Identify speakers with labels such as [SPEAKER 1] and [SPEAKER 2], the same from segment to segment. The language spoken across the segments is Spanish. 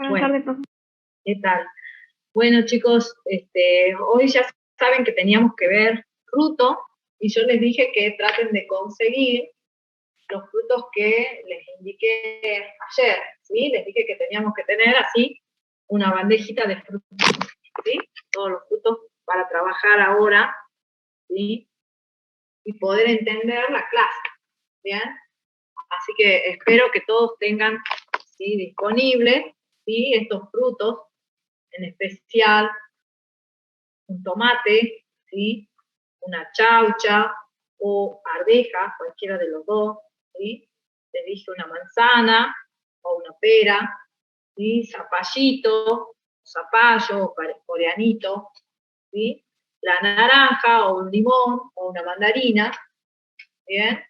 [SPEAKER 1] Buenas tardes, profe. ¿Qué tal? Bueno, chicos, hoy ya saben que teníamos que ver fruto, y yo les dije que traten de conseguir los frutos que les indiqué ayer, ¿sí? Les dije que teníamos que tener así una bandejita de frutos, ¿sí? Todos los frutos para trabajar ahora, ¿sí? Y poder entender la clase, ¿bien? Así que espero que todos tengan, ¿sí?, disponibles, ¿sí?, estos frutos, en especial un tomate, ¿sí?, una chaucha o arveja, cualquiera de los dos, ¿sí? Les dije una manzana o una pera, ¿sí?, zapallito, zapallo o coreanito, ¿sí?, la naranja o un limón o una mandarina, ¿bien?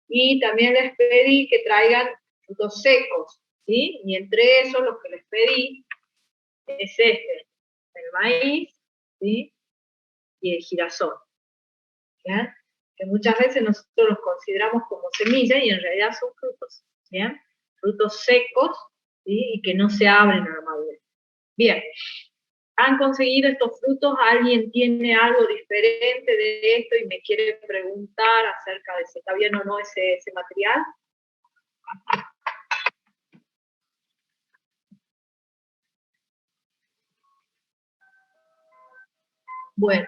[SPEAKER 1] Y también les pedí que traigan frutos secos, ¿sí? Y entre esos los que les pedí es el maíz, ¿sí?, y el girasol, ¿bien? Que muchas veces nosotros los consideramos como semillas y en realidad son frutos, ¿bien? Frutos secos, ¿sí?, y que no se abren a la madurez. Bien, ¿han conseguido estos frutos? ¿Alguien tiene algo diferente de esto y me quiere preguntar acerca de si está bien o no ese material? Bueno,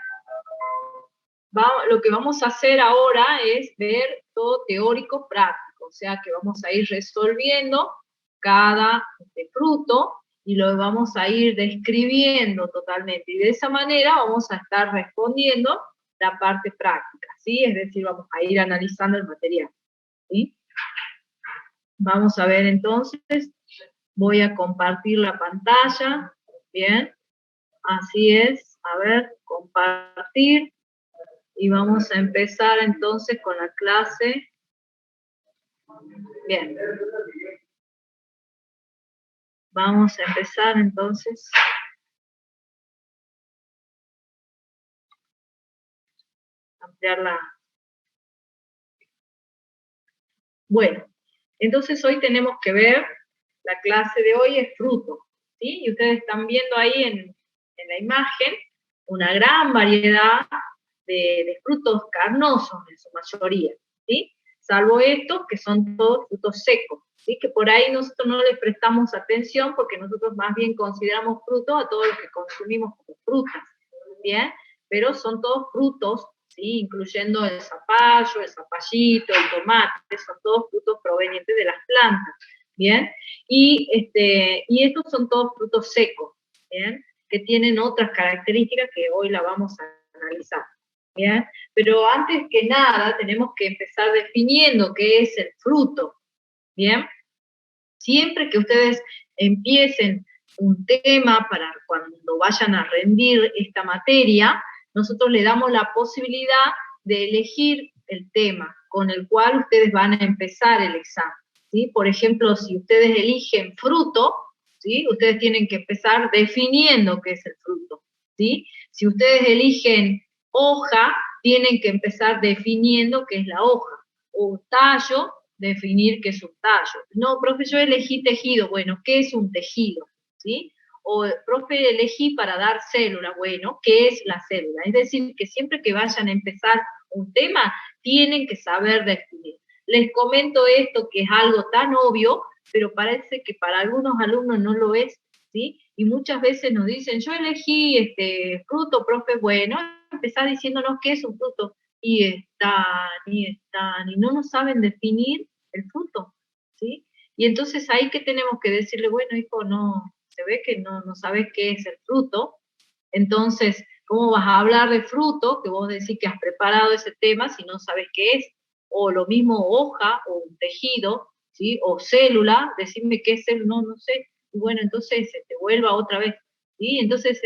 [SPEAKER 1] lo que vamos a hacer ahora es ver todo teórico práctico, o sea que vamos a ir resolviendo cada fruto y lo vamos a ir describiendo totalmente, y de esa manera vamos a estar respondiendo la parte práctica, ¿sí? Es decir, vamos a ir analizando el material, ¿sí? Vamos a ver entonces, voy a compartir la pantalla, bien, así es, a ver, compartir. Y vamos a empezar entonces con la clase. Bien. Vamos a empezar entonces. Ampliarla. Bueno, entonces hoy tenemos que ver, la clase de hoy es fruto, ¿sí? Y ustedes están viendo ahí en la imagen una gran variedad de frutos carnosos en su mayoría, ¿sí? Salvo estos que son todos frutos secos, ¿sí? Que por ahí nosotros no les prestamos atención porque nosotros más bien consideramos frutos a todos los que consumimos como frutas, ¿bien? Pero son todos frutos, ¿sí? Incluyendo el zapallo, el zapallito, el tomate, son todos frutos provenientes de las plantas, ¿bien? Y estos son todos frutos secos, ¿bien? Que tienen otras características que hoy la vamos a analizar, ¿bien? Pero antes que nada tenemos que empezar definiendo qué es el fruto, ¿bien? Siempre que ustedes empiecen un tema para cuando vayan a rendir esta materia, nosotros le damos la posibilidad de elegir el tema con el cual ustedes van a empezar el examen, ¿sí? Por ejemplo, si ustedes eligen fruto, ¿sí?, ustedes tienen que empezar definiendo qué es el fruto, ¿sí? Si ustedes eligen hoja, tienen que empezar definiendo qué es la hoja, o tallo, definir qué es un tallo. No, profe, yo elegí tejido. Bueno, ¿qué es un tejido? ¿Sí? O, profe, elegí para dar célula. Bueno, ¿qué es la célula? Es decir, que siempre que vayan a empezar un tema, tienen que saber definir. Les comento esto que es algo tan obvio, pero parece que para algunos alumnos no lo es, ¿sí? Y muchas veces nos dicen, yo elegí fruto, profe. Bueno, empezá diciéndonos qué es un fruto. Y no nos saben definir el fruto, ¿sí? Y entonces ahí que tenemos que decirle, bueno, hijo, no, se ve que no sabes qué es el fruto, entonces, ¿cómo vas a hablar de fruto, que vos decís que has preparado ese tema, si no sabes qué es? O lo mismo hoja, o un tejido, ¿sí? O célula, decirme qué es célula, no sé, y bueno, entonces te vuelva otra vez, ¿sí? Entonces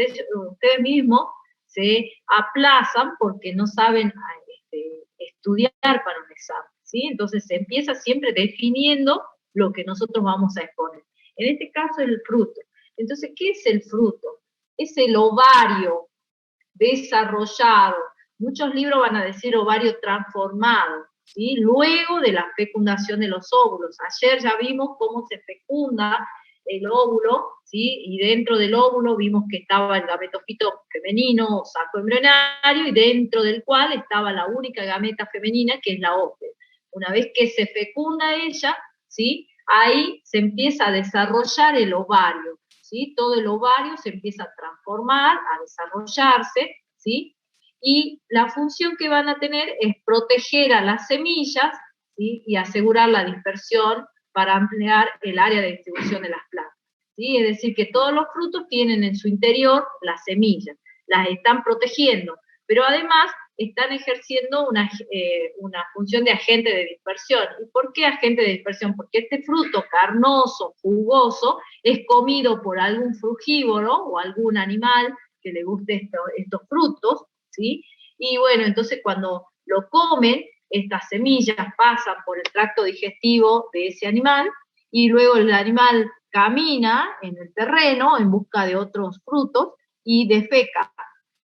[SPEAKER 1] ustedes mismos se aplazan porque no saben estudiar para un examen, ¿sí? Entonces se empieza siempre definiendo lo que nosotros vamos a exponer. En este caso es el fruto. Entonces, ¿qué es el fruto? Es el ovario desarrollado. Muchos libros van a decir ovario transformado, ¿sí? Luego de la fecundación de los óvulos. Ayer ya vimos cómo se fecunda el óvulo, ¿sí? Y dentro del óvulo vimos que estaba el gametofito femenino o saco embrionario, y dentro del cual estaba la única gameta femenina, que es la óvulo. Una vez que se fecunda ella, ¿sí? Ahí se empieza a desarrollar el ovario, ¿sí? Todo el ovario se empieza a transformar, a desarrollarse, ¿sí? Y la función que van a tener es proteger a las semillas, ¿sí? Y asegurar la dispersión para ampliar el área de distribución de las plantas, ¿sí? Es decir, que todos los frutos tienen en su interior las semillas, las están protegiendo, pero además están ejerciendo una función de agente de dispersión. ¿Y por qué agente de dispersión? Porque este fruto carnoso, jugoso, es comido por algún frugívoro o algún animal que le guste estos frutos, ¿sí? Y bueno, entonces cuando lo comen, estas semillas pasan por el tracto digestivo de ese animal, y luego el animal camina en el terreno en busca de otros frutos y defeca,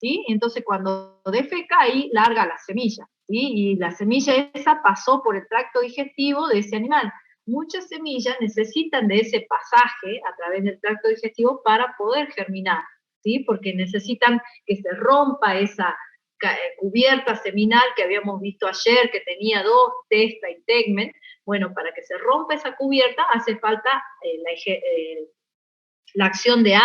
[SPEAKER 1] ¿sí? Entonces cuando defeca, ahí larga la semilla, ¿sí? Y la semilla esa pasó por el tracto digestivo de ese animal. Muchas semillas necesitan de ese pasaje a través del tracto digestivo para poder germinar, ¿sí? Porque necesitan que se rompa esa cubierta seminal que habíamos visto ayer, que tenía dos, testa y tegmen. Bueno, para que se rompa esa cubierta hace falta la acción de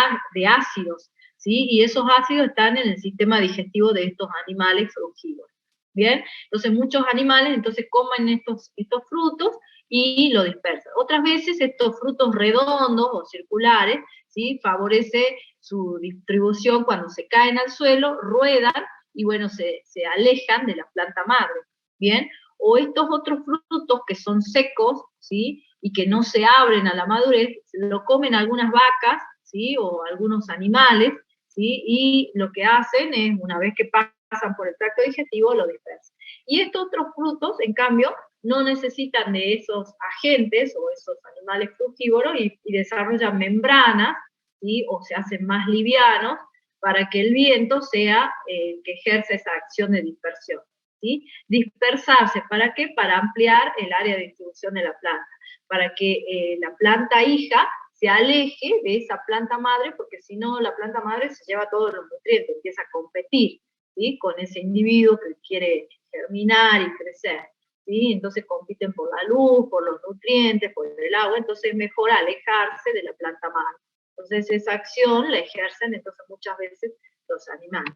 [SPEAKER 1] ácidos, ¿sí? Y esos ácidos están en el sistema digestivo de estos animales frugívoros. ¿Bien? Entonces muchos animales entonces comen estos frutos y lo dispersan. Otras veces estos frutos redondos o circulares, ¿sí? Favorece su distribución cuando se caen al suelo, ruedan y bueno, se alejan de la planta madre, ¿bien? O estos otros frutos que son secos, ¿sí? Y que no se abren a la madurez, lo comen algunas vacas, ¿sí? O algunos animales, ¿sí? Y lo que hacen es, una vez que pasan por el tracto digestivo, lo dispersan. Y estos otros frutos, en cambio, no necesitan de esos agentes o esos animales frugívoros y desarrollan membranas, ¿sí? O se hacen más livianos para que el viento sea el que ejerce esa acción de dispersión, ¿sí? Dispersarse, ¿para qué? Para ampliar el área de distribución de la planta, para que la planta hija se aleje de esa planta madre, porque si no la planta madre se lleva todos los nutrientes, empieza a competir, ¿sí? Con ese individuo que quiere germinar y crecer, ¿sí? Entonces compiten por la luz, por los nutrientes, por el agua, entonces es mejor alejarse de la planta madre. Entonces esa acción la ejercen entonces muchas veces los animales,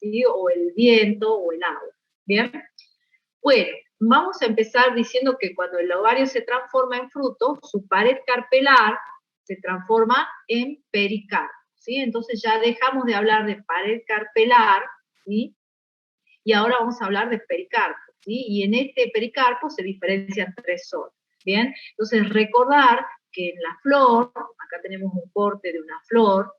[SPEAKER 1] ¿sí? O el viento o el agua, ¿bien? Bueno, vamos a empezar diciendo que cuando el ovario se transforma en fruto, su pared carpelar se transforma en pericarpo, ¿sí? Entonces ya dejamos de hablar de pared carpelar, ¿sí? Y ahora vamos a hablar de pericarpo, ¿sí? Y en este pericarpo se diferencian tres zonas, ¿bien? Entonces recordar que en la flor, acá tenemos un corte de una flor,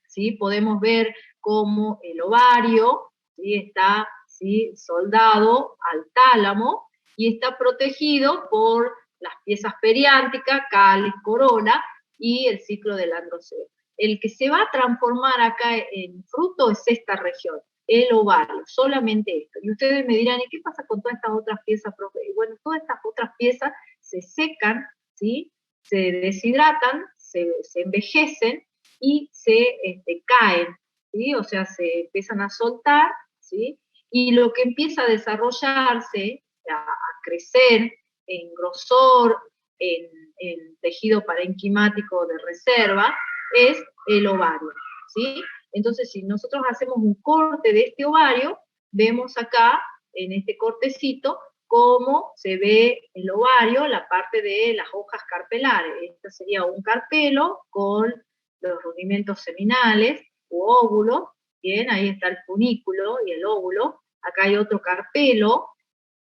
[SPEAKER 1] ¿sí? Podemos ver cómo el ovario, ¿sí? Está, ¿sí? Soldado al tálamo y está protegido por las piezas periánticas, cáliz, corola y el ciclo del androceo. El que se va a transformar acá en fruto es esta región, el ovario, solamente esto. Y ustedes me dirán, ¿y qué pasa con todas estas otras piezas, profe? Y bueno, todas estas otras piezas se secan, ¿sí? Se deshidratan, se envejecen y se caen, ¿sí? O sea, se empiezan a soltar, ¿sí? Y lo que empieza a desarrollarse, a crecer en grosor, en tejido parenquimático de reserva, es el ovario, ¿sí? Entonces, si nosotros hacemos un corte de este ovario, vemos acá, en este cortecito, cómo se ve el ovario, la parte de las hojas carpelares. Este sería un carpelo con los rudimentos seminales u óvulos, bien, ahí está el funículo y el óvulo, acá hay otro carpelo,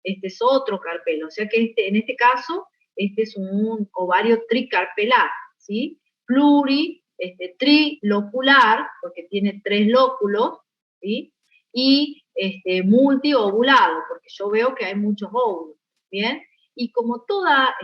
[SPEAKER 1] este es otro carpelo, o sea que en este caso, este es un ovario tricarpelar, ¿sí? Trilocular, porque tiene tres lóculos, ¿sí? Y multiovulado, porque yo veo que hay muchos óvulos, ¿bien? Y como toda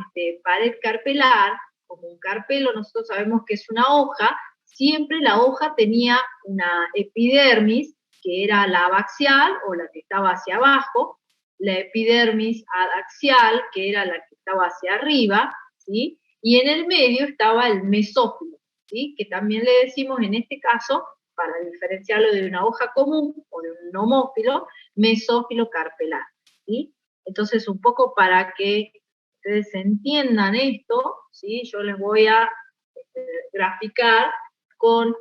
[SPEAKER 1] pared carpelar, como un carpelo, nosotros sabemos que es una hoja, siempre la hoja tenía una epidermis, que era la abaxial, o la que estaba hacia abajo, la epidermis adaxial, que era la que estaba hacia arriba, ¿sí? y en el medio estaba el mesófilo, ¿sí? Que también le decimos en este caso, para diferenciarlo de una hoja común o de un homófilo, mesófilo carpelar, ¿sí? Entonces, un poco para que ustedes entiendan esto, ¿sí? Yo les voy a graficar con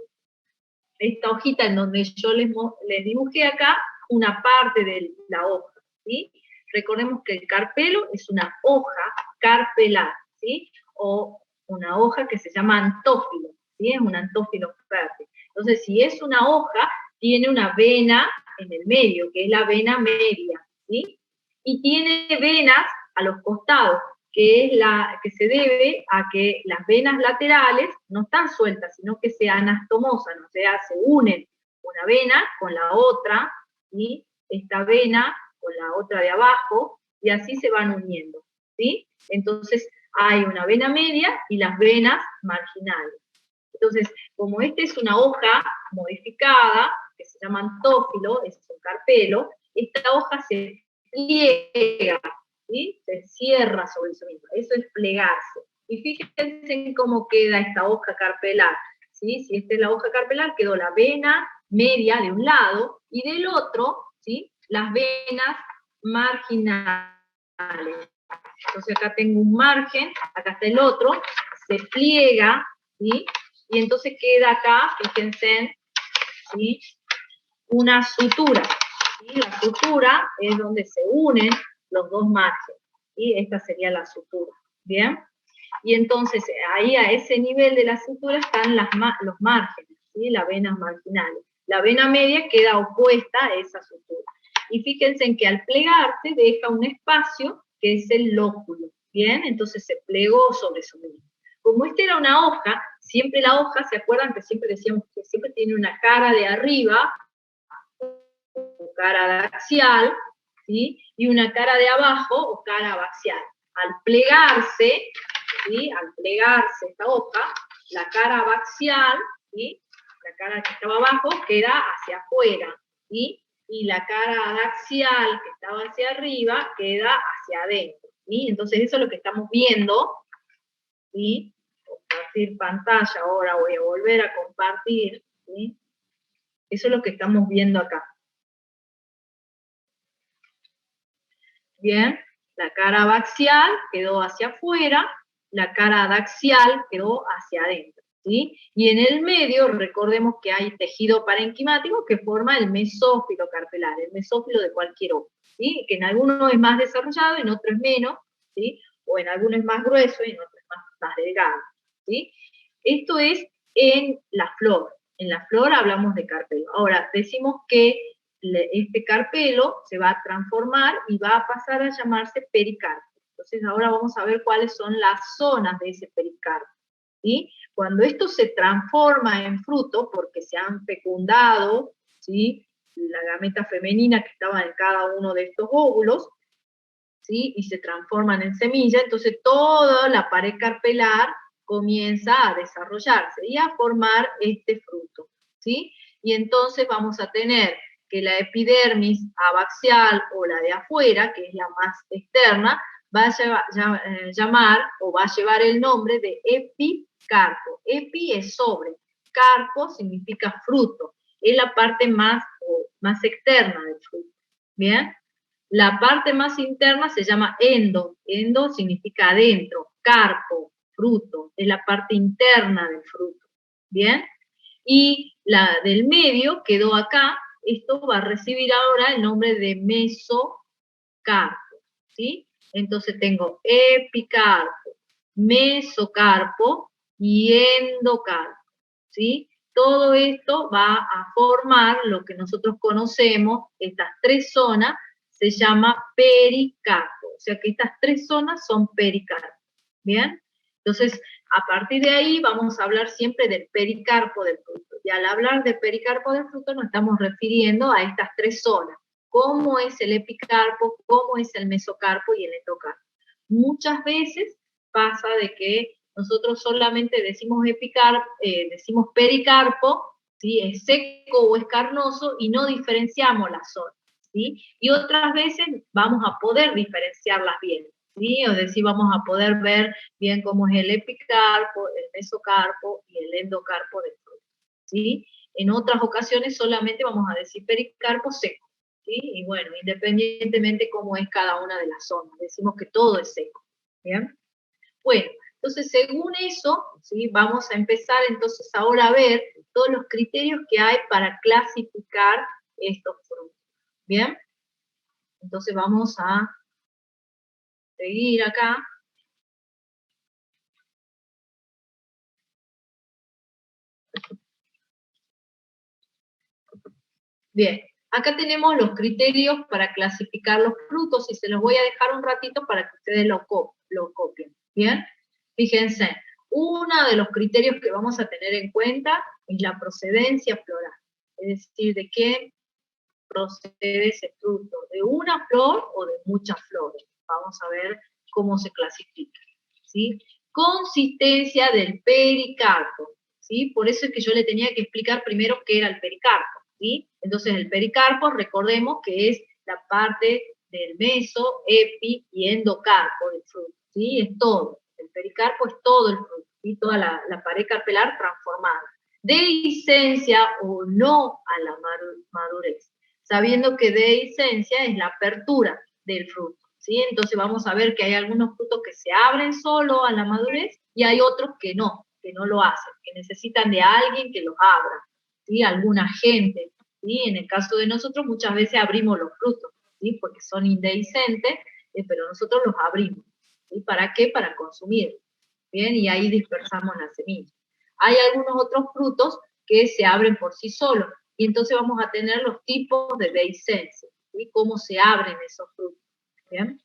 [SPEAKER 1] esta hojita en donde yo les dibujé acá una parte de la hoja, ¿sí? Recordemos que el carpelo es una hoja carpelar, ¿sí? O una hoja que se llama antófilo, ¿sí? Es un antófilo fértil. Entonces, si es una hoja, tiene una vena en el medio, que es la vena media, ¿sí? Y tiene venas a los costados, que es la que se debe a que las venas laterales no están sueltas, sino que se anastomosan, o sea, se unen una vena con la otra, y esta vena con la otra de abajo, y así se van uniendo, ¿sí? Entonces, hay una vena media y las venas marginales. Entonces, como esta es una hoja modificada, que se llama antófilo, es un carpelo, esta hoja se pliega, ¿sí? Se cierra sobre sí misma, eso es plegarse. Y fíjense en cómo queda esta hoja carpelar, ¿sí? Si esta es la hoja carpelar, quedó la vena media de un lado, y del otro, ¿sí? Las venas marginales. Entonces acá tengo un margen, acá está el otro, se pliega, ¿sí? Y entonces queda acá, fíjense, ¿sí? Una sutura. ¿Sí? La sutura es donde se unen los dos márgenes. ¿Sí? Esta sería la sutura. ¿Bien? Y entonces ahí a ese nivel de la sutura están los márgenes, ¿sí? Las venas marginales. La vena media queda opuesta a esa sutura. Y fíjense en que al plegarse deja un espacio que es el lóculo. ¿Bien? Entonces se plegó sobre su mismo. Como esta era una hoja, siempre la hoja, ¿se acuerdan que siempre decíamos que siempre tiene una cara de arriba, o cara axial, ¿sí? Y una cara de abajo o cara abaxial? Al plegarse, ¿sí? Al plegarse esta hoja, la cara abaxial, ¿sí? La cara que estaba abajo queda hacia afuera, ¿sí? Y la cara adaxial que estaba hacia arriba queda hacia adentro, ¿sí? Entonces eso es lo que estamos viendo, ¿sí? Compartir pantalla, ahora voy a volver a compartir, ¿sí? Eso es lo que estamos viendo acá. Bien, la cara abaxial quedó hacia afuera, la cara adaxial quedó hacia adentro, ¿sí? Y en el medio, recordemos que hay tejido parenquimático que forma el mesófilo carpelar, el mesófilo de cualquier hoja, ¿sí? Que en algunos es más desarrollado, en otros es menos, ¿sí? O en algunos es más grueso y en otros es más delgado, ¿sí? Esto es en la flor. En la flor hablamos de carpelo. Ahora, decimos que este carpelo se va a transformar y va a pasar a llamarse pericarpo. Entonces ahora vamos a ver cuáles son las zonas de ese pericarpo, ¿sí? Cuando esto se transforma en fruto, porque se han fecundado, ¿sí? La gameta femenina que estaba en cada uno de estos óvulos, ¿sí? Y se transforman en semilla, entonces toda la pared carpelar comienza a desarrollarse y a formar este fruto, ¿sí? Y entonces vamos a tener que la epidermis abaxial o la de afuera, que es la más externa, va a llamar o va a llevar el nombre de epicarpo. Epi es sobre, carpo significa fruto, es la parte más externa del fruto, ¿bien? La parte más interna se llama endo. Endo significa adentro. Carpo, fruto, es la parte interna del fruto. ¿Bien? Y la del medio quedó acá. Esto va a recibir ahora el nombre de mesocarpo. ¿Sí? Entonces tengo epicarpo, mesocarpo y endocarpo. ¿Sí? Todo esto va a formar lo que nosotros conocemos, estas tres zonas, se llama pericarpo. O sea que estas tres zonas son pericarpo. ¿Bien? Entonces, a partir de ahí vamos a hablar siempre del pericarpo del fruto. Y al hablar de pericarpo del fruto nos estamos refiriendo a estas tres zonas. ¿Cómo es el epicarpo? ¿Cómo es el mesocarpo y el endocarpo? Muchas veces pasa de que nosotros solamente decimos decimos pericarpo, ¿sí? Es seco o es carnoso y no diferenciamos las zonas, ¿sí? Y otras veces vamos a poder diferenciarlas bien. ¿sí? Es decir, vamos a poder ver bien cómo es el epicarpo, el mesocarpo y el endocarpo del fruto, ¿sí? En otras ocasiones solamente vamos a decir pericarpo seco, ¿sí? Y bueno, independientemente cómo es cada una de las zonas, decimos que todo es seco, ¿bien? Bueno, entonces según eso, ¿sí? Vamos a empezar entonces ahora a ver todos los criterios que hay para clasificar estos frutos, ¿bien? Entonces vamos a seguir acá. Bien, acá tenemos los criterios para clasificar los frutos y se los voy a dejar un ratito para que ustedes lo copien. Bien, fíjense, uno de los criterios que vamos a tener en cuenta es la procedencia floral, es decir, de qué procede ese fruto, de una flor o de muchas flores. Vamos a ver cómo se clasifica, ¿sí? Consistencia del pericarpo, ¿sí? Por eso es que yo le tenía que explicar primero qué era el pericarpo, ¿sí? Entonces el pericarpo, recordemos que es la parte del meso, epi y endocarpo del fruto, ¿sí? Es todo. El pericarpo es todo el fruto, ¿sí? Toda la pared carpelar transformada. Dehiscencia o no a la madurez, sabiendo que dehiscencia es la apertura del fruto, ¿sí? Entonces vamos a ver que hay algunos frutos que se abren solo a la madurez y hay otros que no lo hacen, que necesitan de alguien que los abra, ¿sí? Algún agente, ¿sí? En el caso de nosotros muchas veces abrimos los frutos, ¿sí? Porque son indehiscentes, pero nosotros los abrimos, ¿sí? ¿Para qué? Para consumir, ¿bien? Y ahí dispersamos la semilla. Hay algunos otros frutos que se abren por sí solos, y entonces vamos a tener los tipos de dehiscencia, ¿sí? Cómo se abren esos frutos, ¿bien?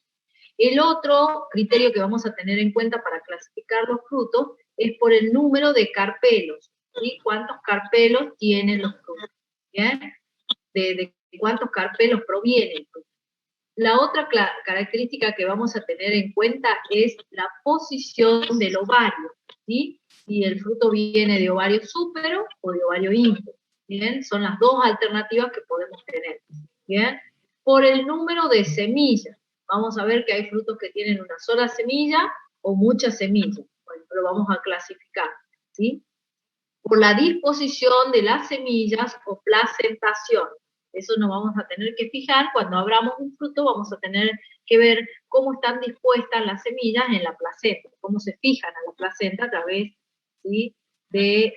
[SPEAKER 1] El otro criterio que vamos a tener en cuenta para clasificar los frutos es por el número de carpelos, ¿sí? ¿Cuántos carpelos tienen los frutos? ¿Bien? De cuántos carpelos proviene el fruto. La otra característica que vamos a tener en cuenta es la posición del ovario, ¿sí? Si el fruto viene de ovario súpero o de ovario ínfero, ¿bien? Son las dos alternativas que podemos tener, ¿bien? Por el número de semillas, vamos a ver que hay frutos que tienen una sola semilla o muchas semillas, bueno, lo vamos a clasificar, ¿sí? Por la disposición de las semillas o placentación. Eso nos vamos a tener que fijar, cuando abramos un fruto vamos a tener que ver cómo están dispuestas las semillas en la placenta, cómo se fijan a la placenta a través, ¿sí? Del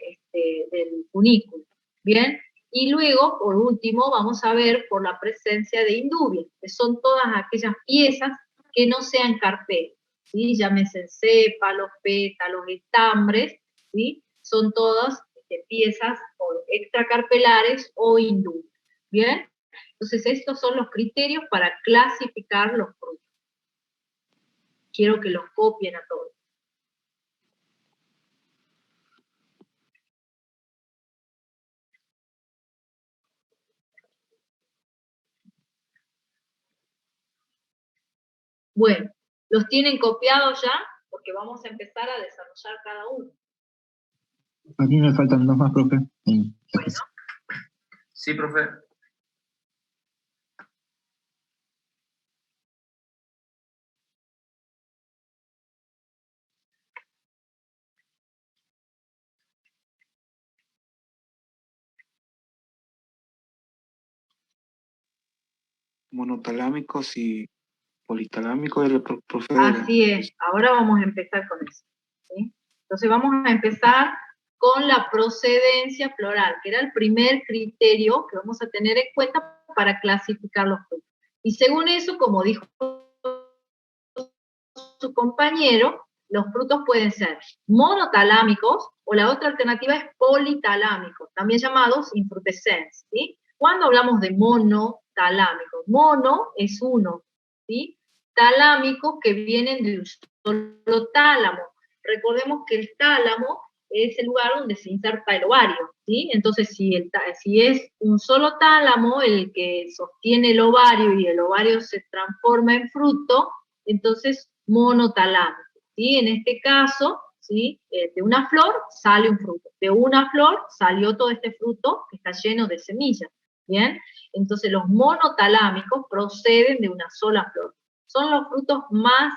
[SPEAKER 1] cunículo. Bien, y luego, por último, vamos a ver por la presencia de indubias, que son todas aquellas piezas que no sean carpelos, ¿sí? Llámese sépalos, pétalos, estambres, ¿sí? Son todas piezas o extracarpelares o indubias. ¿Bien? Entonces estos son los criterios para clasificar los frutos. Quiero que los copien a todos. Bueno, ¿los tienen copiados ya? Porque vamos a empezar a desarrollar cada uno.
[SPEAKER 2] A mí me faltan dos más, profe.
[SPEAKER 1] Bueno.
[SPEAKER 3] Sí, profe.
[SPEAKER 2] Monotalámicos y politalámicos, el profe.
[SPEAKER 1] Así es, ahora vamos a empezar con eso, ¿sí? Entonces vamos a empezar con la procedencia floral, que era el primer criterio que vamos a tener en cuenta para clasificar los frutos. Y según eso, como dijo su compañero, los frutos pueden ser monotalámicos o la otra alternativa es politalámicos, también llamados infrutescentes, ¿sí? Cuando hablamos de monotalámicos, mono es uno, ¿sí? Talámicos que vienen de un solo tálamo. Recordemos que el tálamo es el lugar donde se inserta el ovario, ¿sí? Entonces, si es un solo tálamo el que sostiene el ovario y el ovario se transforma en fruto, entonces monotalámico, ¿sí? En este caso, ¿sí? De una flor sale un fruto, de una flor salió todo este fruto que está lleno de semillas, ¿bien? Entonces los monotalámicos proceden de una sola flor. Son los frutos más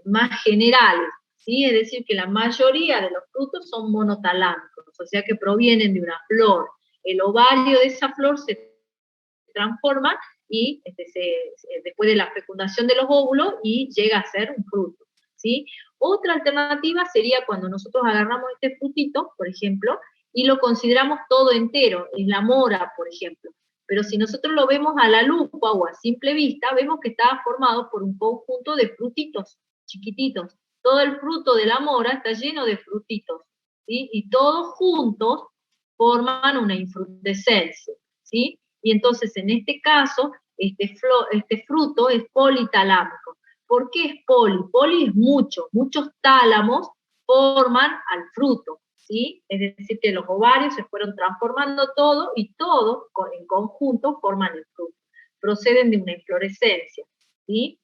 [SPEAKER 1] más generales, ¿sí? Es decir, que la mayoría de los frutos son monotalámicos, o sea que provienen de una flor. El ovario de esa flor se transforma y después de la fecundación de los óvulos y llega a ser un fruto, ¿sí? Otra alternativa sería cuando nosotros agarramos este frutito, por ejemplo, y lo consideramos todo entero, es la mora, por ejemplo. Pero si nosotros lo vemos a la lupa o a simple vista, vemos que está formado por un conjunto de frutitos chiquititos. Todo el fruto de la mora está lleno de frutitos, ¿sí? Y todos juntos forman una infrutescencia, ¿sí? Y entonces, en este caso, este fruto es politalámico. ¿Por qué es poli? Poli es mucho, muchos tálamos forman al fruto, ¿sí? Es decir, que los ovarios se fueron transformando todo y todos en conjunto forman el fruto. Proceden de una inflorescencia, ¿sí?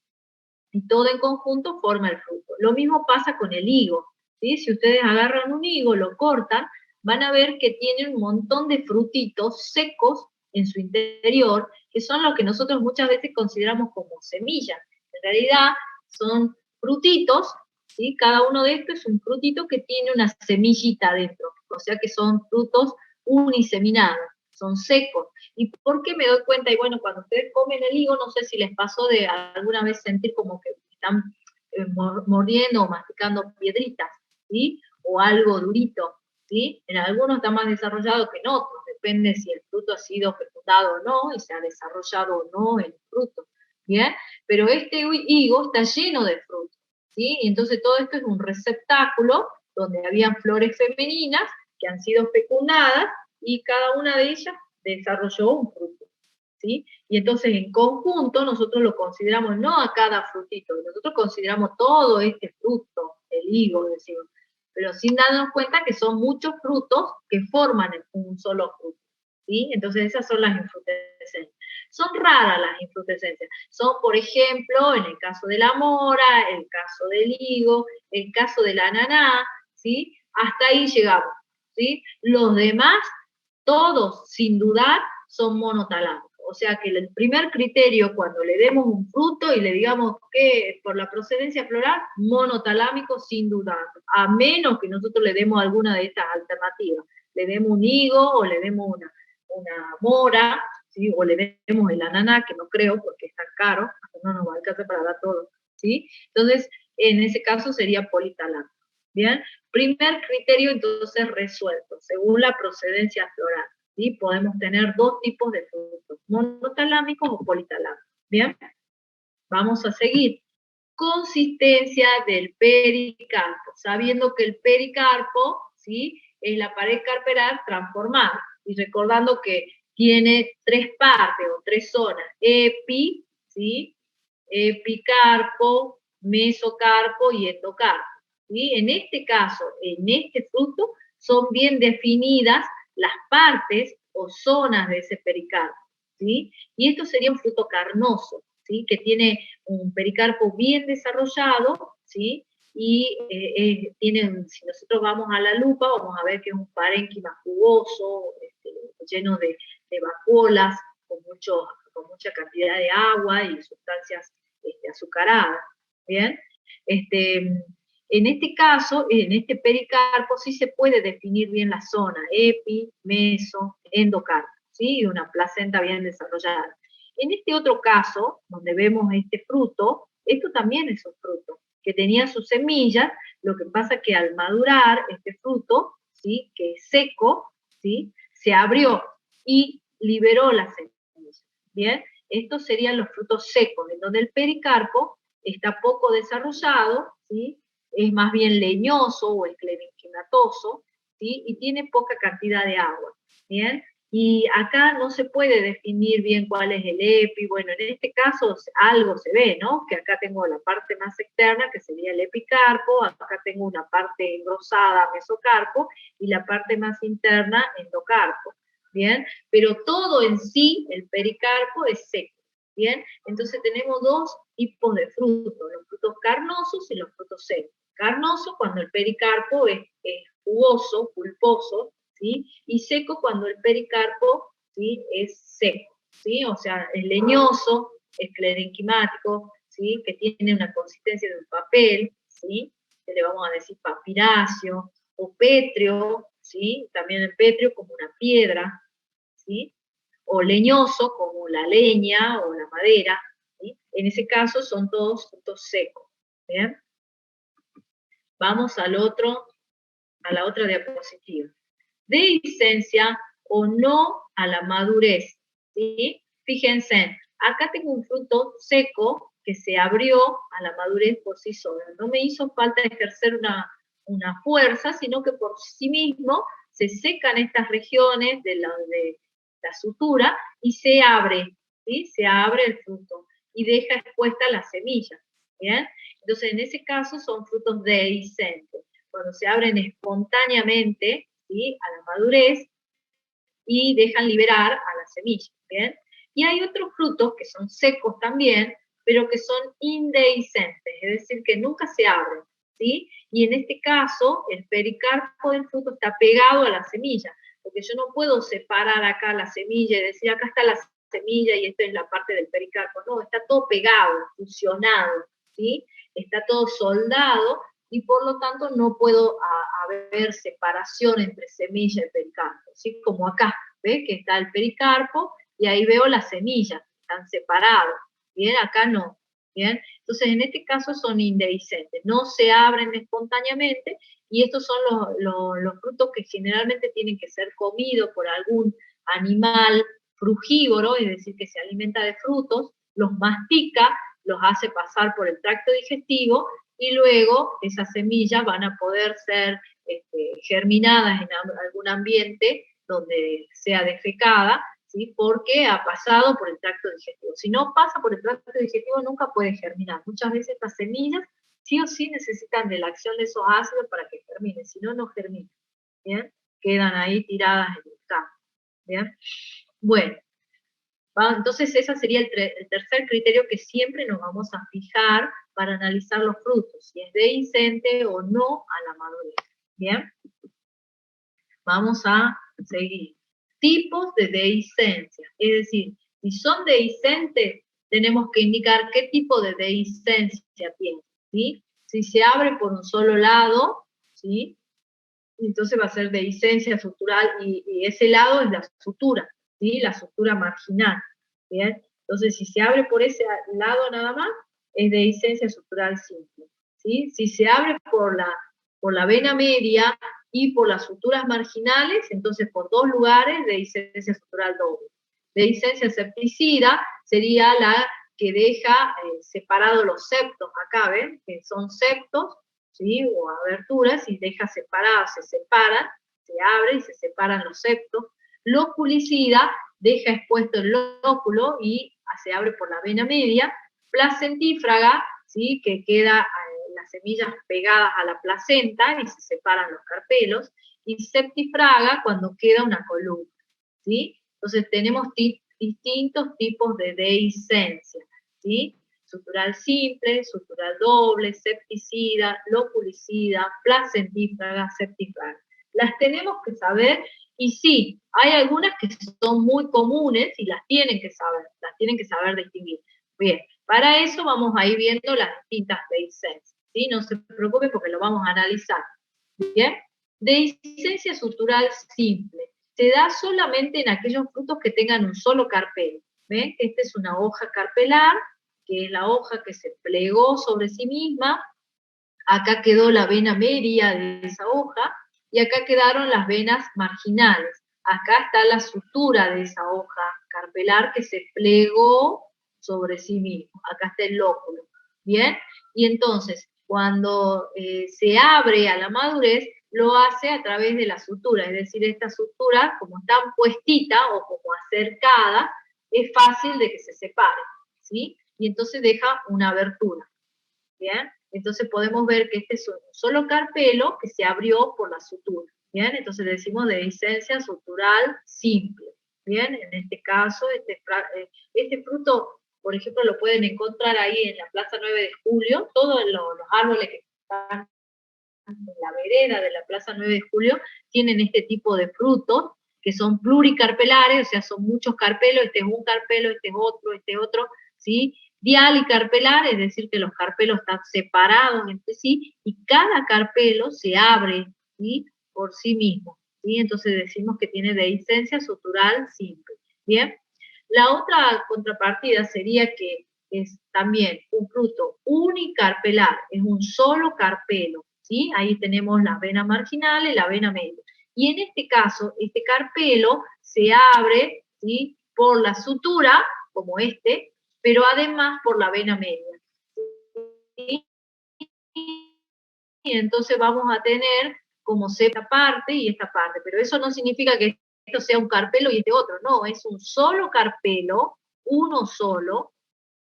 [SPEAKER 1] Y todo en conjunto forma el fruto. Lo mismo pasa con el higo, ¿sí? Si ustedes agarran un higo, lo cortan, van a ver que tiene un montón de frutitos secos en su interior, que son lo que nosotros muchas veces consideramos como semillas. En realidad son frutitos, ¿sí? Cada uno de estos es un frutito que tiene una semillita dentro, o sea que son frutos uniseminados, son secos. ¿Y por qué me doy cuenta? Y bueno, cuando ustedes comen el higo, no sé si les pasó de alguna vez sentir como que están mordiendo o masticando piedritas, ¿sí? O algo durito, ¿sí? En algunos está más desarrollado que en otros, depende si el fruto ha sido fecundado o no, y se ha desarrollado o no el fruto, ¿bien? Pero este higo está lleno de frutos, ¿sí? Y entonces todo esto es un receptáculo donde habían flores femeninas que han sido fecundadas y cada una de ellas desarrolló un fruto, ¿sí? Y entonces en conjunto nosotros lo consideramos no a cada frutito, nosotros consideramos todo este fruto, el higo, decimos, pero sin darnos cuenta que son muchos frutos que forman un solo fruto, ¿sí? Entonces esas son las infrutescencias. Son raras las infrutescencias. Son, por ejemplo, en el caso de la mora, el caso del higo, el caso del ananá, ¿sí? Hasta ahí llegamos, ¿sí? Los demás, todos, sin dudar, son monotalámicos. O sea que el primer criterio cuando le demos un fruto y le digamos que por la procedencia floral, monotalámico sin dudar, a menos que nosotros le demos alguna de estas alternativas. Le demos un higo o le demos una mora, ¿sí? O le demos el ananá, que no creo porque es tan caro, no nos va a alcanzar para dar todo, ¿sí? Entonces, en ese caso sería politalámico. ¿Bien? Primer criterio entonces resuelto, según la procedencia floral, ¿sí? Podemos tener dos tipos de frutos, monotalámicos o politalámicos, ¿bien? Vamos a seguir. Consistencia del pericarpo, sabiendo que el pericarpo, ¿sí? Es la pared carperal transformada, y recordando que tiene tres partes o tres zonas, ¿sí? Epicarpo, mesocarpo y endocarpo. ¿Sí? En este caso, en este fruto, son bien definidas las partes o zonas de ese pericarpo, ¿sí? Y esto sería un fruto carnoso, ¿sí? Que tiene un pericarpo bien desarrollado, ¿sí? Y si nosotros vamos a la lupa, vamos a ver que es un parénquima jugoso, lleno de vacuolas, con mucha cantidad de agua y sustancias azucaradas, ¿bien? En este caso, en este pericarpo sí se puede definir bien la zona, epi, meso, endocarpo, ¿sí? Y una placenta bien desarrollada. En este otro caso, donde vemos este fruto, esto también es un fruto, que tenía sus semillas, lo que pasa es que al madurar este fruto, ¿sí? Que es seco, ¿sí? Se abrió y liberó las semillas, ¿bien? Estos serían los frutos secos, en donde el pericarpo está poco desarrollado, ¿sí? Es más bien leñoso o esclerenquimatoso, ¿sí? Y tiene poca cantidad de agua, ¿bien? Y acá no se puede definir bien cuál es el epi, bueno, en este caso algo se ve, ¿no? Que acá tengo la parte más externa, que sería el epicarpo, acá tengo una parte engrosada, mesocarpo, y la parte más interna, endocarpo, ¿bien? Pero todo en sí, el pericarpo es seco, ¿bien? Entonces tenemos dos tipos de frutos, los frutos carnosos y los frutos secos. Carnoso cuando el pericarpo es jugoso, pulposo, ¿sí? Y seco cuando el pericarpo, ¿sí? Es seco, ¿sí? O sea, es leñoso, esclerenquimático, ¿sí? Que tiene una consistencia de un papel, ¿sí? Que le vamos a decir papiráceo, o pétreo, ¿sí? También el pétreo como una piedra, ¿sí? O leñoso como la leña o la madera, ¿sí? En ese caso son todos frutos secos, ¿bien? Vamos a la otra diapositiva. Dehiscencia o no a la madurez, ¿sí? Fíjense, acá tengo un fruto seco que se abrió a la madurez por sí solo. No me hizo falta ejercer una fuerza, sino que por sí mismo se secan estas regiones de la sutura y se abre, ¿sí? Se abre el fruto y deja expuesta la semilla, ¿bien? Entonces, en ese caso son frutos dehiscentes, cuando se abren espontáneamente, ¿sí? A la madurez y dejan liberar a la semilla, ¿bien? Y hay otros frutos que son secos también, pero que son indehiscentes, es decir, que nunca se abren, ¿sí? Y en este caso, el pericarpo del fruto está pegado a la semilla, porque yo no puedo separar acá la semilla y decir, acá está la semilla y esta es la parte del pericarpo, no, está todo pegado, fusionado, ¿sí? Está todo soldado, y por lo tanto no puedo haber separación entre semilla y pericarpo, ¿sí? Como acá, ¿ves? Que está el pericarpo y ahí veo las semillas, están separados, ¿bien? Acá no, ¿bien? Entonces, en este caso son indehiscentes, no se abren espontáneamente, y estos son los frutos que generalmente tienen que ser comidos por algún animal frugívoro, es decir, que se alimenta de frutos, los mastica, los hace pasar por el tracto digestivo, y luego esas semillas van a poder ser germinadas en algún ambiente donde sea defecada, ¿sí? Porque ha pasado por el tracto digestivo. Si no pasa por el tracto digestivo, nunca puede germinar. Muchas veces estas semillas sí o sí necesitan de la acción de esos ácidos para que germinen, si no, no germinan, ¿bien? Quedan ahí tiradas en el campo, ¿bien? Bueno, entonces ese sería el tercer criterio que siempre nos vamos a fijar para analizar los frutos, si es dehiscente o no a la madurez. ¿Bien? Vamos a seguir. Tipos de dehiscencia, es decir, si son dehiscentes, tenemos que indicar qué tipo de dehiscencia tiene, ¿sí? Si se abre por un solo lado, ¿sí? Entonces va a ser dehiscencia sutural, y ese lado es la sutura, ¿sí? La sutura marginal, ¿bien? Entonces, si se abre por ese lado nada más, es dehiscencia sutural simple, ¿sí? Si se abre por la vena media y por las suturas marginales, entonces por dos lugares, dehiscencia sutural doble. Dehiscencia septicida sería la que deja separados los septos, acá, ¿ven? Que son septos, ¿sí? O aberturas, y deja separados, se separan, se abre y se separan los septos. Loculicida deja expuesto el lóculo y se abre por la vena media. Placentífraga, ¿sí? Que queda las semillas pegadas a la placenta y se separan los carpelos. Y septifraga cuando queda una columna, ¿sí? Entonces tenemos distintos tipos de dehiscencia, ¿sí? Sutural simple, sutural doble, septicida, loculicida, placentífraga, septifraga. Las tenemos que saber, y sí, hay algunas que son muy comunes y las tienen que saber distinguir. Bien, para eso vamos a ir viendo las distintas dehiscencias, ¿sí? No se preocupen porque lo vamos a analizar. Bien, dehiscencia sutural simple. Se da solamente en aquellos frutos que tengan un solo carpelo. ¿Ven? Esta es una hoja carpelar, que es la hoja que se plegó sobre sí misma. Acá quedó la vena media de esa hoja, y acá quedaron las venas marginales. Acá está la sutura de esa hoja carpelar que se plegó sobre sí mismo. Acá está el lóculo, ¿bien? Y entonces, cuando se abre a la madurez, lo hace a través de la sutura, es decir, esta sutura, como está puestita o como acercada, es fácil de que se separe, ¿sí? Y entonces deja una abertura, ¿bien? Entonces podemos ver que este es un solo carpelo que se abrió por la sutura, ¿bien? Entonces le decimos dehiscencia sutural simple, ¿bien? En este caso, este fruto, por ejemplo, lo pueden encontrar ahí en la Plaza 9 de Julio, todos los árboles que están en la vereda de la Plaza 9 de Julio tienen este tipo de frutos, que son pluricarpelares, o sea, son muchos carpelos, este es un carpelo, este es otro, ¿sí? Dial y carpelar, es decir, que los carpelos están separados entre sí, y cada carpelo se abre, ¿sí?, por sí mismo, ¿sí? Entonces decimos que tiene dehiscencia sutural simple, ¿bien? La otra contrapartida sería que es también un fruto unicarpelar, es un solo carpelo, ¿sí? Ahí tenemos la vena marginal y la vena media. Y en este caso, este carpelo se abre, ¿sí?, por la sutura, como este, pero además por la vena media, ¿sí? Y entonces vamos a tener como esta parte y esta parte, pero eso no significa que esto sea un carpelo y este otro, no, es un solo carpelo, uno solo,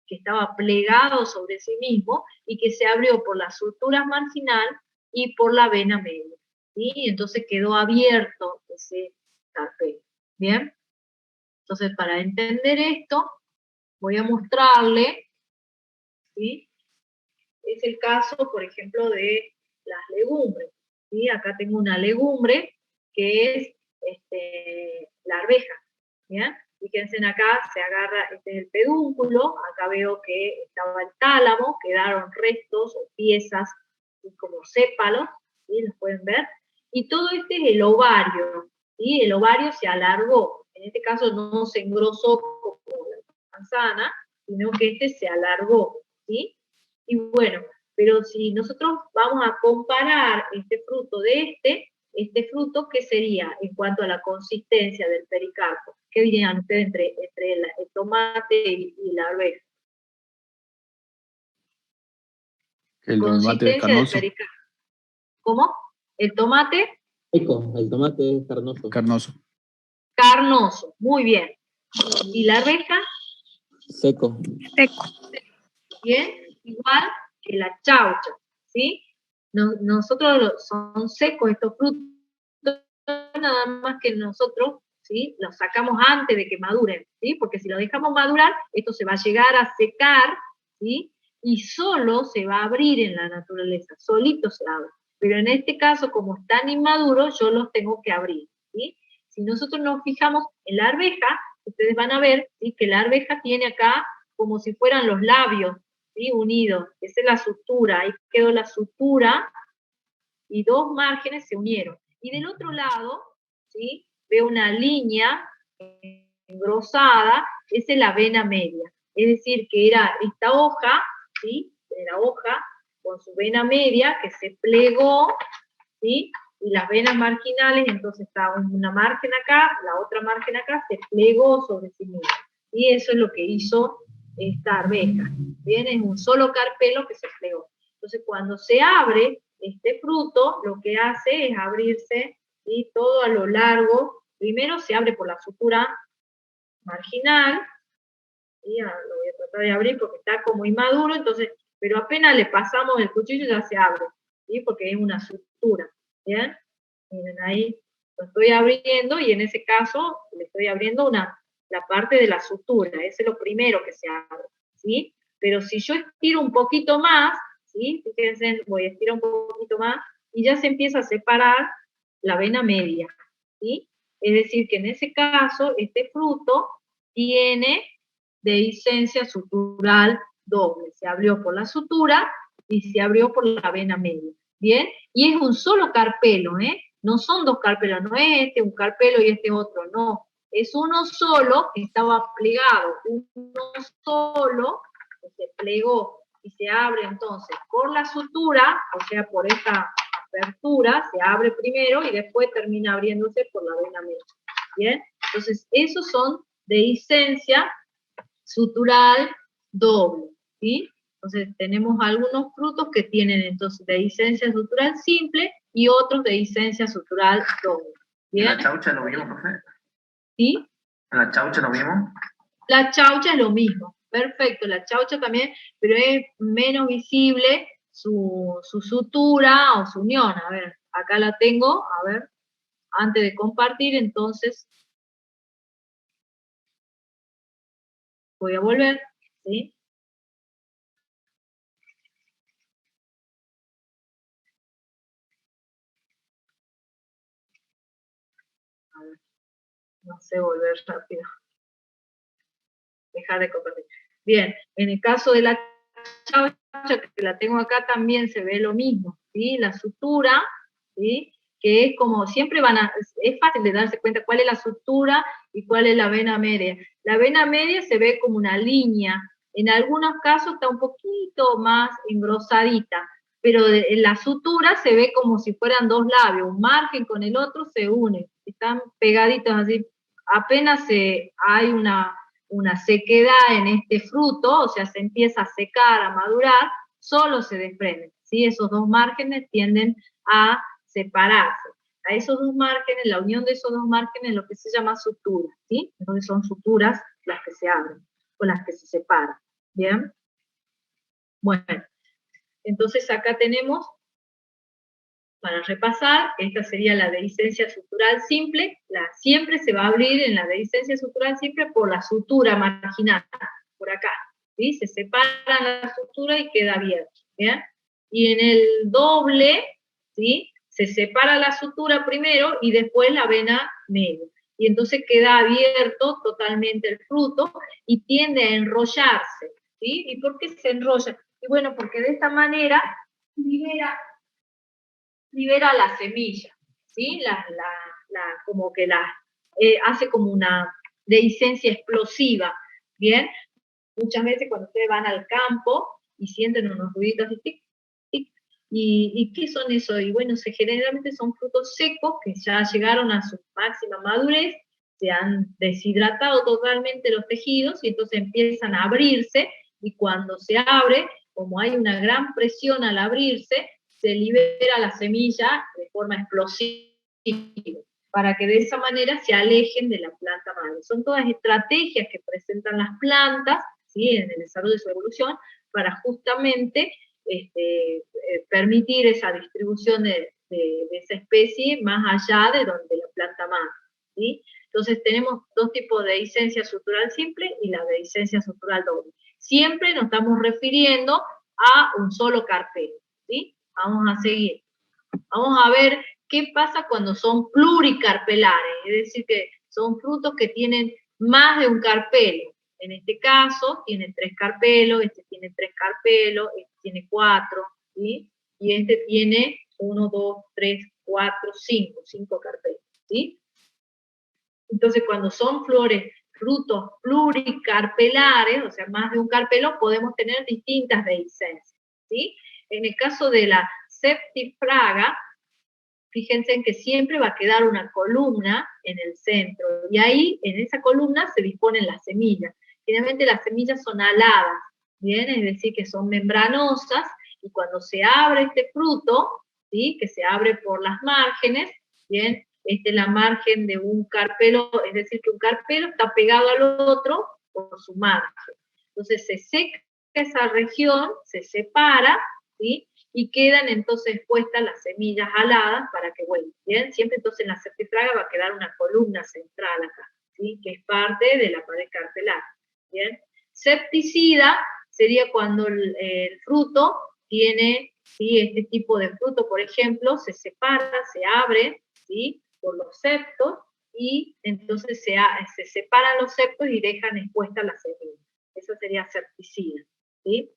[SPEAKER 1] que estaba plegado sobre sí mismo y que se abrió por las suturas marginal y por la vena media, ¿sí? Entonces quedó abierto ese carpelo, ¿bien? Entonces, para entender esto, voy a mostrarle, ¿sí? Es el caso, por ejemplo, de las legumbres, ¿sí? Acá tengo una legumbre que es la arveja, ¿bien? Fíjense acá, se agarra, este es el pedúnculo, acá veo que estaba el tálamo, quedaron restos o piezas, ¿sí?, como sépalos, ¿sí?, los pueden ver, y todo este es el ovario, ¿sí? El ovario se alargó, en este caso no se engrosó como la manzana, sino que este se alargó, ¿sí? Y bueno, pero si nosotros vamos a comparar este fruto de este fruto, ¿qué sería en cuanto a la consistencia del pericarpo? ¿Qué dirían ustedes entre el tomate y la arveja?
[SPEAKER 4] El tomate es
[SPEAKER 1] Consistencia del
[SPEAKER 4] carnoso.
[SPEAKER 1] pericarpo. ¿Cómo? ¿El tomate?
[SPEAKER 5] Seco, el tomate es carnoso.
[SPEAKER 4] Carnoso.
[SPEAKER 1] Carnoso, muy bien. ¿Y la arveja?
[SPEAKER 5] Seco.
[SPEAKER 1] Bien, igual que la chaucha, ¿sí? Nosotros son secos estos frutos, nada más que nosotros, ¿sí?, los sacamos antes de que maduren, ¿sí? Porque si lo dejamos madurar, esto se va a llegar a secar, ¿sí?, y solo se va a abrir en la naturaleza, solito se abre. Pero en este caso, como están inmaduros, yo los tengo que abrir, ¿sí? Si nosotros nos fijamos en la arveja, ustedes van a ver, ¿sí?, que la arveja tiene acá como si fueran los labios, ¿sí?, unidos. Esa es la sutura, ahí quedó la sutura, y dos márgenes se unieron. Y del otro lado, ¿sí?, veo una línea engrosada, esa es la vena media. Es decir, que era esta hoja, ¿sí?, la hoja con su vena media que se plegó, ¿sí?, y las venas marginales, entonces estaba una margen acá, la otra margen acá, se plegó sobre sí misma. Y eso es lo que hizo esta arveja. Bien, es un solo carpelo que se plegó. Entonces, cuando se abre este fruto, lo que hace es abrirse, ¿sí?, todo a lo largo. Primero se abre por la sutura marginal, y ahora lo voy a tratar de abrir porque está como inmaduro, entonces, pero apenas le pasamos el cuchillo ya se abre, ¿sí?, porque es una sutura, ¿bien? Miren ahí, lo estoy abriendo y en ese caso le estoy abriendo la parte de la sutura, ese es lo primero que se abre, ¿sí? Pero si yo estiro un poquito más, ¿sí?, fíjense, voy a estirar un poquito más y ya se empieza a separar la vena media, ¿sí? Es decir, que en ese caso este fruto tiene dehiscencia sutural doble, se abrió por la sutura y se abrió por la vena media, ¿bien? Y es un solo carpelo, ¿eh? No son dos carpelos, no es este un carpelo y este otro, no. Es uno solo que estaba plegado, uno solo que se plegó y se abre entonces por la sutura, o sea, por esta apertura, se abre primero y después termina abriéndose por la vena media, ¿bien? Entonces, esos son dehiscencia sutural doble, ¿sí? Entonces tenemos algunos frutos que tienen entonces dehiscencia sutural simple y otros dehiscencia sutural doble.
[SPEAKER 3] ¿En
[SPEAKER 1] ¿Bien?
[SPEAKER 3] la chaucha lo vimos, profe?
[SPEAKER 1] ¿Sí?
[SPEAKER 3] ¿En la chaucha lo vimos?
[SPEAKER 1] La chaucha es lo mismo, perfecto, la chaucha también, pero es menos visible su sutura o su unión. A ver, acá la tengo, a ver, antes de compartir, entonces voy a volver, ¿sí? A ver, no sé volver rápido. Dejar de compartir. Bien, en el caso de la chaucha, que la tengo acá, también se ve lo mismo, ¿sí? La sutura, ¿sí? Que es como, siempre es fácil de darse cuenta cuál es la sutura y cuál es la vena media. La vena media se ve como una línea, en algunos casos está un poquito más engrosadita, pero en la sutura se ve como si fueran dos labios, un margen con el otro se unen, están pegaditos así, apenas hay una sequedad en este fruto, o sea, se empieza a secar, a madurar, solo se desprenden, ¿sí? Esos dos márgenes tienden a separarse. A esos dos márgenes, la unión de esos dos márgenes es lo que se llama sutura, ¿sí? Entonces son suturas las que se abren, o las que se separan, ¿bien? Bueno, entonces acá tenemos, para repasar, esta sería la dehiscencia sutural simple, siempre se va a abrir en la dehiscencia sutural simple por la sutura marginal, por acá, ¿sí? Se separa la sutura y queda abierto, ¿bien? Y en el doble, ¿sí? Se separa la sutura primero y después la vena media. Y entonces queda abierto totalmente el fruto y tiende a enrollarse, ¿sí? ¿Y por qué se enrolla? Y bueno, porque de esta manera libera la semilla, ¿sí? Como que hace como una dehiscencia explosiva, ¿bien? Muchas veces cuando ustedes van al campo y sienten unos ruiditos de tic, tic, ¿y qué son eso? Y bueno, generalmente son frutos secos que ya llegaron a su máxima madurez, se han deshidratado totalmente los tejidos y entonces empiezan a abrirse y cuando se abre, como hay una gran presión al abrirse, se libera la semilla de forma explosiva, para que de esa manera se alejen de la planta madre. Son todas estrategias que presentan las plantas, ¿sí? En el desarrollo de su evolución, para justamente permitir esa distribución de esa especie más allá de donde la planta madre, ¿sí? Entonces tenemos dos tipos de dehiscencia sutural simple y la dehiscencia sutural doble. Siempre nos estamos refiriendo a un solo carpelo, ¿sí? Vamos a seguir. Vamos a ver qué pasa cuando son pluricarpelares, es decir, que son frutos que tienen más de un carpelo. En este caso, tiene 3 carpelos, este tiene 3 carpelos, este tiene 4, ¿sí? Y este tiene 1, 2, 3, 4, 5 carpelos, ¿sí? Entonces, cuando son frutos pluricarpelares, o sea, más de un carpelo, podemos tener distintas dehiscencias, ¿sí? En el caso de la septifraga, fíjense en que siempre va a quedar una columna en el centro, y ahí, en esa columna, se disponen las semillas. Generalmente las semillas son aladas, ¿bien? Es decir, que son membranosas, y cuando se abre este fruto, ¿sí? Que se abre por las márgenes, ¿bien? Esta es la margen de un carpelo, es decir, que un carpelo está pegado al otro por su margen. Entonces se seca esa región, se separa, ¿sí? Y quedan entonces puestas las semillas aladas para que vuelvan, ¿bien? Siempre entonces en la septifraga va a quedar una columna central acá, ¿sí? Que es parte de la pared carpelar, ¿bien? Septicida sería cuando el fruto tiene, ¿sí? Este tipo de fruto, por ejemplo, se separa, se abre, ¿sí? Por los septos, y entonces se separan los septos y dejan expuestas las semillas. Eso sería septicida, ¿sí?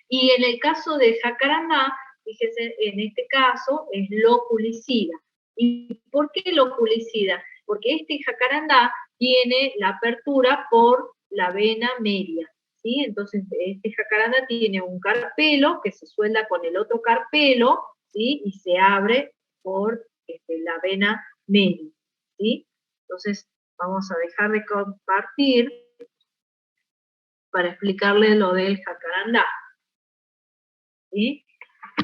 [SPEAKER 1] Y en el caso de jacarandá, fíjense, en este caso es loculicida. ¿Y por qué loculicida? Porque este jacarandá tiene la apertura por la vena media, ¿sí? Entonces, este jacarandá tiene un carpelo que se suelda con el otro carpelo, ¿sí? Y se abre por la vena media, ¿sí? Entonces, vamos a dejar de compartir para explicarles lo del jacarandá, ¿sí?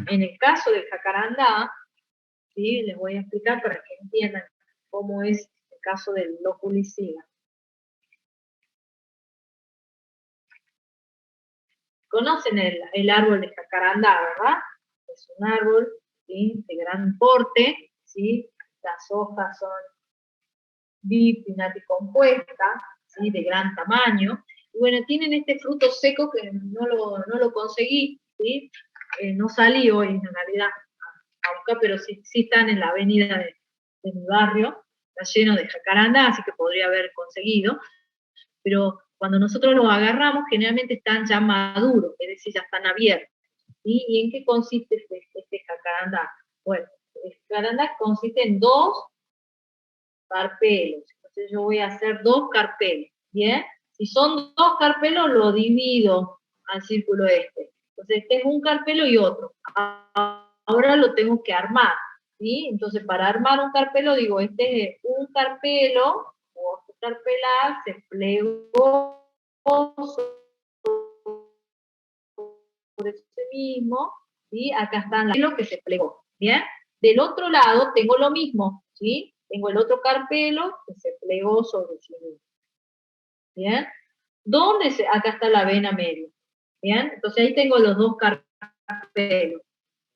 [SPEAKER 1] En el caso del jacarandá, ¿sí? Les voy a explicar para que entiendan cómo es el caso del loculicida. Conocen el árbol de jacarandá, ¿verdad? Es un árbol, ¿sí? De gran porte, ¿sí? Las hojas son bipinnaticompuestas, ¿sí? De gran tamaño. Y bueno, tienen este fruto seco que no lo conseguí, ¿sí? No salí hoy en realidad a buscar, pero sí están en la avenida de mi barrio, está lleno de jacarandá, así que podría haber conseguido, pero cuando nosotros los agarramos, generalmente están ya maduros, es decir, ya están abiertos. ¿Sí? ¿Y en qué consiste este jacarandá? Bueno, el jacarandá consiste en 2 carpelos. Entonces yo voy a hacer 2 carpelos, ¿bien? Si son 2 carpelos, lo divido al círculo este. Entonces este es un carpelo y otro. Ahora lo tengo que armar, ¿sí? Entonces para armar un carpelo, digo, este es un carpelo, o carpelar, se plegó sobre ese mismo, ¿sí? Acá están los que se plegó, ¿bien? Del otro lado tengo lo mismo, ¿sí? Tengo el otro carpelo que se plegó sobre sí mismo, ¿bien? Acá está la vena media, ¿bien? Entonces ahí tengo los 2 carpelos.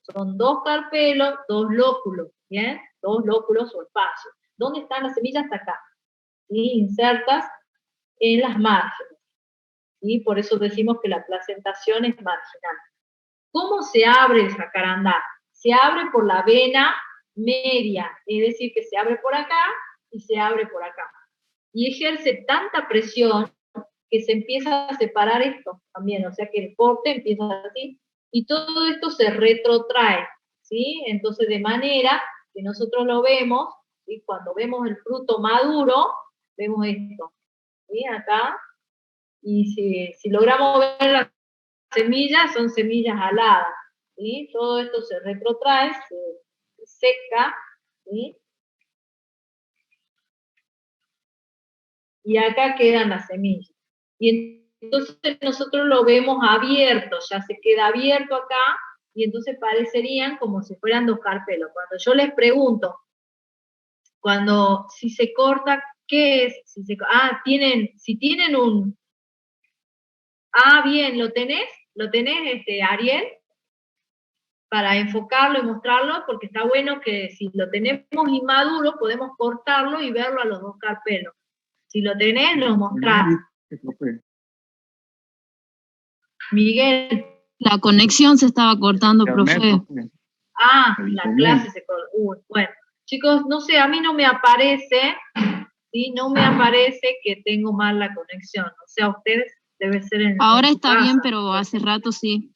[SPEAKER 1] Son 2 carpelos, 2 lóculos, ¿bien? 2 lóculos o espacios. ¿Dónde están las semillas? Hasta acá, ¿sí? Insertas en las márgenes, ¿sí? Por eso decimos que la placentación es marginal. ¿Cómo se abre el jacarandá? Se abre por la vena media, es decir, que se abre por acá y se abre por acá. Y ejerce tanta presión que se empieza a separar esto también, o sea que el corte empieza así, y todo esto se retrotrae, ¿sí? Entonces, de manera que nosotros lo vemos, y cuando vemos el fruto maduro, vemos esto, ¿sí? Acá, y si logramos ver las semillas, son semillas aladas, ¿sí? Todo esto se retrotrae, se seca, ¿sí? Y acá quedan las semillas. Y entonces nosotros lo vemos abierto, ya se queda abierto acá, y entonces parecerían como si fueran 2 carpelos. Cuando yo les pregunto, si se corta, ¿qué es? Si tienen un... bien, ¿lo tenés? ¿Lo tenés, Ariel? Para enfocarlo y mostrarlo, porque está bueno que si lo tenemos inmaduro, podemos cortarlo y verlo a los 2 carpelos. Si lo tenés, lo mostrás. Miguel.
[SPEAKER 6] La conexión se estaba cortando, profe.
[SPEAKER 1] La clase se cortó. Bueno, chicos, no sé, a mí no me aparece, ¿sí? No me aparece que tengo mal la conexión. O sea, ustedes debe ser en
[SPEAKER 6] Ahora
[SPEAKER 1] su
[SPEAKER 6] está
[SPEAKER 1] casa,
[SPEAKER 6] bien, pero hace rato sí.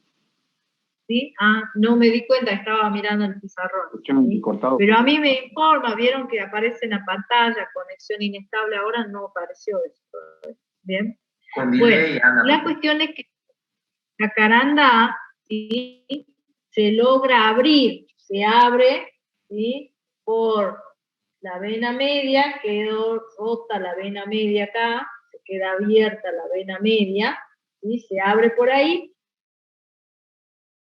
[SPEAKER 1] ¿sí? No me di cuenta, estaba mirando el pizarrón, ¿sí? Pero a mí me informa, vieron que aparece en la pantalla, conexión inestable, ahora no apareció eso. ¿Bien?
[SPEAKER 3] Con delay,
[SPEAKER 1] Bueno,
[SPEAKER 3] Ana.
[SPEAKER 1] la cuestión es que la jacarandá, ¿sí? Se logra abrir, se abre, ¿sí? Por la vena media, quedó rota la vena media acá, se queda abierta la vena media, ¿sí? Se abre por ahí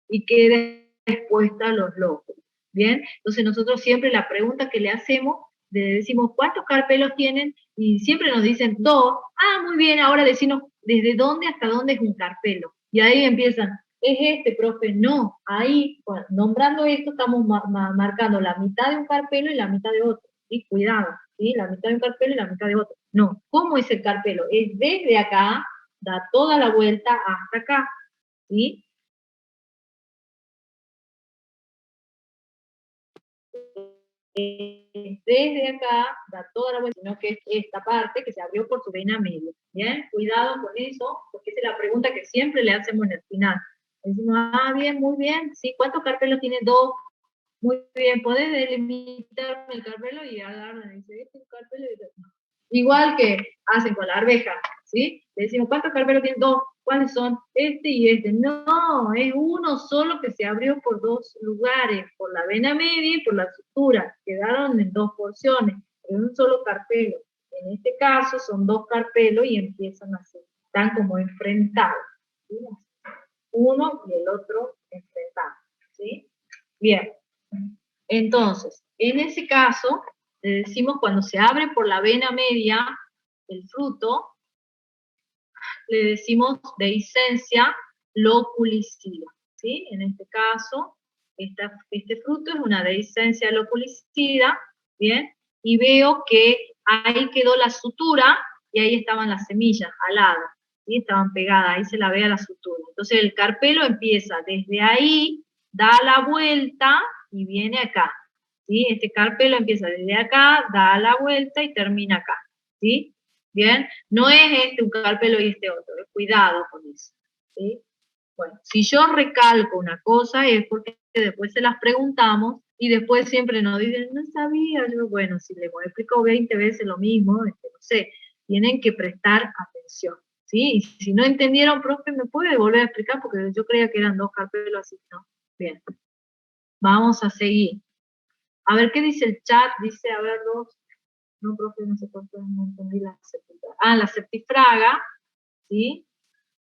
[SPEAKER 1] y queda expuesta a los lóculos, ¿bien? Entonces nosotros siempre la pregunta que le hacemos, le decimos, ¿cuántos carpelos tienen? Y siempre nos dicen 2. Muy bien, ahora decimos, ¿desde dónde hasta dónde es un carpelo? Y ahí empiezan, ¿es profe? No, ahí, bueno, nombrando esto, estamos marcando la mitad de un carpelo y la mitad de otro, ¿sí? Cuidado, ¿sí? La mitad de un carpelo y la mitad de otro. No, ¿cómo es el carpelo? Es desde acá, da toda la vuelta hasta acá, ¿sí? Desde acá da toda la vuelta, sino que es esta parte que se abrió por su vena media. Bien, cuidado con eso, porque esa es la pregunta que siempre le hacemos en el final. Decimos, bien, muy bien, sí, ¿cuántos carpelos tiene? 2. Muy bien, ¿podés delimitarme el carpelo? Y agarran y dicen, este es un carpelo y no. Igual que hacen con la arveja, ¿sí? Le decimos, ¿cuántos carpelos tienen? 2. ¿Cuáles son? Este y este. No, es uno solo que se abrió por 2 lugares, por la vena media y por la sutura. Quedaron en 2 porciones, en un solo carpelo. En este caso son 2 carpelos y empiezan así. Están como enfrentados, ¿sí? Uno y el otro enfrentados, ¿sí? Bien. Entonces, en ese caso, le decimos cuando se abre por la vena media el fruto, le decimos dehiscencia loculicida, ¿sí? En este caso, este fruto es una dehiscencia loculicida, ¿bien? Y veo que ahí quedó la sutura y ahí estaban las semillas aladas, ¿sí? Estaban pegadas, ahí se la ve a la sutura. Entonces el carpelo empieza desde ahí, da la vuelta y viene acá, ¿sí? Este carpelo empieza desde acá, da la vuelta y termina acá, ¿sí? ¿Bien? No es este un carpelo y este otro, cuidado con eso, ¿sí? Bueno, si yo recalco una cosa es porque después se las preguntamos y después siempre nos dicen, no sabía, yo, bueno, si le explico 20 veces lo mismo, no sé, tienen que prestar atención, ¿sí? Y si no entendieron, profe, ¿me puede volver a explicar? Porque yo creía que eran dos carpelos así, ¿no? Bien, vamos a seguir. A ver, ¿qué dice el chat? Dice, a ver, no, profe, no sé por qué no entendí la septifraga. Ah, la septifraga, ¿sí?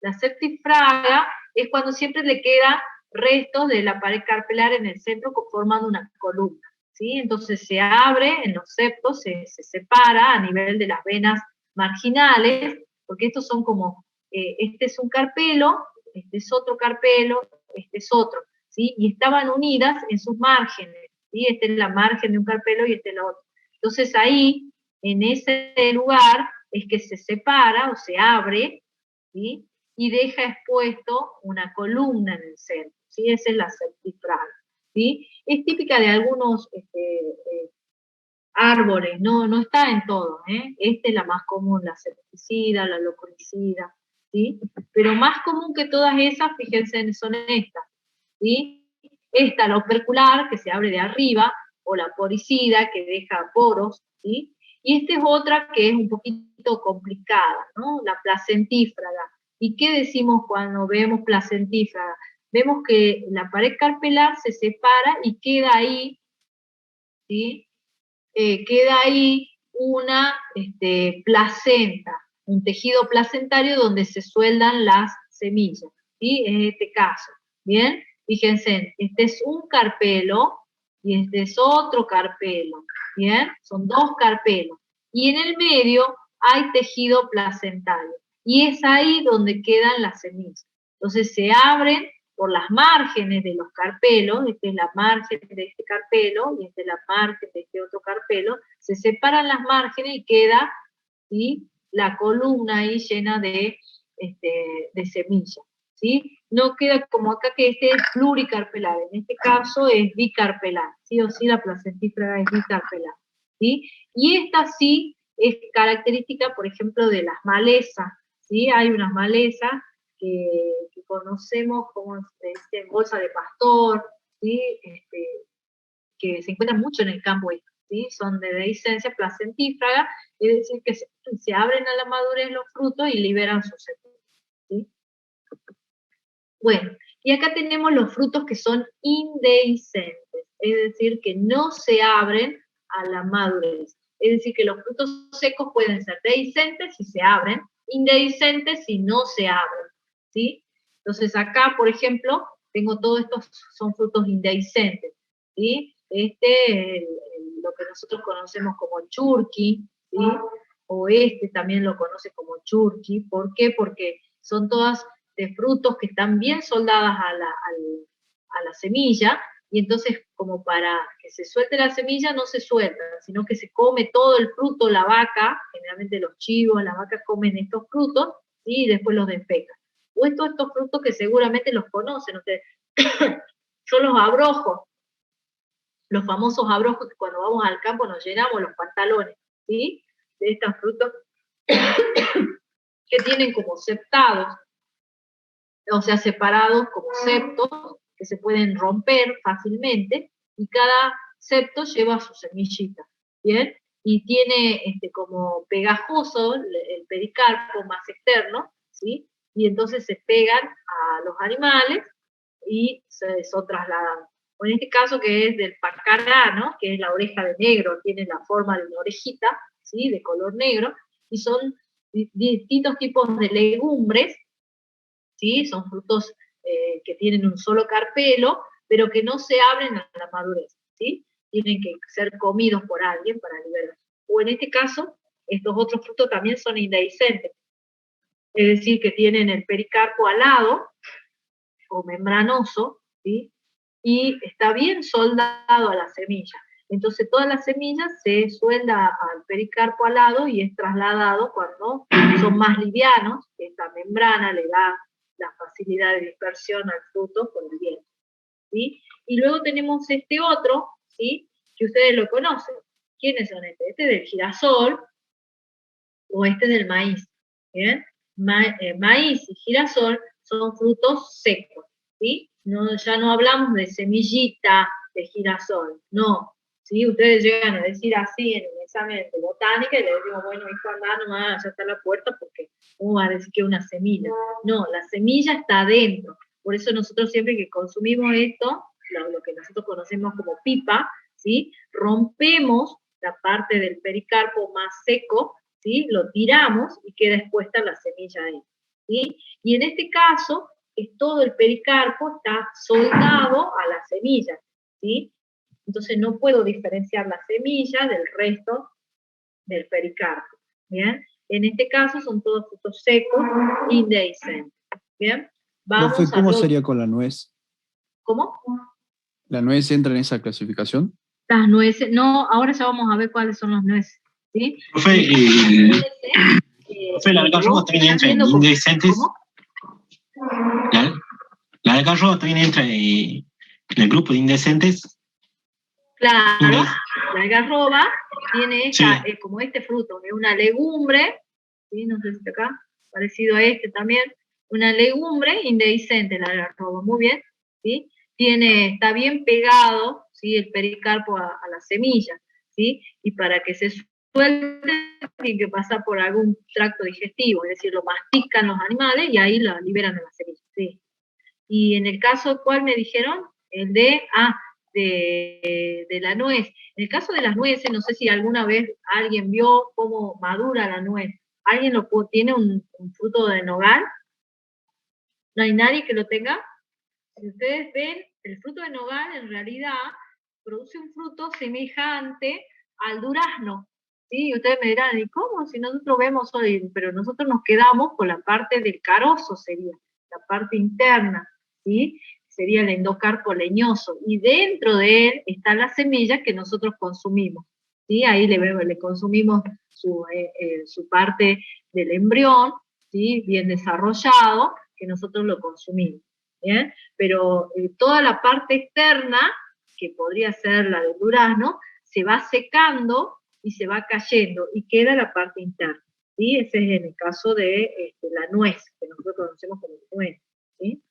[SPEAKER 1] La septifraga es cuando siempre le queda restos de la pared carpelar en el centro formando una columna, ¿sí? Entonces se abre en los septos, se separa a nivel de las venas marginales, porque estos son como, este es un carpelo, este es otro carpelo, este es otro, ¿sí? Y estaban unidas en sus márgenes, ¿sí? Esta es la margen de un carpelo y este es el otro. Entonces ahí, en ese lugar, es que se separa o se abre, ¿sí? Y deja expuesto una columna en el centro, ¿sí? Esa es la septifraga, ¿sí? Es típica de algunos árboles, no está en todos, ¿eh? Esta es la más común, la septicida, la locoricida, ¿sí? Pero más común que todas esas, fíjense, son estas, ¿sí? Esta, la opercular, que se abre de arriba, o la poricida, que deja poros, ¿sí? Y esta es otra que es un poquito complicada, ¿no? La placentífraga. ¿Y qué decimos cuando vemos placentífraga? Vemos que la pared carpelar se separa y queda ahí, ¿sí? Queda ahí una placenta, un tejido placentario donde se sueldan las semillas, ¿sí? En este caso, ¿bien? Fíjense, este es un carpelo y este es otro carpelo, ¿bien? Son dos carpelos. Y en el medio hay tejido placentario. Y es ahí donde quedan las semillas. Entonces se abren por las márgenes de los carpelos, esta es la margen de este carpelo y esta es la margen de este otro carpelo, se separan las márgenes y queda, ¿sí?, la columna ahí llena de semillas, ¿sí? No queda como acá que este es pluricarpelar, en este caso es bicarpelar, sí o sí la placentífraga es bicarpelar, ¿sí? Y esta sí es característica, por ejemplo, de las malezas, ¿sí? Hay unas malezas que conocemos como bolsa de pastor, ¿sí? Que se encuentran mucho en el campo, ¿sí? Son de dehiscencia placentífraga, es decir, que se abren a la madurez los frutos y liberan sus semillas, ¿sí? Bueno, y acá tenemos los frutos que son indehiscentes, es decir, que no se abren a la madurez. Es decir, que los frutos secos pueden ser dehiscentes si se abren, indehiscentes si no se abren, ¿sí? Entonces acá, por ejemplo, tengo todos estos, son frutos indehiscentes, ¿sí? Lo que nosotros conocemos como churqui, ¿sí? O también lo conoce como churqui. ¿Por qué? Porque son todas de frutos que están bien soldadas a la semilla, y entonces como para que se suelte la semilla no se suelta, sino que se come todo el fruto la vaca, generalmente los chivos, las vacas comen estos frutos, ¿sí? Y después los despecan. O estos frutos que seguramente los conocen ustedes, son los abrojos, los famosos abrojos que cuando vamos al campo nos llenamos los pantalones, ¿sí? De estos frutos que tienen como septados, o sea, separados como septos, que se pueden romper fácilmente, y cada septo lleva su semillita, ¿bien? Y tiene como pegajoso el pericarpo más externo, ¿sí? Y entonces se pegan a los animales y son trasladados. O en este caso que es del pacará, ¿no? Que es la oreja de negro, tiene la forma de una orejita, ¿sí? De color negro, y son distintos tipos de legumbres, ¿sí? Son frutos que tienen un solo carpelo, pero que no se abren a la madurez, ¿sí? Tienen que ser comidos por alguien para liberar. O en este caso, estos otros frutos también son indehiscentes, es decir, que tienen el pericarpo alado o membranoso, ¿sí? Y está bien soldado a la semilla. Entonces toda la semilla se suelda al pericarpo alado y es trasladado cuando son más livianos, esta membrana le da la facilidad de dispersión al fruto por el viento, ¿sí? Y luego tenemos este otro, ¿sí? Que ustedes lo conocen. ¿Quiénes son este? Este es del girasol, o este es del maíz, ¿bien? Maíz y girasol son frutos secos, ¿sí? No, ya no hablamos de semillita de girasol, no. ¿Sí? Ustedes llegan a decir así en el examen de botánica y le decimos, bueno, hijo, andá nomás, ya está la puerta, porque ¿cómo va a decir que es una semilla? No, la semilla está adentro. Por eso nosotros siempre que consumimos esto, lo que nosotros conocemos como pipa, ¿sí? Rompemos la parte del pericarpo más seco, ¿sí? Lo tiramos y queda expuesta la semilla ahí, ¿sí? Y en este caso, todo el pericarpo está soldado a la semilla, ¿sí? Entonces no puedo diferenciar la semilla del resto del pericarpo, ¿bien? En este caso son todos frutos secos, indehiscentes, ¿bien? Vamos
[SPEAKER 7] Profe, ¿cómo sería con la nuez?
[SPEAKER 1] ¿Cómo?
[SPEAKER 7] ¿La nuez entra en esa clasificación?
[SPEAKER 1] Las nueces, no, ahora ya vamos a ver cuáles son las nueces, ¿sí?
[SPEAKER 8] Profe, profe, la algarroba también entra en indehiscentes.
[SPEAKER 1] ¿Cómo?
[SPEAKER 8] La algarroba también entra en el grupo de indehiscentes.
[SPEAKER 1] Claro, la algarroba tiene esta,
[SPEAKER 8] Sí.
[SPEAKER 1] como este fruto, es una legumbre, ¿sí? No sé si está acá, parecido a este también, una legumbre indehiscente la algarroba, muy bien, ¿sí? Está bien pegado, ¿sí? El pericarpo a la semilla, ¿sí? Y para que se suelte tiene que pasar por algún tracto digestivo, es decir, lo mastican los animales y ahí lo liberan a la semilla, ¿sí? Y en el caso, ¿cuál me dijeron? El de la nuez. En el caso de las nueces, no sé si alguna vez alguien vio cómo madura la nuez. ¿Alguien tiene un fruto de nogal? ¿No hay nadie que lo tenga? Si ustedes ven, el fruto de nogal en realidad produce un fruto semejante al durazno, ¿sí? Y ustedes me dirán, ¿y cómo? Si nosotros vemos hoy, pero nosotros nos quedamos con la parte del carozo, sería, la parte interna, ¿sí? Sería el endocarpo leñoso, y dentro de él está la semilla que nosotros consumimos, ¿sí? Ahí le consumimos su parte del embrión, ¿sí? Bien desarrollado, que nosotros lo consumimos, ¿bien? Pero toda la parte externa, que podría ser la del durazno, se va secando y se va cayendo, y queda la parte interna, ¿sí? Ese es en el caso de la nuez, que nosotros conocemos como nuez, ¿sí?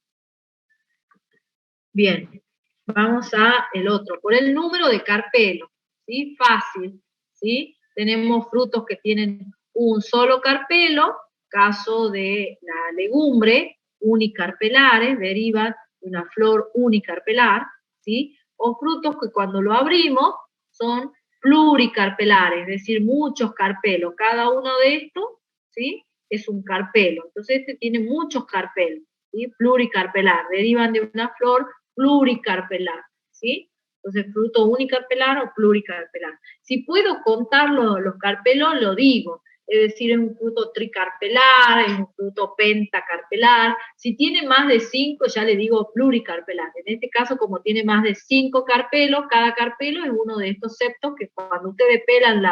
[SPEAKER 1] Bien, vamos a el otro, por el número de carpelo, ¿sí? Fácil, ¿sí? Tenemos frutos que tienen un solo carpelo, caso de la legumbre, unicarpelares, derivan de una flor unicarpelar, ¿sí? O frutos que cuando lo abrimos son pluricarpelares, es decir, muchos carpelos, cada uno de estos, ¿sí? Es un carpelo, entonces este tiene muchos carpelos, ¿sí? Pluricarpelar, derivan de una flor pluricarpelar, ¿sí? Entonces, fruto unicarpelar o pluricarpelar. Si puedo contar los carpelos, lo digo. Es decir, es un fruto tricarpelar, es un fruto pentacarpelar. Si tiene más de 5, ya le digo pluricarpelar. En este caso, como tiene más de 5 carpelos, cada carpelo es uno de estos septos que cuando ustedes pelan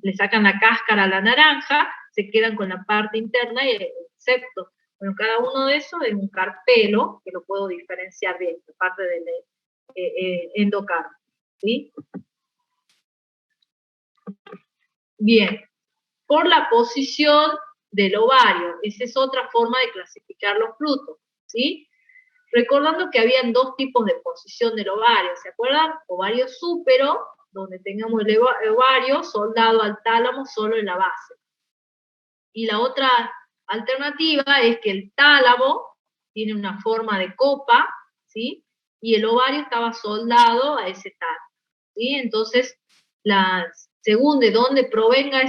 [SPEAKER 1] le sacan la cáscara a la naranja, se quedan con la parte interna y el septo. Bueno, cada uno de esos es un carpelo, que lo puedo diferenciar bien, la parte del endocarpo, ¿sí? Bien, por la posición del ovario, esa es otra forma de clasificar los frutos, ¿sí? Recordando que habían dos tipos de posición del ovario, ¿se acuerdan? Ovario súpero, donde tengamos el ovario soldado al tálamo solo en la base. Y la otra alternativa es que el tálamo tiene una forma de copa, ¿sí? Y el ovario estaba soldado a ese tálamo, ¿sí? Entonces, según de dónde provenga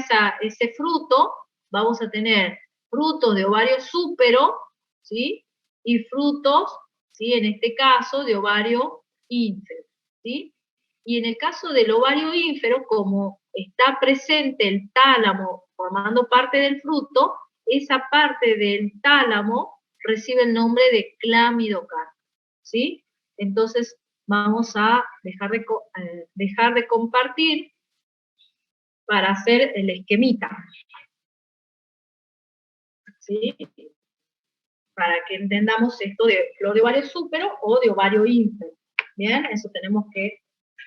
[SPEAKER 1] ese fruto, vamos a tener frutos de ovario súpero, ¿sí? Y frutos, ¿sí? En este caso, de ovario ínfero, ¿sí? Y en el caso del ovario ínfero, como está presente el tálamo formando parte del fruto, esa parte del tálamo recibe el nombre de clamidocarpo, ¿sí? Entonces vamos a dejar de compartir para hacer el esquemita, ¿sí? Para que entendamos esto de flor de ovario súpero o de ovario ínfero, ¿bien? Eso tenemos que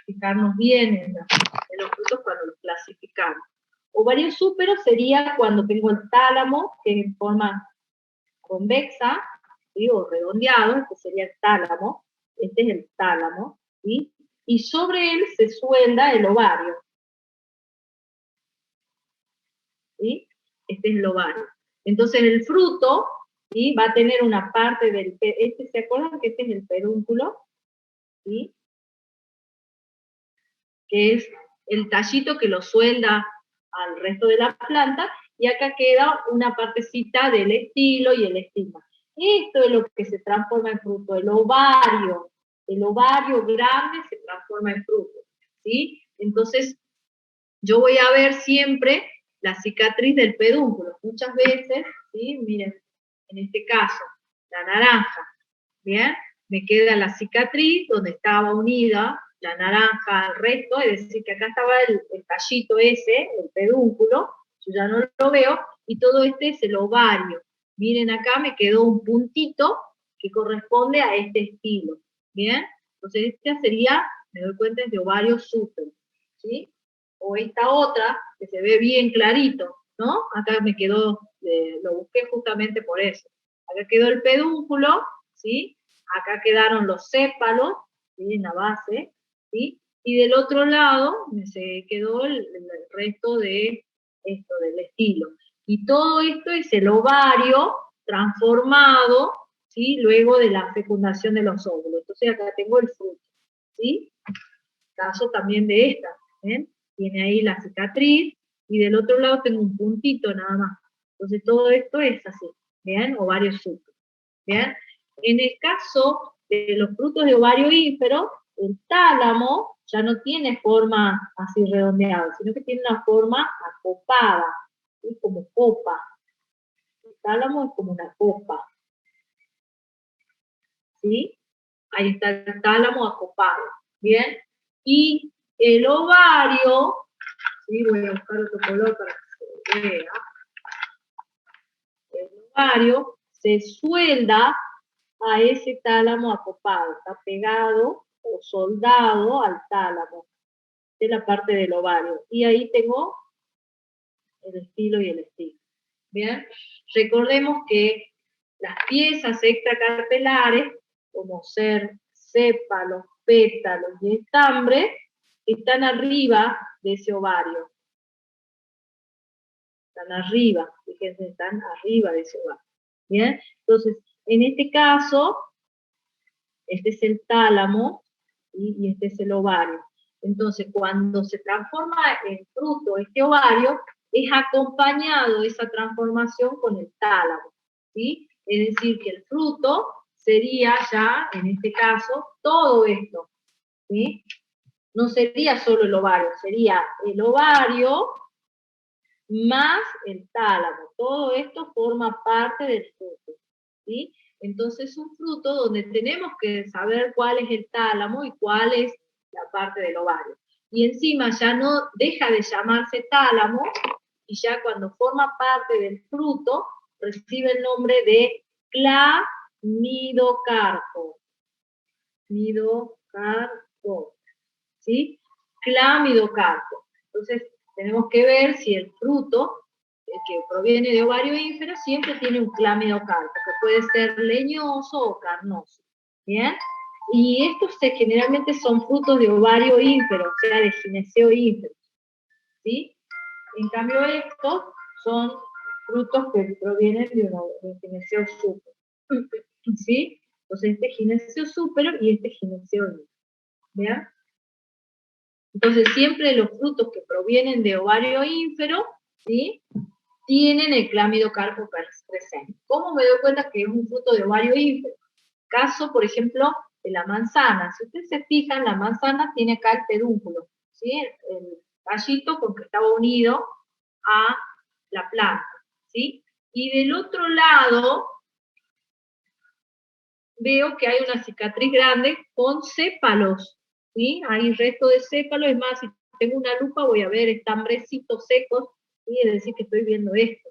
[SPEAKER 1] fijarnos bien en los frutos cuando los clasificamos. Ovario súpero sería cuando tengo el tálamo, que es en forma convexa, ¿sí? O redondeado, este sería el tálamo, este es el tálamo, ¿sí? Y sobre él se suelda el ovario, ¿sí? Este es el ovario. Entonces el fruto, ¿sí? Va a tener una parte del, ¿se acuerdan que este es el pedúnculo? ¿Sí? Que es el tallito que lo suelda al resto de la planta, y acá queda una partecita del estilo y el estigma. Esto es lo que se transforma en fruto, el ovario grande se transforma en fruto, ¿sí? Entonces, yo voy a ver siempre la cicatriz del pedúnculo. Muchas veces, ¿sí? Miren, en este caso, la naranja, ¿bien? Me queda la cicatriz donde estaba unida la naranja al resto, es decir, que acá estaba el tallito ese, el pedúnculo, yo ya no lo veo, y todo este es el ovario. Miren acá me quedó un puntito que corresponde a este estilo, ¿bien? Entonces esta sería, me doy cuenta, es de ovario súpero, ¿sí? O esta otra, que se ve bien clarito, ¿no? Acá me quedó, lo busqué justamente por eso. Acá quedó el pedúnculo, ¿sí? Acá quedaron los sépalos, ¿sí? En la base, ¿sí? Y del otro lado se quedó el resto de esto, del estilo. Y todo esto es el ovario transformado, ¿sí? Luego de la fecundación de los óvulos. Entonces acá tengo el fruto, ¿sí? Caso también de esta, ¿ven? Tiene ahí la cicatriz, y del otro lado tengo un puntito nada más. Entonces todo esto es así, ¿bien? Ovario súpero, ¿bien? En el caso de los frutos de ovario ínfero, el tálamo ya no tiene forma así redondeada, sino que tiene una forma acopada, ¿sí? Como copa. El tálamo es como una copa, ¿sí? Ahí está el tálamo acopado, ¿bien? Y el ovario, ¿sí? Voy a buscar otro color para que se vea. El ovario se suelda a ese tálamo acopado, está pegado o soldado al tálamo de la parte del ovario. Y ahí tengo el estilo y el estilo. Bien, recordemos que las piezas extracarpelares, como ser sépalos, pétalos y estambre, están arriba de ese ovario. Están arriba, fíjense, están arriba de ese ovario. Bien, entonces, en este caso, este es el tálamo, ¿sí? Y este es el ovario. Entonces, cuando se transforma en fruto este ovario, es acompañado esa transformación con el tálamo, ¿sí? Es decir, que el fruto sería ya, en este caso, todo esto, ¿sí? No sería solo el ovario, sería el ovario más el tálamo. Todo esto forma parte del fruto, ¿sí? Entonces es un fruto donde tenemos que saber cuál es el tálamo y cuál es la parte del ovario. Y encima ya no deja de llamarse tálamo, y ya cuando forma parte del fruto recibe el nombre de clamidocarpo. Midocarpo, ¿sí? Clamidocarpo. Entonces tenemos que ver si el fruto que proviene de ovario ínfero siempre tiene un clamidocarpo, que puede ser leñoso o carnoso, ¿bien? Y estos generalmente son frutos de ovario ínfero, o sea, de gineceo ínfero, ¿sí? En cambio estos son frutos que provienen de un gineceo súpero, ¿sí? Entonces este gineceo súpero y este gineceo ínfero, ¿bien? Entonces siempre los frutos que provienen de ovario ínfero, ¿sí? Tienen el clamidocarpo presente. ¿Cómo me doy cuenta que es un fruto de ovario ínfero? Caso, por ejemplo, de la manzana. Si ustedes se fijan, la manzana tiene acá el pedúnculo, ¿sí? El tallito con que estaba unido a la planta, ¿sí? Y del otro lado veo que hay una cicatriz grande con sépalos, ¿sí? Hay resto de sépalos, es más, si tengo una lupa voy a ver estambrecitos secos, ¿sí? Es decir, que estoy viendo esto,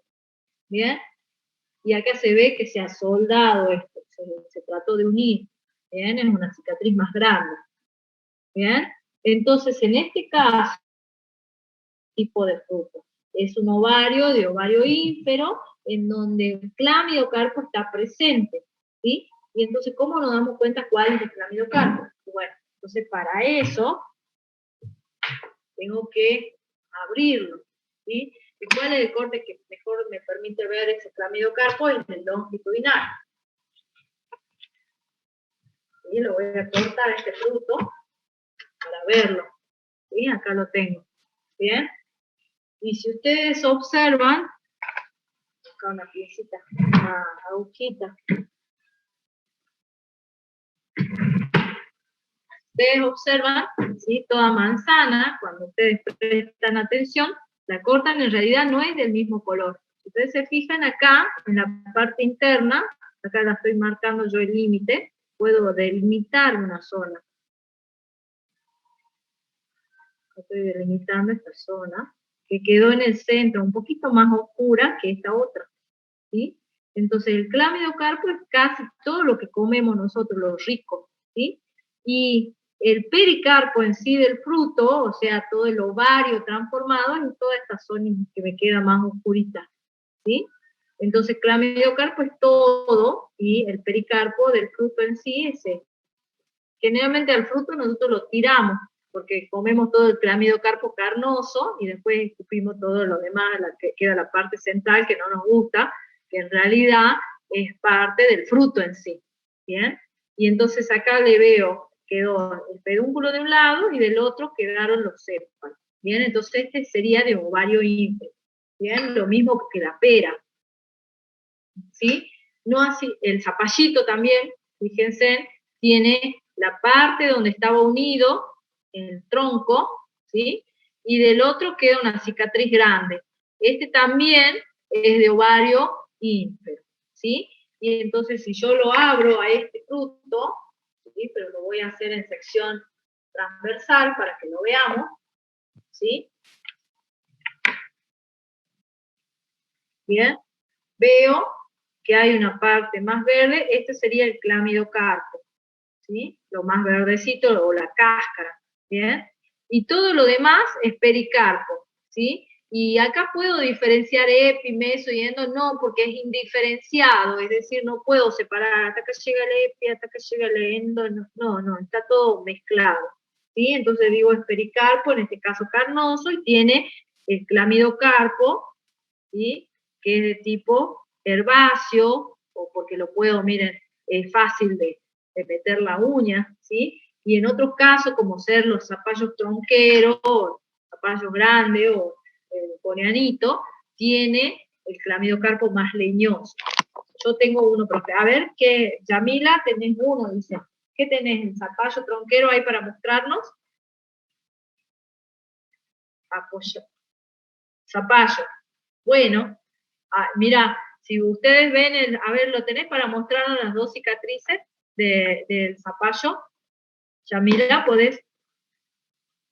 [SPEAKER 1] ¿bien? Y acá se ve que se ha soldado esto, se trató de unir, ¿bien? Es una cicatriz más grande, ¿bien? Entonces, en este caso, tipo de fruto. es un ovario de ovario ínfero, en donde el clamidocarpo está presente, ¿sí? Y entonces, ¿cómo nos damos cuenta cuál es el clamidocarpo? Bueno, entonces para eso, tengo que abrirlo, ¿sí? ¿Y cuál es el corte que mejor me permite ver ese clamidocarpo? Es el longitudinal. ¿Sí? Lo voy a cortar este fruto para verlo. ¿Sí? Acá lo tengo. ¿Bien? Y si ustedes observan, acá una piecita, una agujita. Ustedes observan, ¿sí? Toda manzana, cuando ustedes prestan atención, la cortan, en realidad no es del mismo color. Si ustedes se fijan acá, en la parte interna, acá la estoy marcando yo el límite, puedo delimitar una zona. Estoy delimitando esta zona, que quedó en el centro, un poquito más oscura que esta otra, ¿sí? Entonces el clamidocarpo es casi todo lo que comemos nosotros, los ricos, ¿sí? Y el pericarpo en sí del fruto, o sea, todo el ovario transformado, es toda esta zona que me queda más oscurita, ¿sí? Entonces clamidocarpo es todo, y el pericarpo del fruto en sí es este. Generalmente al fruto nosotros lo tiramos, porque comemos todo el clamidocarpo carnoso, y después escupimos todo lo demás, la que queda la parte central que no nos gusta, que en realidad es parte del fruto en sí, ¿bien? Y entonces acá le veo, quedó el pedúnculo de un lado, y del otro quedaron los sépalos, ¿bien? Entonces este sería de ovario ínfero, ¿bien? Lo mismo que la pera, ¿sí? No así, el zapallito también, fíjense, tiene la parte donde estaba unido el tronco, ¿sí? Y del otro queda una cicatriz grande. Este también es de ovario ínfero, ¿sí? Y entonces si yo lo abro a este fruto, ¿sí? Pero lo voy a hacer en sección transversal para que lo veamos, ¿sí? Bien, veo que hay una parte más verde, este sería el clamidocarpo, ¿sí? Lo más verdecito, o la cáscara, ¿bien? Y todo lo demás es pericarpo, ¿sí? Y acá puedo diferenciar epi, meso y endo, no, porque es indiferenciado, es decir, no puedo separar, hasta acá llega el epi, hasta acá llega el endo, no, está todo mezclado, ¿sí? Entonces digo es pericarpo, en este caso carnoso, y tiene el clamidocarpo, ¿sí? Que es de tipo herbáceo, o porque lo puedo, miren, es fácil de meter la uña, ¿sí? Y en otros casos, como ser los zapallos tronqueros, o zapallos grandes, o el coreanito, tiene el clamidocarpo más leñoso. Yo tengo uno, profe. A ver, que Yamila, tenés uno, dice. ¿Qué tenés? ¿El zapallo tronquero ahí para mostrarnos? Apoyo. Zapallo. Bueno, mira, si ustedes ven, a ver, ¿lo tenés para mostrarnos las dos cicatrices del zapallo? Yamila, ¿podés?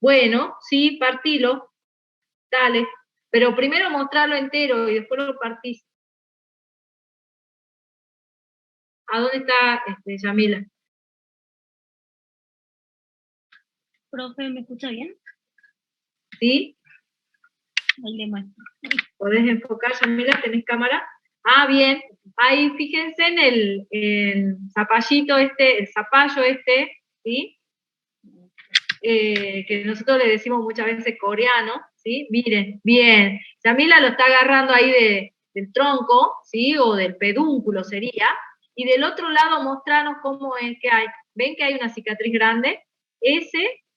[SPEAKER 1] Bueno, sí, partilo. Dale. Pero primero mostrarlo entero y después lo partís. ¿A dónde está Yamila?
[SPEAKER 9] Profe, ¿me escucha bien?
[SPEAKER 1] ¿Sí?
[SPEAKER 9] Ahí le muestro.
[SPEAKER 1] ¿Podés enfocar, Yamila? ¿Tenés cámara? Ah, bien. Ahí fíjense en el zapallito el zapallo ¿sí? Que nosotros le decimos muchas veces coreano, ¿sí? Miren, bien. Yamila lo está agarrando ahí del tronco, ¿sí? O del pedúnculo sería. Y del otro lado mostranos cómo es que hay. ¿Ven que hay una cicatriz grande?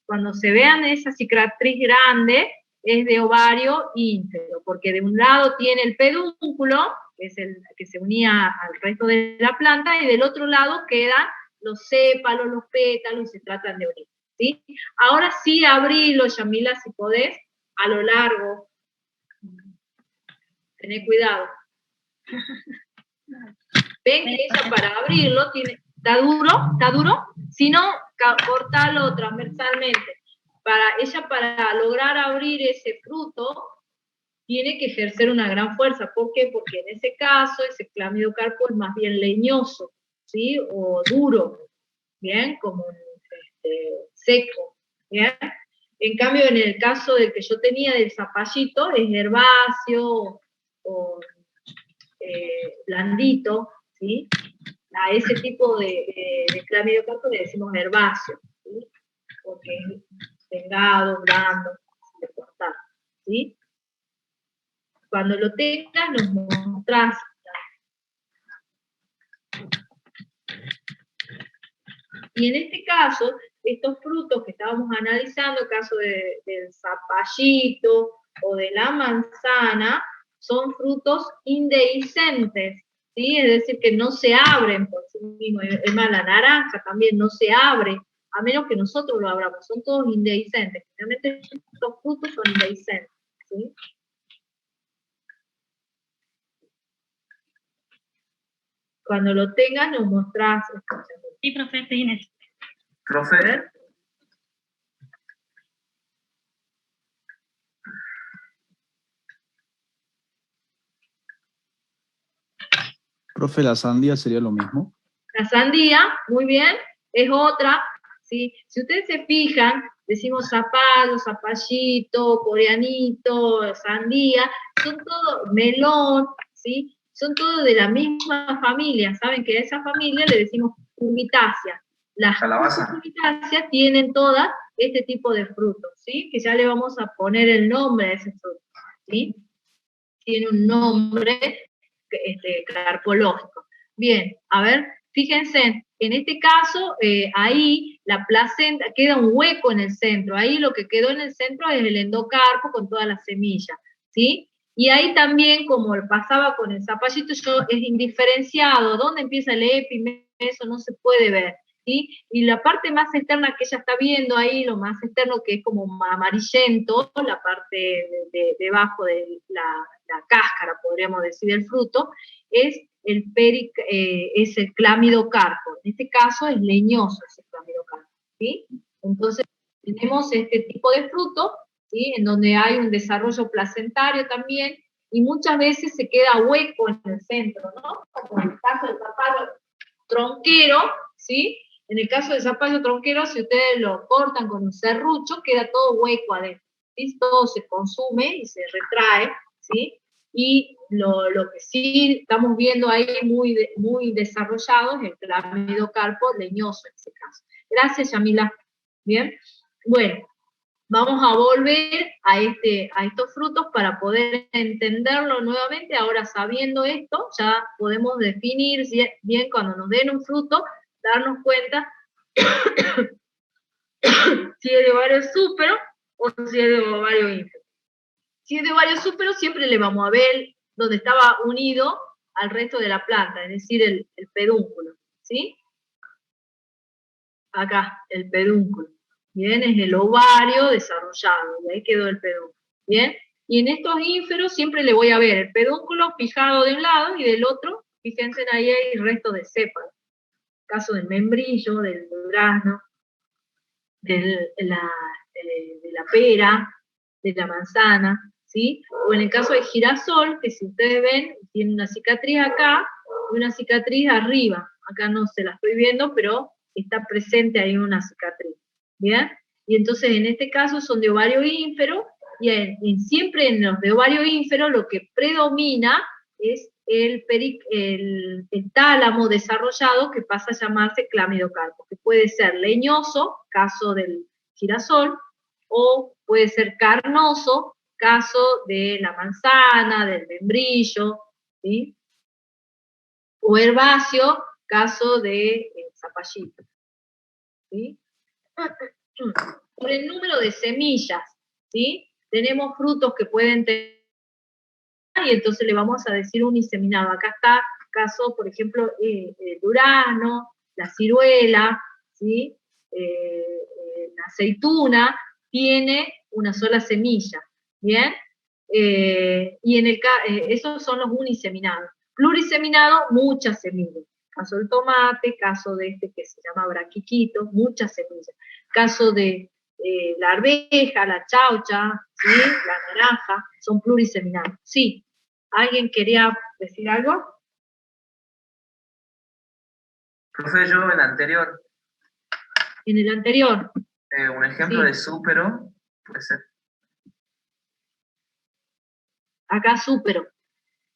[SPEAKER 1] Cuando se vean esa cicatriz grande, es de ovario ínfero, porque de un lado tiene el pedúnculo, que es el que se unía al resto de la planta, y del otro lado quedan los sépalos, los pétalos, y se tratan de unir, ¿sí? Ahora sí, abrilo, Yamila, si podés, a lo largo. Tené cuidado. Ven que ella para abrirlo ¿está duro? Si no, cortalo transversalmente. Ella para lograr abrir ese fruto, tiene que ejercer una gran fuerza. ¿Por qué? Porque en ese caso, ese clamidocarpo es más bien leñoso, ¿sí? O duro, ¿bien? Como seco, ¿bien? En cambio, en el caso del que yo tenía del zapallito, es herbáceo o blandito, ¿sí? A ese tipo de clamidiocarpo le decimos herbáceo, ¿sí? Porque es delgado, blando, de cortar, ¿sí? Cuando lo tengas, nos mostrás. Y en este caso, estos frutos que estábamos analizando, el caso del zapallito o de la manzana, son frutos indehiscentes, ¿sí? Es decir, que no se abren por sí mismos. Es más, la naranja también no se abre, a menos que nosotros lo abramos. Son todos indehiscentes. Realmente estos frutos son indehiscentes, ¿sí? Cuando lo tengas, nos mostrás.
[SPEAKER 9] Sí, profe, estoy en eso.
[SPEAKER 3] Profe,
[SPEAKER 7] Profe, ¿la sandía sería lo mismo?
[SPEAKER 1] La sandía, muy bien, es otra, ¿sí? Si ustedes se fijan, decimos zapallo, zapallito, coreanito, sandía, son todos, melón, ¿sí? Son todos de la misma familia, ¿saben? Que a esa familia le decimos cucurbitaceae. Las
[SPEAKER 3] Calabaza.
[SPEAKER 1] cucurbitaceae tienen todas este tipo de frutos, ¿sí? Que ya le vamos a poner el nombre a ese fruto, ¿sí? Tiene un nombre carpológico. Bien, a ver, fíjense, en este caso, ahí la placenta, queda un hueco en el centro, ahí lo que quedó en el centro es el endocarpo con todas las semillas, ¿sí? Y ahí también, como pasaba con el zapallito, es indiferenciado, ¿dónde empieza el épi? Eso no se puede ver, ¿sí? Y la parte más externa que ella está viendo ahí, lo más externo que es como amarillento, la parte debajo de la cáscara, podríamos decir, del fruto, es el clamidocarpo. En este caso es leñoso ese clamidocarpo, ¿sí? Entonces tenemos este tipo de fruto, ¿sí? En donde hay un desarrollo placentario también, y muchas veces se queda hueco en el centro, ¿no? Como en el caso del zapallo tronquero, ¿sí? En el caso del zapallo tronquero, si ustedes lo cortan con un serrucho, queda todo hueco adentro, ¿sí? Todo se consume y se retrae, ¿sí? Y lo que sí estamos viendo ahí muy desarrollado es el clamidocarpo leñoso en ese caso. Gracias, Yamila. Bien, bueno, vamos a volver a estos frutos para poder entenderlo nuevamente. Ahora, sabiendo esto, ya podemos definir bien cuando nos den un fruto, darnos cuenta si es de ovario súpero o si es de ovario ínfero. Si es de ovario súpero, siempre le vamos a ver donde estaba unido al resto de la planta, es decir, el pedúnculo, ¿sí? Acá, el pedúnculo. Bien, es el ovario desarrollado, y ahí quedó el pedúnculo. Bien, y en estos ínferos siempre le voy a ver el pedúnculo fijado de un lado y del otro, fíjense, ahí hay resto de cepas. Caso del membrillo, del durazno, de la pera, de la manzana, ¿sí? O en el caso del girasol, que si ustedes ven, tiene una cicatriz acá y una cicatriz arriba. Acá no se la estoy viendo, pero está presente ahí una cicatriz, ¿bien? Y entonces en este caso son de ovario ínfero, y siempre en los de ovario ínfero lo que predomina es el tálamo desarrollado, que pasa a llamarse clamidocarpo, que puede ser leñoso, caso del girasol, o puede ser carnoso, caso de la manzana, del membrillo, ¿sí? O herbáceo, caso del zapallito, ¿sí? Por el número de semillas, ¿sí? Tenemos frutos que pueden tener, y entonces le vamos a decir uniseminado. Acá está, caso, por ejemplo, el durazno, la ciruela, ¿sí? La aceituna, tiene una sola semilla, ¿bien? Y esos son los uniseminados. Pluriseminado, muchas semillas. Caso del tomate, caso de este que se llama braquiquito, muchas semillas. Caso de la arveja, la chaucha, ¿sí? La naranja, son pluriseminados. Sí. ¿Alguien quería decir algo?
[SPEAKER 3] Profe, yo en el anterior,
[SPEAKER 1] En el anterior.
[SPEAKER 3] un ejemplo
[SPEAKER 1] Sí.
[SPEAKER 3] de súpero puede ser.
[SPEAKER 1] Acá súpero.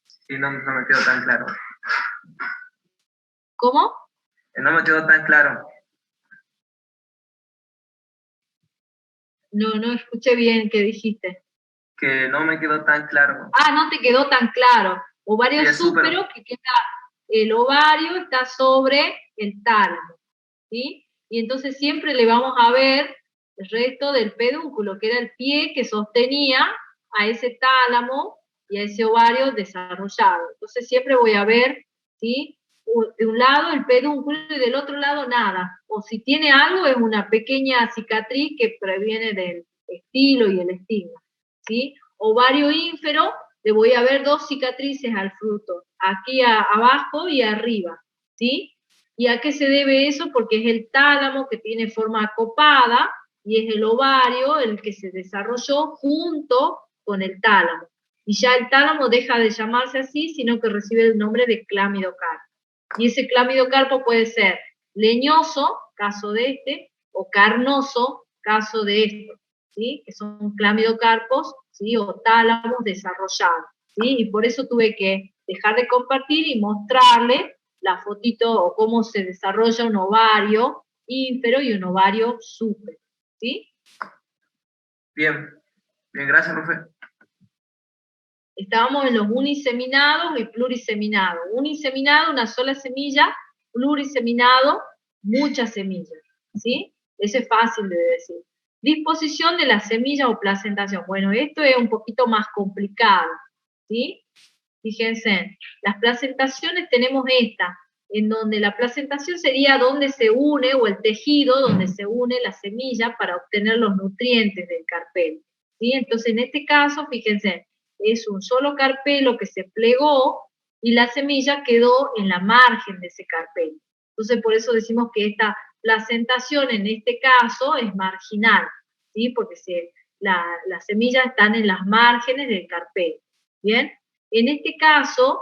[SPEAKER 3] Sí, no me quedó tan claro.
[SPEAKER 1] ¿Cómo?
[SPEAKER 3] No me quedó tan claro.
[SPEAKER 1] No escuché bien qué dijiste.
[SPEAKER 3] Que no me quedó tan claro.
[SPEAKER 1] Ah, no te quedó tan claro. Ovario
[SPEAKER 3] Sí, es súpero.
[SPEAKER 1] súpero, que queda, el ovario está sobre el tálamo, ¿sí? Y entonces siempre le vamos a ver el resto del pedúnculo, que era el pie que sostenía a ese tálamo y a ese ovario desarrollado. Entonces siempre voy a ver, ¿sí? De un lado el pedúnculo y del otro lado nada. O si tiene algo es una pequeña cicatriz que previene del estilo y el estigma, ¿sí? Ovario ínfero, le voy a ver 2 cicatrices al fruto, aquí abajo y arriba, ¿sí? ¿Y a qué se debe eso? Porque es el tálamo que tiene forma acopada y es el ovario el que se desarrolló junto con el tálamo. Y ya el tálamo deja de llamarse así, sino que recibe el nombre de clámidocarpo. Y ese clámidocarpo puede ser leñoso, caso de este, o carnoso, caso de esto, ¿sí? Que son clámidocarpos, ¿sí? O tálamos desarrollados, ¿sí? Y por eso tuve que dejar de compartir y mostrarle la fotito o cómo se desarrolla un ovario ínfero y un ovario súpero, ¿sí?
[SPEAKER 3] Bien, gracias, profe.
[SPEAKER 1] Estábamos en los uniseminados y pluriseminados. Uniseminado, una sola semilla; pluriseminado, muchas semillas, ¿sí? Eso es fácil de decir. Disposición de la semilla o placentación. Bueno, esto es un poquito más complicado, ¿sí? Fíjense, las placentaciones tenemos esta, en donde la placentación sería donde se une, o el tejido donde se une la semilla para obtener los nutrientes del carpelo, ¿sí? Entonces, en este caso, fíjense, es un solo carpelo que se plegó y la semilla quedó en la margen de ese carpelo. Entonces, por eso decimos que esta placentación en este caso es marginal, ¿sí? Porque las semillas están en las márgenes del carpelo, ¿bien? En este caso,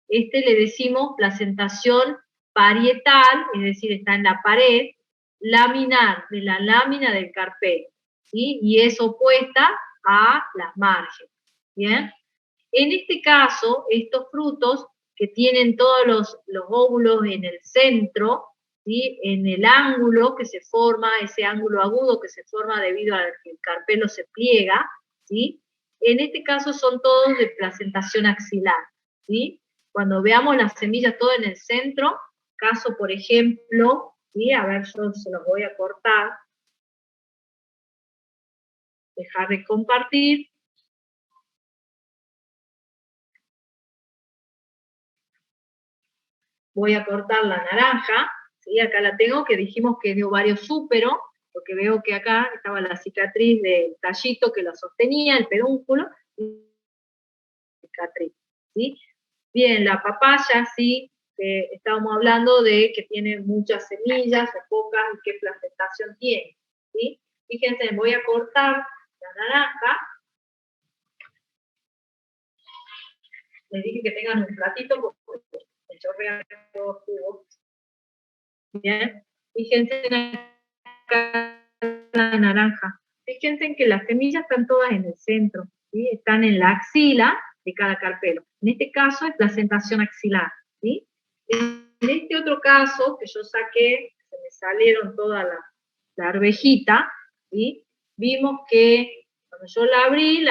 [SPEAKER 1] le decimos placentación parietal, es decir, está en la pared laminar, de la lámina del carpelo, ¿sí? Y es opuesta a las márgenes, ¿bien? En este caso, estos frutos que tienen todos los óvulos en el centro, ¿sí? En el ángulo que se forma, ese ángulo agudo que se forma debido a que el carpelo se pliega, ¿sí? En este caso son todos de placentación axilar, ¿sí? Cuando veamos las semillas todas en el centro, caso por ejemplo, ¿sí? A ver, yo se los voy a cortar, dejar de compartir. Voy a cortar la naranja, ¿sí? Acá la tengo, que dijimos que es de ovario súpero, porque veo que acá estaba la cicatriz del tallito que la sostenía, el pedúnculo, cicatriz, ¿sí? Bien, la papaya, sí, estábamos hablando de que tiene muchas semillas o pocas y qué placentación tiene, ¿sí? Fíjense, voy a cortar la naranja. Les dije que tengan un platito porque me chorrean los jugos. Bien, fíjense acá la naranja. Fíjense que las semillas están todas en el centro, ¿sí? Están en la axila de cada carpelo. En este caso es placentación axilar, ¿sí? En este otro caso, que yo saqué, se me salieron toda la arvejita, ¿sí? Vimos que cuando yo la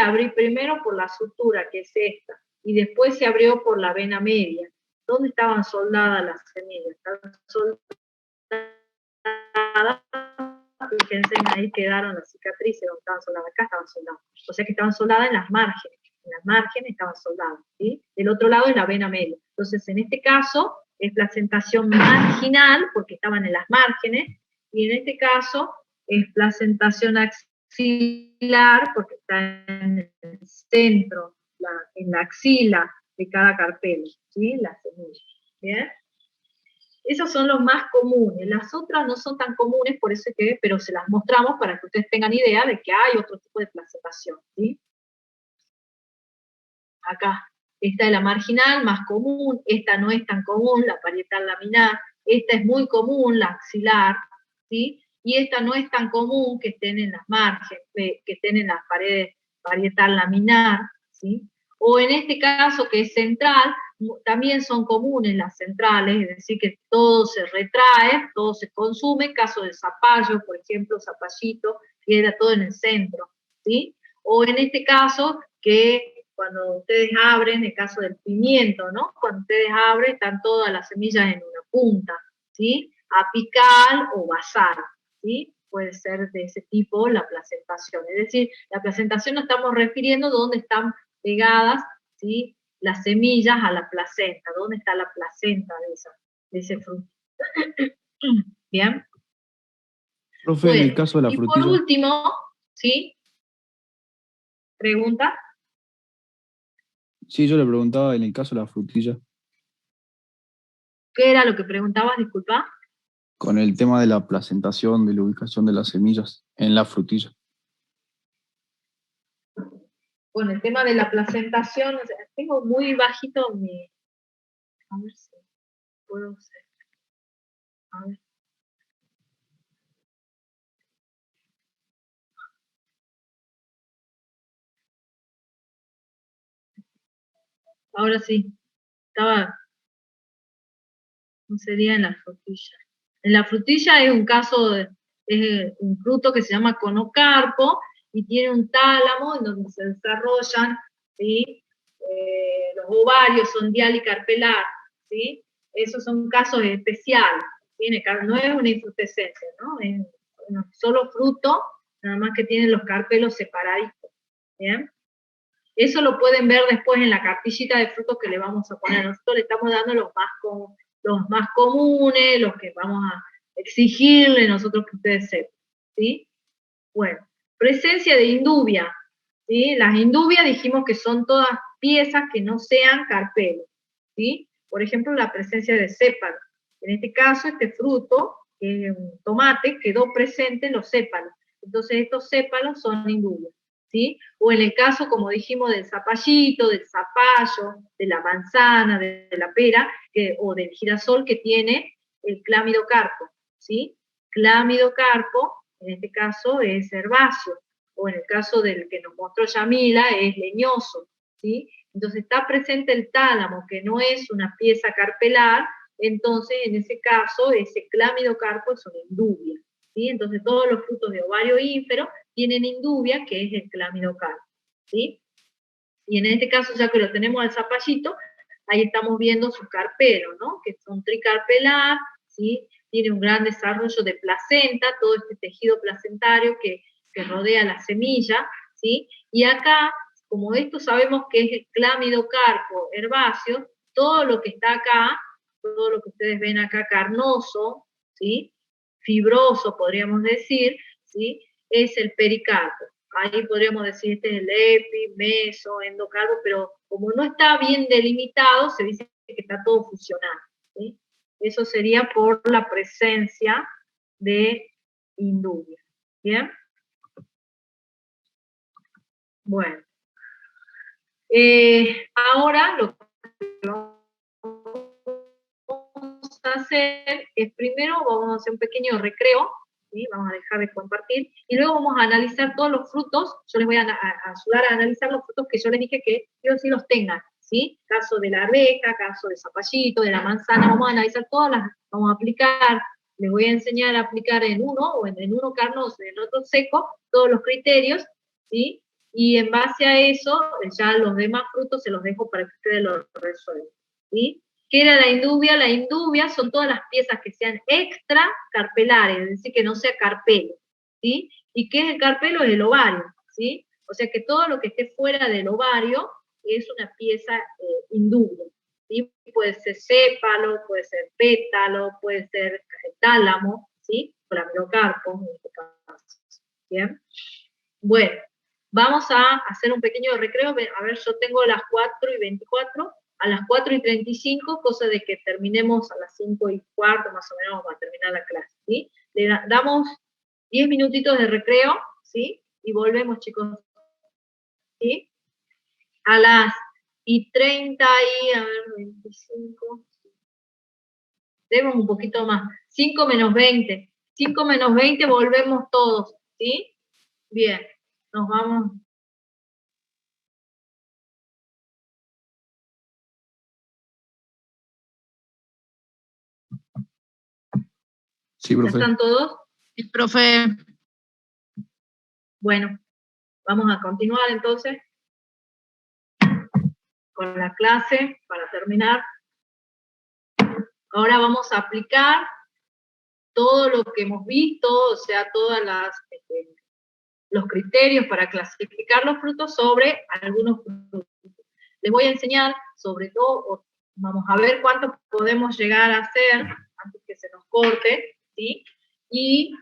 [SPEAKER 1] abrí primero por la sutura, que es esta, y después se abrió por la vena media. ¿Dónde estaban soldadas las semillas? Estaban soldadas, fíjense, ahí quedaron las cicatrices donde estaban soldadas, acá estaban soldadas, o sea que estaban soldadas en las márgenes estaban soldadas, ¿sí? Del otro lado es la vena media. Entonces, en este caso, es placentación marginal, porque estaban en las márgenes, y en este caso, es placentación axilar, porque está en el centro, en la axila de cada carpelo, ¿sí? La semilla, ¿bien? Esos son los más comunes. Las otras no son tan comunes, por eso pero se las mostramos para que ustedes tengan idea de que hay otro tipo de placentación, ¿sí? Acá, esta es la marginal, más común, esta no es tan común, la parietal laminar, esta es muy común, la axilar, ¿sí? y esta no es tan común que estén en las márgenes, que estén en las paredes parietal laminar, ¿sí? O en este caso que es central, también son comunes las centrales, es decir, que todo se retrae, todo se consume, caso del zapallo, por ejemplo, zapallito, queda todo en el centro, ¿sí? O en este caso, que cuando ustedes abren, el caso del pimiento, ¿no? Cuando ustedes abren, están todas las semillas en una punta, ¿sí? Apical o basal, ¿sí? Puede ser de ese tipo la placentación. Es decir, la placentación nos estamos refiriendo a dónde están pegadas, ¿sí? Las semillas a la placenta, dónde está la placenta de ese fruto. ¿Bien?
[SPEAKER 7] Profe, en el caso de la
[SPEAKER 1] y
[SPEAKER 7] frutilla.
[SPEAKER 1] por último, ¿sí? ¿Pregunta?
[SPEAKER 7] Sí, yo le preguntaba en el caso de la frutilla,
[SPEAKER 1] ¿Qué era lo que preguntabas? Disculpa.
[SPEAKER 7] con el tema de la placentación, de la ubicación de las semillas en la frutilla.
[SPEAKER 1] Bueno, el tema de la placentación, o sea, tengo muy bajito mi... A ver si puedo hacer. A ver. Ahora sí, estaba... No sería en la frutilla. En la frutilla es un caso, es un fruto que se llama conocarpo y tiene un tálamo en donde se desarrollan, ¿sí? Los ovarios son dialicarpelar, ¿sí? Esos son casos especiales. No es una infrutescencia, ¿no? Es un solo fruto, nada más que tienen los carpelos separaditos. ¿Bien? Eso lo pueden ver después en la cartillita de frutos que le vamos a poner. Nosotros le estamos dando los más comunes, los que vamos a exigirle nosotros que ustedes sepan, ¿sí? Bueno, presencia de indubia, ¿sí? Las indubias dijimos que son todas piezas que no sean carpelos, ¿sí? Por ejemplo, la presencia de sépalos. En este caso, este fruto, que es un tomate, quedó presente en los sépalos. Entonces, estos sépalos son indubias, ¿sí? O en el caso, como dijimos, del zapallito, del zapallo, de la manzana, de la pera, o del girasol que tiene el clámidocarpo, ¿sí? Clámidocarpo, en este caso, es herbáceo, o en el caso del que nos mostró Yamila, es leñoso, ¿sí? Entonces está presente el tálamo, que no es una pieza carpelar, entonces en ese caso ese clámidocarpo es una indubia, ¿sí? Entonces todos los frutos de ovario ínfero tienen indubia, que es el clámidocarpo, ¿sí? Y en este caso, ya que lo tenemos al zapallito, ahí estamos viendo su carpelo, ¿no? Que son tricarpelar, ¿sí? Tiene un gran desarrollo de placenta, todo este tejido placentario que rodea la semilla, ¿sí? Y acá, como esto sabemos que es el clámidocarpo herbáceo, todo lo que está acá, todo lo que ustedes ven acá carnoso, ¿sí? Fibroso, podríamos decir, ¿sí? Es el pericarpo. Ahí podríamos decir, este es el epi, meso, endocarpo, pero como no está bien delimitado, se dice que está todo fusionado, ¿sí? Eso sería por la presencia de indubia. ¿Bien? Bueno. Ahora lo que vamos a hacer es, primero vamos a hacer un pequeño recreo, ¿sí? Vamos a dejar de compartir, y luego vamos a analizar todos los frutos. Yo les voy a ayudar a analizar los frutos que yo les dije que yo sí los tengan, ¿sí? Caso de la arveja, caso de zapallito, de la manzana, vamos a analizar todas las, vamos a aplicar, les voy a enseñar a aplicar en uno, o en uno carnoso y en otro seco, todos los criterios, ¿sí? Y en base a eso, ya los demás frutos se los dejo para que ustedes los resuelvan, ¿sí? ¿Qué era la indubia? La indubia son todas las piezas que sean extracarpelares, es decir, que no sea carpelo, ¿sí? ¿Y qué es el carpelo? Es el ovario, ¿sí? O sea que todo lo que esté fuera del ovario es una pieza indubia, ¿sí? Puede ser sépalo, puede ser pétalo, puede ser tálamo, ¿sí? Clamiocarpo, en este caso, ¿bien? Bueno, vamos a hacer un pequeño recreo. A ver, yo tengo las 4:24, a las 4:35, cosa de que terminemos a las 5:15, más o menos, vamos a terminar la clase, ¿sí? Le damos 10 minutitos de recreo, ¿sí? Y volvemos, chicos, ¿sí? A las 30 y, a ver, 25, tenemos un poquito más, 5 menos 20, 5 menos 20 volvemos todos, ¿sí? Bien, nos vamos.
[SPEAKER 7] Sí,
[SPEAKER 1] ¿Ya
[SPEAKER 7] profe.
[SPEAKER 1] están todos?
[SPEAKER 6] Sí, profe.
[SPEAKER 1] Bueno, vamos a continuar entonces con la clase para terminar. Ahora vamos a aplicar todo lo que hemos visto, o sea, todos los criterios para clasificar los frutos sobre algunos frutos. Les voy a enseñar, sobre todo, vamos a ver cuánto podemos llegar a hacer antes que se nos corte, ¿sí? Y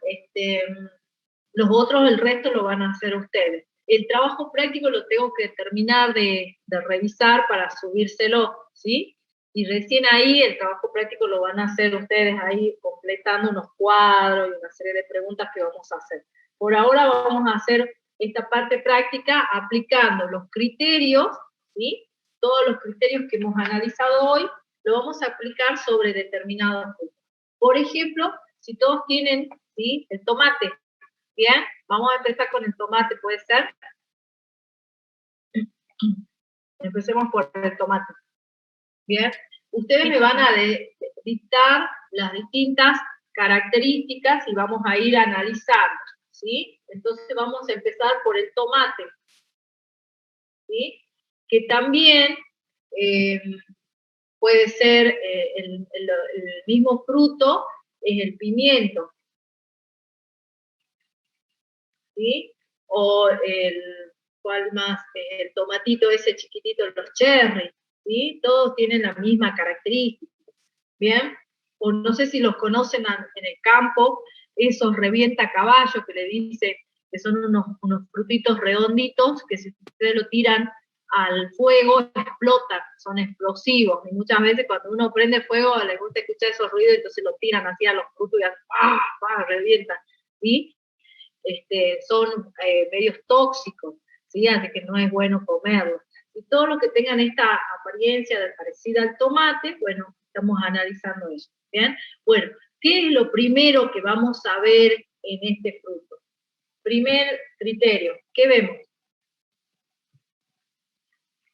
[SPEAKER 1] los otros, el resto lo van a hacer ustedes. El trabajo práctico lo tengo que terminar de revisar para subírselo, ¿sí? Y recién ahí el trabajo práctico lo van a hacer ustedes ahí completando unos cuadros y una serie de preguntas que vamos a hacer. Por ahora vamos a hacer esta parte práctica aplicando los criterios, ¿sí? Todos los criterios que hemos analizado hoy, lo vamos a aplicar sobre determinados frutos. Por ejemplo, si todos tienen, ¿sí? El tomate. Bien, vamos a empezar con el tomate, ¿puede ser? Empecemos por el tomate. Bien, ustedes me van a dictar las distintas características y vamos a ir analizando, ¿sí? Entonces vamos a empezar por el tomate, ¿sí? Que también puede ser el mismo fruto, es el pimiento, ¿sí? O ¿cuál más? El tomatito ese chiquitito, los cherry, ¿sí? Todos tienen la misma característica, ¿bien? O no sé si los conocen en el campo, esos revienta caballo que le dice que son unos frutitos redonditos que si ustedes lo tiran al fuego explotan, son explosivos, y muchas veces cuando uno prende fuego les gusta escuchar esos ruidos, entonces lo tiran así a los frutos y ¡pah! Revientan, ¿sí? Son medios tóxicos, ¿sí? Así que no es bueno comerlos. Y todo lo que tengan esta apariencia parecida al tomate, bueno, estamos analizando eso, ¿bien? Bueno, ¿qué es lo primero que vamos a ver en este fruto? Primer criterio, ¿qué vemos?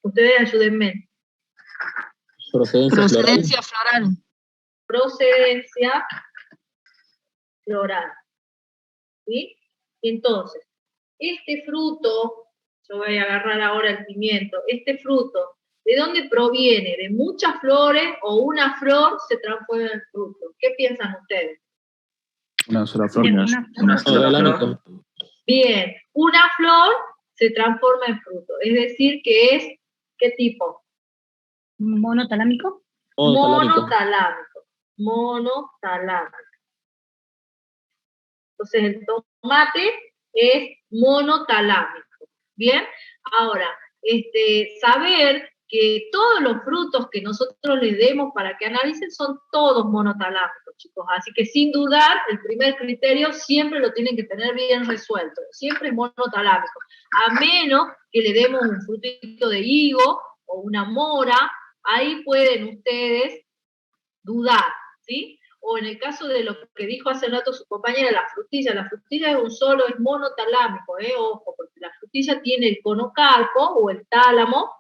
[SPEAKER 1] Ustedes ayúdenme.
[SPEAKER 6] Procedencia floral.
[SPEAKER 1] Procedencia floral, ¿sí? Entonces, este fruto, yo voy a agarrar ahora el pimiento, este fruto, ¿de dónde proviene? ¿De muchas flores o una flor se transforma en fruto? ¿Qué piensan ustedes?
[SPEAKER 7] Una sola flor.
[SPEAKER 3] Una sola flor.
[SPEAKER 1] Bien, una flor se transforma en fruto, es decir, que es, ¿qué tipo?
[SPEAKER 9] ¿Monotalámico?
[SPEAKER 1] Monotalámico. Monotalámico. Entonces el tomate es monotalámico. Bien, ahora, saber que todos los frutos que nosotros les demos para que analicen son todos monotalámicos, chicos. Así que sin dudar, el primer criterio siempre lo tienen que tener bien resuelto. Siempre es monotalámico. A menos que le demos un frutito de higo o una mora, ahí pueden ustedes dudar, ¿sí? O en el caso de lo que dijo hace rato su compañera, la frutilla es monotalámico, ojo, porque la frutilla tiene el conocarpo o el tálamo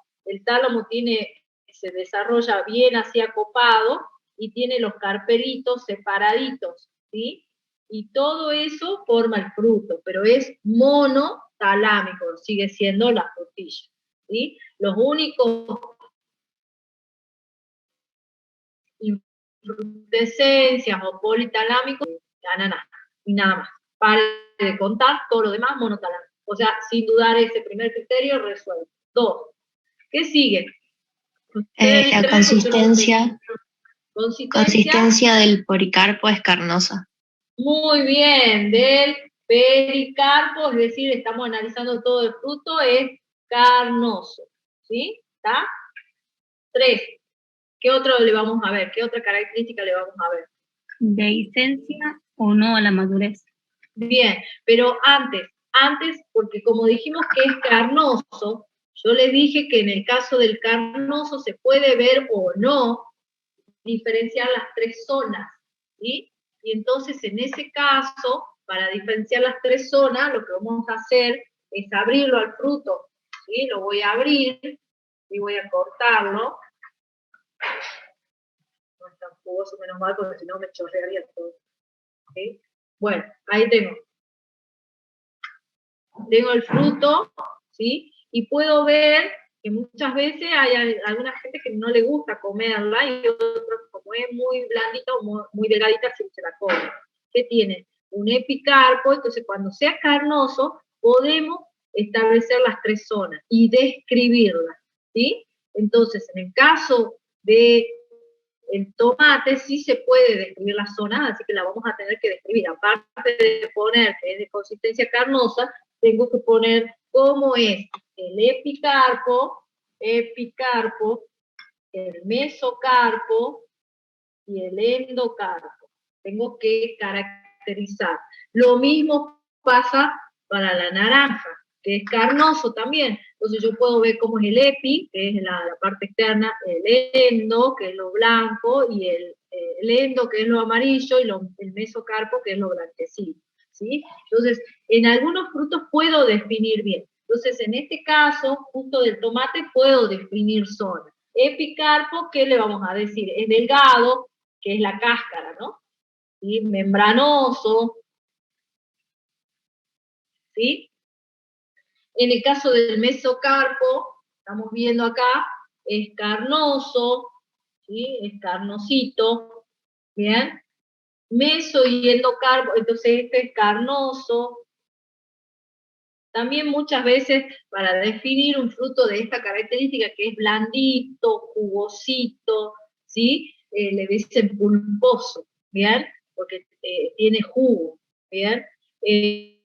[SPEAKER 1] se desarrolla bien así acopado y tiene los carpelitos separaditos, ¿sí? Y todo eso forma el fruto, pero es monotalámico, sigue siendo la frutilla, ¿sí? Los únicos infrutescencias o politalámicos, ananá, y nada más. Para de contar, todo lo demás monotalámico. O sea, sin dudar ese primer criterio resuelto. 2. ¿Qué sigue?
[SPEAKER 10] La consistencia del policarpo es carnosa.
[SPEAKER 1] Muy bien, del pericarpo, es decir, estamos analizando todo el fruto, es carnoso. ¿Sí? ¿Está? 3. ¿Qué otro le vamos a ver? ¿Qué otra característica le vamos a ver?
[SPEAKER 9] ¿Dehiscencia o no a la madurez?
[SPEAKER 1] Bien, pero antes, porque como dijimos que es carnoso, yo les dije que en el caso del carnoso se puede ver o no diferenciar las 3 zonas, ¿sí? y entonces en ese caso, para diferenciar las tres zonas, lo que vamos a hacer es abrirlo al fruto, ¿sí? Lo voy a abrir y voy a cortarlo. No es tan jugoso, menos mal, porque si no me chorrearía todo. ¿Sí? Bueno, ahí tengo. Tengo el fruto, ¿sí? Y puedo ver que muchas veces hay alguna gente que no le gusta comerla y otros, como es muy blandita o muy delgadita, se la come. ¿Qué tiene? Un epicarpo, entonces cuando sea carnoso, podemos establecer las tres zonas y describirlas, ¿sí? Entonces, en el caso de el tomate sí se puede describir las zonas, así que la vamos a tener que describir. Aparte de poner que es de consistencia carnosa, tengo que poner cómo es el epicarpo, el mesocarpo y el endocarpo. Tengo que caracterizar. Lo mismo pasa para la naranja, que es carnoso también. Entonces yo puedo ver cómo es el epi, que es la parte externa, el endo, que es lo blanco, y el endo, que es lo amarillo, y el mesocarpo, que es lo blanquecino, ¿sí? Entonces, en algunos frutos puedo definir bien. Entonces, en este caso, justo del tomate, puedo definir zona. Epicarpo, ¿qué le vamos a decir? Es delgado, que es la cáscara, ¿no? ¿Sí? Membranoso, ¿sí? En el caso del mesocarpo, estamos viendo acá, es carnoso, ¿sí? Es carnosito, ¿bien? Meso y endocarpo, entonces este es carnoso. También muchas veces, para definir un fruto de esta característica, que es blandito, jugosito, ¿sí? Le dicen pulposo, ¿bien? Porque tiene jugo, ¿bien? Y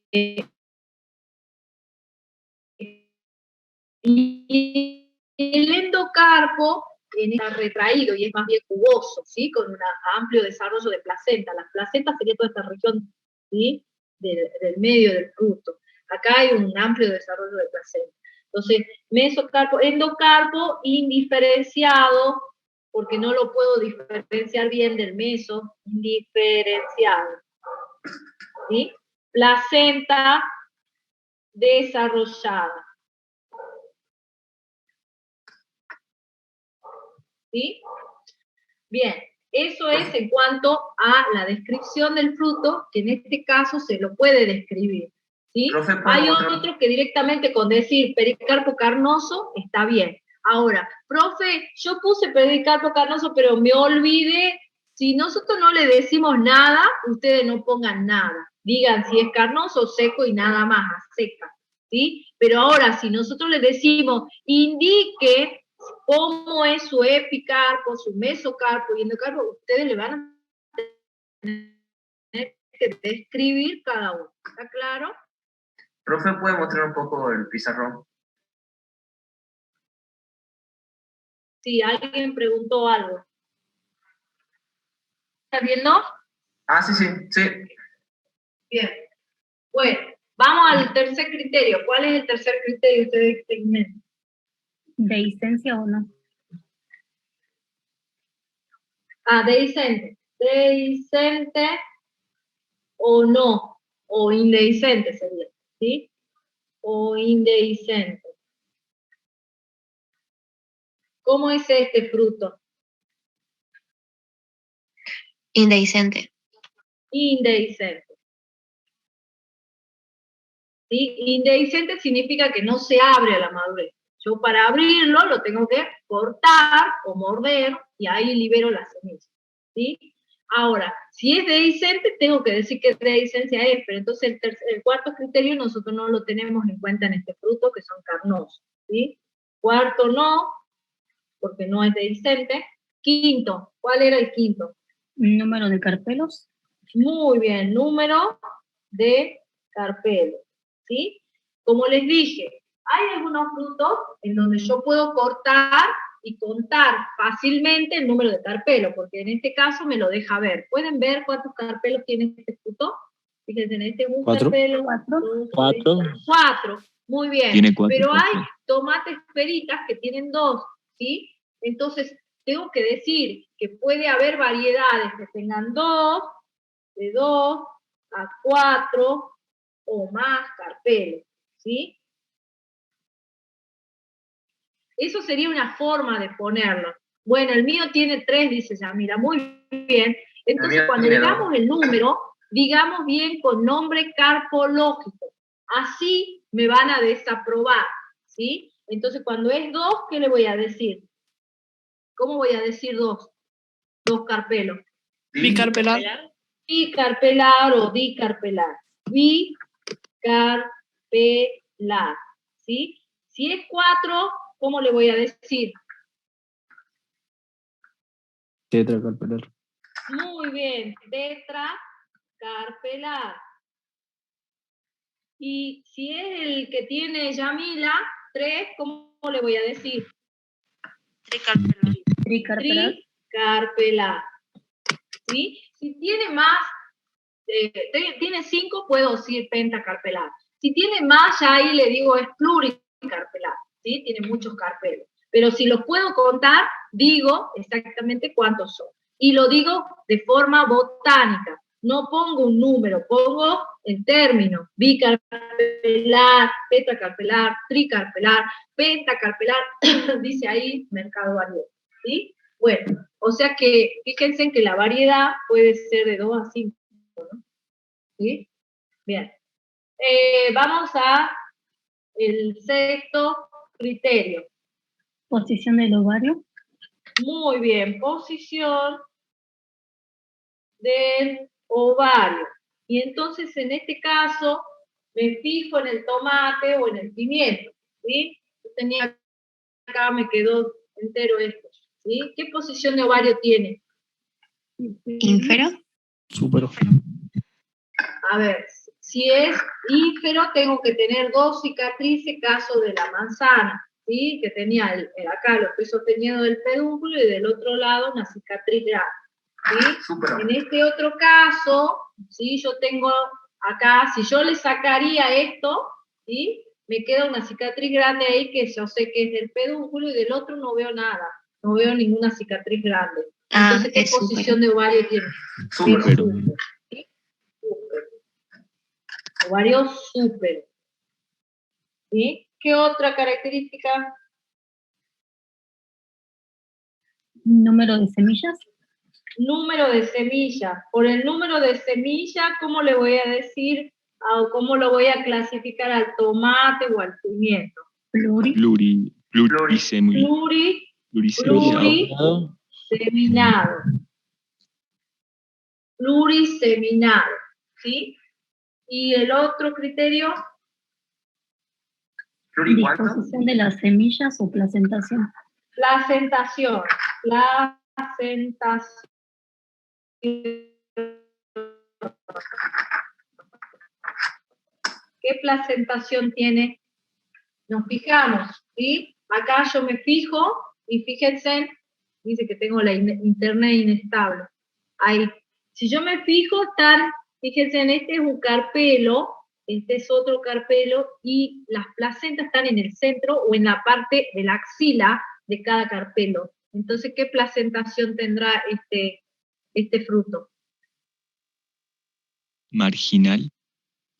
[SPEAKER 1] el endocarpo está retraído y es más bien jugoso, ¿sí? Con un amplio desarrollo de placenta. Las placentas sería toda esta región, ¿sí? del medio del fruto. Acá hay un amplio desarrollo de placenta. Entonces, mesocarpo, endocarpo indiferenciado, porque no lo puedo diferenciar bien del meso, indiferenciado. ¿Sí? Placenta desarrollada. ¿Sí? Bien, eso es en cuanto a la descripción del fruto, que en este caso se lo puede describir. ¿Sí? Hay otro que directamente con decir pericarpo carnoso está bien. Ahora, profe, yo puse pericarpo carnoso, pero me olvidé. Si nosotros no le decimos nada, ustedes no pongan nada. Digan si es carnoso o seco y nada más, a seca. ¿Sí? Pero ahora, si nosotros le decimos, indique cómo es su epicarpo, su mesocarpo y endocarpo, ustedes le van a tener que describir cada uno. ¿Está claro?
[SPEAKER 11] Profe, ¿puede mostrar un poco el pizarrón?
[SPEAKER 1] Sí, alguien preguntó algo. ¿Estás viendo?
[SPEAKER 11] Ah, sí.
[SPEAKER 1] Bien. Bueno, vamos al tercer criterio. ¿Cuál es el tercer criterio que ustedes tienen?
[SPEAKER 9] ¿Dehiscencia o no?
[SPEAKER 1] Dehiscente. Dehiscente o no. O indehiscente sería. ¿Sí? O indehiscente. ¿Cómo es este fruto?
[SPEAKER 10] Indehiscente.
[SPEAKER 1] Indehiscente. ¿Sí? Indehiscente significa que no se abre a la madurez. Yo para abrirlo lo tengo que cortar o morder y ahí libero la semilla. ¿Sí? Ahora, si es dehiscente, tengo que decir qué dehiscencia es, pero entonces el cuarto criterio nosotros no lo tenemos en cuenta en este fruto, que son carnosos. ¿Sí? Cuarto no, porque no es dehiscente. Quinto, ¿cuál era el quinto?
[SPEAKER 9] ¿Número de carpelos?
[SPEAKER 1] Muy bien, número de carpelos, ¿sí? Como les dije, hay algunos frutos en donde yo puedo cortar y contar fácilmente el número de carpelos, porque en este caso me lo deja ver. ¿Pueden ver cuántos carpelos tiene este fruto? Fíjense, en este un
[SPEAKER 5] 4.
[SPEAKER 1] carpelo,
[SPEAKER 5] 4.
[SPEAKER 1] 4. Muy bien.
[SPEAKER 7] Tiene 4.
[SPEAKER 1] Pero hay tomates peritas que tienen 2, ¿sí? Entonces, tengo que decir que puede haber variedades que tengan 2 de 2 a 4 o más carpelos, ¿sí? Eso sería una forma de ponerlo. Bueno, el mío tiene 3, dice Yamila, muy bien. Entonces, cuando digamos el número, digamos bien con nombre carpológico. Así me van a desaprobar, ¿sí? Entonces, cuando es 2, ¿qué le voy a decir? ¿Cómo voy a decir 2? 2 carpelos.
[SPEAKER 6] Bicarpelar.
[SPEAKER 1] Bicarpelar o dicarpelar. Bicarpelar, ¿sí? Si es 4, ¿cómo le voy a decir?
[SPEAKER 7] Tetracarpelar.
[SPEAKER 1] Muy bien, tetracarpelar. Y si es el que tiene Yamila, 3, ¿cómo le voy a decir?
[SPEAKER 9] Tricarpelar.
[SPEAKER 1] Tricarpelar. ¿Sí? Si tiene más, tiene 5, puedo decir pentacarpelar. Si tiene más, ya ahí le digo es pluricarpelar. ¿Sí? Tiene muchos carpelos. Pero si los puedo contar, digo exactamente cuántos son. Y lo digo de forma botánica. No pongo un número, pongo el término. Bicarpelar, tetracarpelar, tricarpelar, pentacarpelar, dice ahí mercado variedad. ¿Sí? Bueno, o sea que fíjense que la variedad puede ser de 2 a 5, ¿no? ¿Sí? Bien. Vamos a el sexto criterio.
[SPEAKER 9] Posición del ovario.
[SPEAKER 1] Muy bien, posición del ovario. Y entonces en este caso me fijo en el tomate o en el pimiento, ¿sí? Yo tenía acá, me quedó entero esto, ¿sí? ¿Qué posición de ovario tiene?
[SPEAKER 10] ¿Ínfero?
[SPEAKER 7] Súper.
[SPEAKER 1] A ver, si es ínfero tengo que tener 2 cicatrices, caso de la manzana, ¿sí? Que tenía acá lo estoy sosteniendo del pedúnculo y del otro lado una cicatriz grande. ¿Sí? En este otro caso, ¿sí? Yo tengo acá, si yo le sacaría esto, ¿sí? Me queda una cicatriz grande ahí que yo sé que es del pedúnculo y del otro no veo nada, no veo ninguna cicatriz grande. Entonces, ¿qué posición de ovario tiene?
[SPEAKER 7] Súper.
[SPEAKER 1] ¿Sí? Súper. Ovario súper. ¿Sí? ¿Qué otra característica?
[SPEAKER 9] Número de semillas.
[SPEAKER 1] Número de semillas. Por el número de semillas, ¿cómo le voy a decir o cómo lo voy a clasificar al tomate o al pimiento? Pluriseminado. Pluriseminado. ¿Sí? ¿Y el otro criterio?
[SPEAKER 9] Disposición de las semillas o placentación.
[SPEAKER 1] Placentación. Placentación. ¿Qué placentación tiene? Nos fijamos, ¿sí? Acá yo me fijo y fíjense, dice que tengo la internet inestable. Ahí. Si yo me fijo, fíjense, este es un carpelo, este es otro carpelo, y las placentas están en el centro o en la parte de la axila de cada carpelo. Entonces, ¿qué placentación tendrá este fruto?
[SPEAKER 8] Marginal.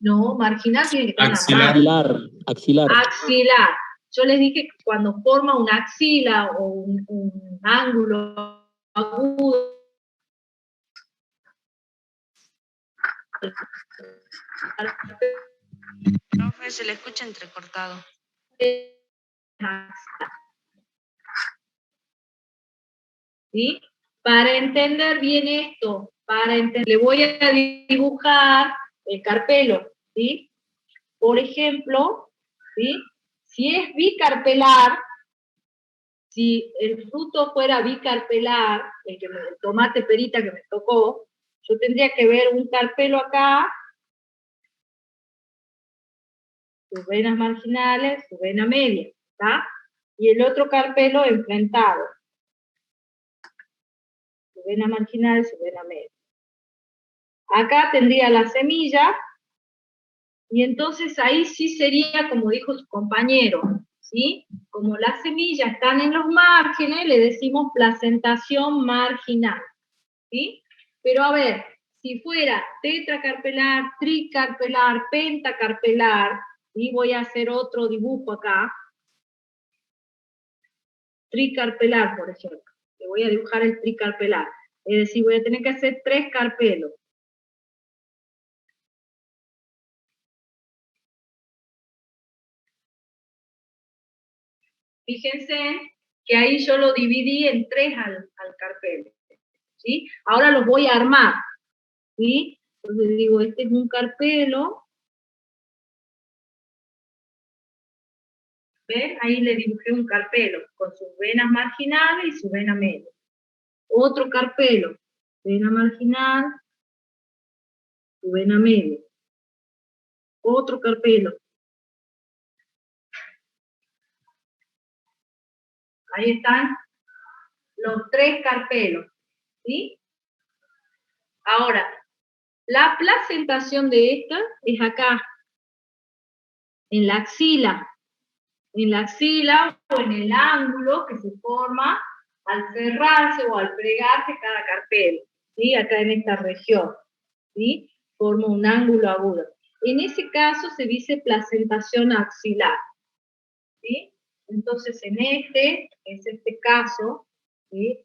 [SPEAKER 1] No, marginal tiene que estar
[SPEAKER 5] Axilar.
[SPEAKER 1] en la parte.
[SPEAKER 5] Axilar.
[SPEAKER 1] Axilar. Yo les dije que cuando forma una axila o un ángulo agudo,
[SPEAKER 6] Profe, se le escucha entrecortado.
[SPEAKER 1] ¿Sí? Para entender bien esto, le voy a dibujar el carpelo, ¿sí? Por ejemplo, ¿sí? Si es bicarpelar, si el fruto fuera bicarpelar, el tomate perita que me tocó, yo tendría que ver un carpelo acá, sus venas marginales, su vena media, ¿está? Y el otro carpelo enfrentado. Su vena marginal, su vena media. Acá tendría la semilla, y entonces ahí sí sería, como dijo su compañero, ¿sí? Como las semillas están en los márgenes, le decimos placentación marginal, ¿sí? Pero a ver, si fuera tetracarpelar, tricarpelar, pentacarpelar, y voy a hacer otro dibujo acá, tricarpelar, por ejemplo, le voy a dibujar el tricarpelar, es decir, voy a tener que hacer 3 carpelos. Fíjense que ahí yo lo dividí en 3 al carpelo, ¿sí? Ahora los voy a armar, ¿sí? Entonces digo, este es un carpelo. ¿Ven? Ahí le dibujé un carpelo con sus venas marginales y su vena media. Otro carpelo, vena marginal, su vena media. Otro carpelo. Ahí están los 3 carpelos, ¿sí? Ahora, la placentación de esta es acá, en la axila. En la axila o en el ángulo que se forma al cerrarse o al plegarse cada carpelo, ¿sí? Acá en esta región, ¿sí? Forma un ángulo agudo. En ese caso se dice placentación axilar, ¿sí? Entonces en este caso, ¿sí?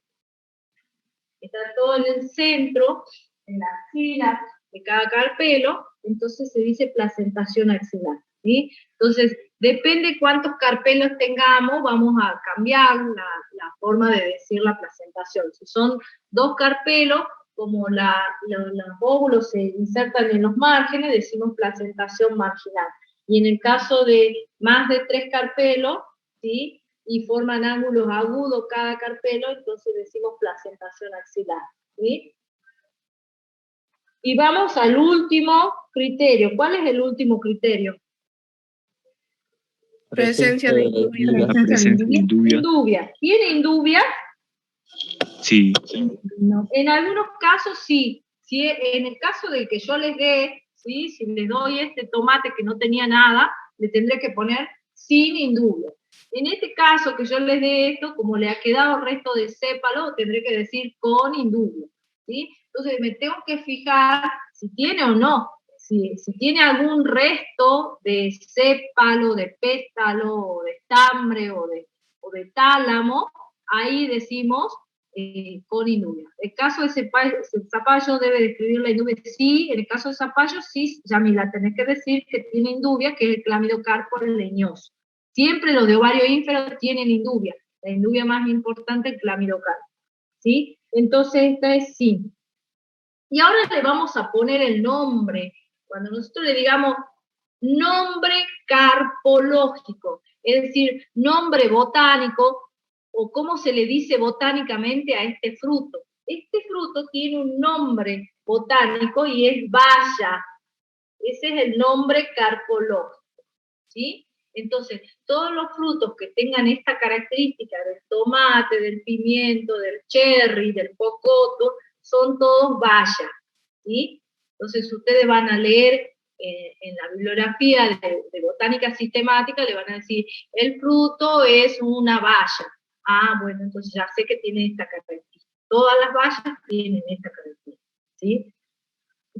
[SPEAKER 1] Está todo en el centro, en la axila de cada carpelo, entonces se dice placentación axilar, ¿sí? Entonces, depende cuántos carpelos tengamos, vamos a cambiar la forma de decir la placentación. Si son 2 carpelos, como los óvulos se insertan en los márgenes, decimos placentación marginal. Y en el caso de más de 3 carpelos, ¿sí? Y forman ángulos agudos cada carpelo, entonces decimos placentación axilar, ¿sí? Y vamos al último criterio. ¿Cuál es el último criterio?
[SPEAKER 6] Presencia de indubia.
[SPEAKER 4] La presencia de indubia.
[SPEAKER 1] Indubia. ¿Tiene indubia?
[SPEAKER 4] Sí.
[SPEAKER 1] No. En algunos casos sí. Si en el caso de que yo les dé, ¿sí? Si les doy este tomate que no tenía nada, le tendré que poner sin indubia. En este caso que yo les dé esto, como le ha quedado resto de sépalo, tendré que decir con indubia, ¿sí? Entonces me tengo que fijar si tiene o no. Si tiene algún resto de sépalo, de pétalo, o de estambre, o de tálamo, ahí decimos con indubia. En el caso de zapallo debe describir la indubia, sí. En el caso de zapallo, sí, Yamila, tenés que decir que tiene indubia, que es el clamidocarpo leñoso. Siempre los de ovario ínfero tienen indubia. La indubia más importante es el clamidocarpo, ¿sí? Entonces esta es sí. Y ahora le vamos a poner el nombre. Cuando nosotros le digamos nombre carpológico, es decir, nombre botánico, o cómo se le dice botánicamente a este fruto. Este fruto tiene un nombre botánico y es baya. Ese es el nombre carpológico, ¿sí? Entonces, todos los frutos que tengan esta característica del tomate, del pimiento, del cherry, del pocoto, son todos bayas, ¿sí? Entonces, ustedes van a leer en la bibliografía de botánica sistemática, le van a decir, el fruto es una baya. Ah, bueno, entonces ya sé que tiene esta característica. Todas las bayas tienen esta característica, ¿sí?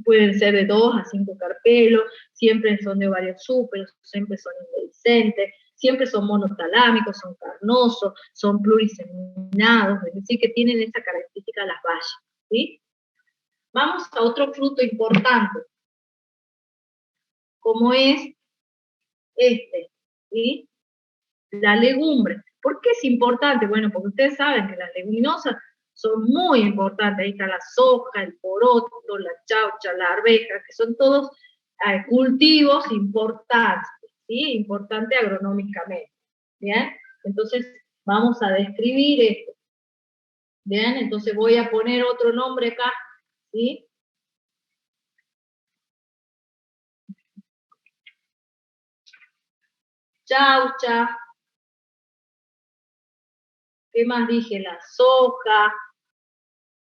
[SPEAKER 1] Pueden ser de 2 a 5 carpelos, siempre son de varios súperos, siempre son indehiscentes, siempre son monotalámicos, son carnosos, son pluriseminados, es decir, que tienen esa característica las bayas, ¿sí? Vamos a otro fruto importante, como es este, ¿sí? La legumbre. ¿Por qué es importante? Bueno, porque ustedes saben que las leguminosas son muy importantes. Ahí está la soja, el poroto, la chaucha, la arveja, que son todos cultivos importantes, ¿sí? Importantes agronómicamente. ¿Bien? Entonces, vamos a describir esto. ¿Bien? Entonces voy a poner otro nombre acá, ¿sí? Chaucha. ¿Qué más dije? La soja.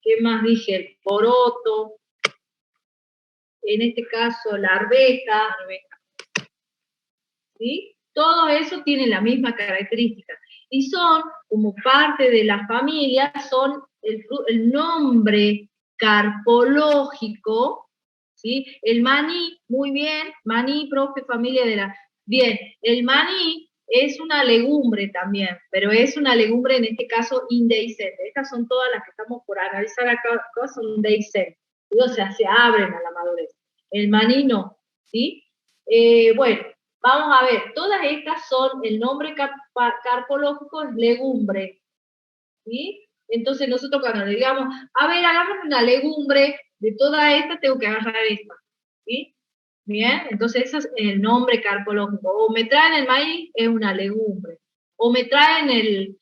[SPEAKER 1] ¿Qué más dije? El poroto. En este caso, la arveja. ¿Sí? Todo eso tiene la misma característica. Y son, como parte de la familia, son el nombre carpológico, ¿sí? El maní, muy bien, maní, profe, familia de la... Bien, el maní es una legumbre también, pero es una legumbre en este caso indehiscente. Estas son todas las que estamos por analizar acá son dehiscentes, o sea, se abren a la madurez. El maní no, ¿sí? Bueno, vamos a ver, todas estas son, el nombre carpológico es legumbre, ¿sí? Entonces nosotros cuando le digamos, a ver, hagamos una legumbre de toda esta, tengo que agarrar esta, ¿sí? Bien, entonces ese es el nombre carpológico. O me traen el maíz, es una legumbre. O me traen el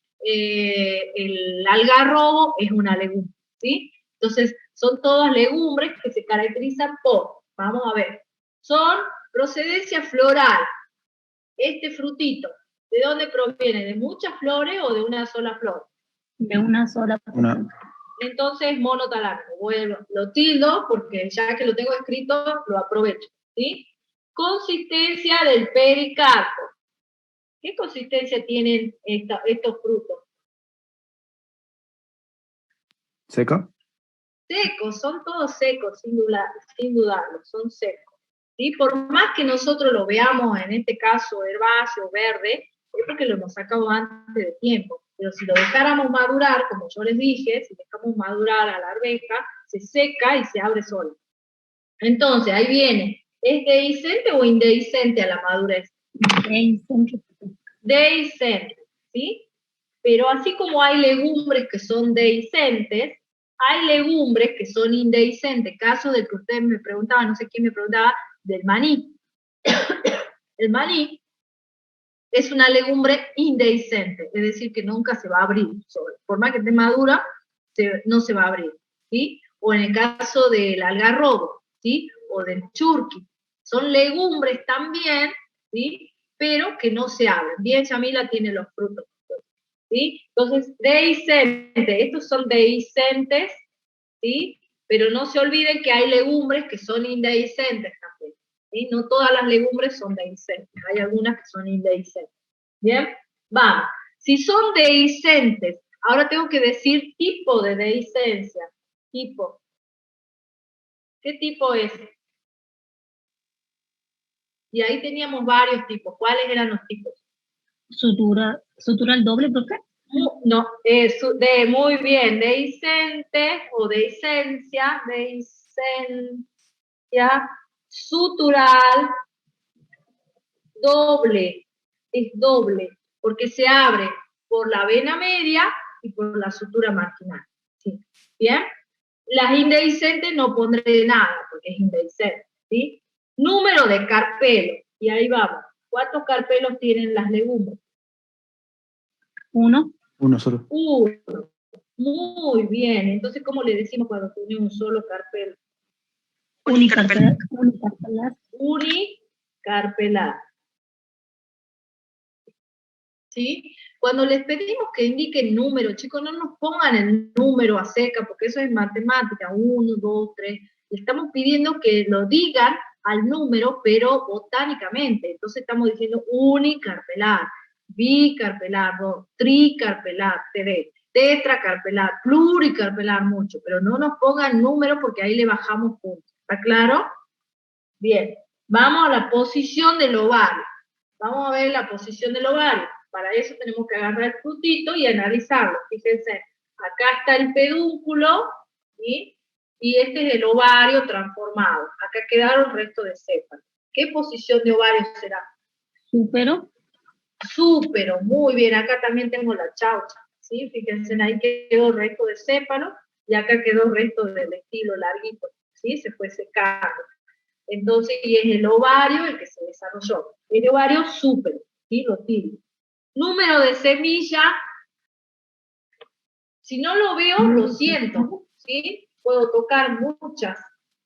[SPEAKER 1] algarrobo, es una legumbre, ¿sí? Entonces son todas legumbres que se caracterizan por, vamos a ver, son procedencia floral. Este frutito, ¿de dónde proviene? ¿De muchas flores o de una sola flor?
[SPEAKER 9] De una sola.
[SPEAKER 1] Entonces, monotalámico. Bueno, lo tildo porque ya que lo tengo escrito, lo aprovecho, ¿sí? Consistencia del pericarpo. ¿Qué consistencia tienen estos frutos?
[SPEAKER 2] ¿Seca?
[SPEAKER 1] Secos, son todos secos, sin dudarlo, son secos. ¿Sí? Por más que nosotros lo veamos, en este caso herbáceo, verde, es porque lo hemos sacado antes de tiempo. Pero si lo dejáramos madurar, como yo les dije, si dejamos madurar a la arveja, se seca y se abre sola. Entonces, ahí viene, ¿es dehiscente o indehiscente a la madurez?
[SPEAKER 9] Dehiscente.
[SPEAKER 1] Dehiscente, ¿sí? Pero así como hay legumbres que son dehiscentes, hay legumbres que son indehiscentes. Caso del que ustedes me preguntaban, no sé quién me preguntaba, del maní. El maní es una legumbre indehiscente, es decir, que nunca se va a abrir sola. Por más que esté madura, no se va a abrir, ¿sí? O en el caso del algarrobo, ¿sí? O del churqui. Son legumbres también, ¿sí? Pero que no se abren. Bien, Yamila tiene los frutos, ¿sí? Entonces, dehiscente, estos son dehiscentes, ¿sí? Pero no se olviden que hay legumbres que son indehiscentes también, ¿sí? No todas las legumbres son dehiscentes, hay algunas que son indehiscentes. ¿Bien? Vamos. Si son dehiscentes, ahora tengo que decir tipo de dehiscencia. Tipo. ¿Qué tipo es? Y ahí teníamos varios tipos. ¿Cuáles eran los tipos?
[SPEAKER 9] Sutural doble, profe.
[SPEAKER 1] No, muy bien, dehiscente o dehiscencia, sutural, doble, es doble, porque se abre por la vena media y por la sutura marginal. ¿Sí? ¿Bien? Las indehiscentes no pondré nada, porque es indehiscente, ¿sí? Número de carpelos, y ahí vamos. ¿Cuántos carpelos tienen las legumbres?
[SPEAKER 9] Uno.
[SPEAKER 2] Uno solo.
[SPEAKER 1] Uno. Muy bien. Entonces, ¿cómo le decimos cuando tiene un solo carpelo?
[SPEAKER 9] Unicarpelar.
[SPEAKER 1] Unicarpelar. ¿Sí? Cuando les pedimos que indiquen número, chicos, no nos pongan el número a seca, porque eso es matemática, 1, 2, 3. Le estamos pidiendo que lo digan al número, pero botánicamente. Entonces estamos diciendo unicarpelar, bicarpelar, tricarpelar, tetracarpelar, pluricarpelar mucho, pero no nos pongan número porque ahí le bajamos puntos. ¿Está claro? Bien, vamos a la posición del ovario. Vamos a ver la posición del ovario. Para eso tenemos que agarrar el frutito y analizarlo. Fíjense, acá está el pedúnculo, ¿sí? Y este es el ovario transformado. Acá quedaron el resto de sépalos. ¿Qué posición de ovario será?
[SPEAKER 9] Súpero.
[SPEAKER 1] Súpero, muy bien. Acá también tengo la chaucha, ¿sí? Fíjense, ahí quedó el resto de sépalos y acá quedó el resto del estilo larguito, ¿sí? Se fue secando. Entonces, y es el ovario el que se desarrolló. El ovario súpero, ¿sí? Lo tiro. Número de semilla, si no lo veo, lo siento, ¿sí? Puedo tocar muchas,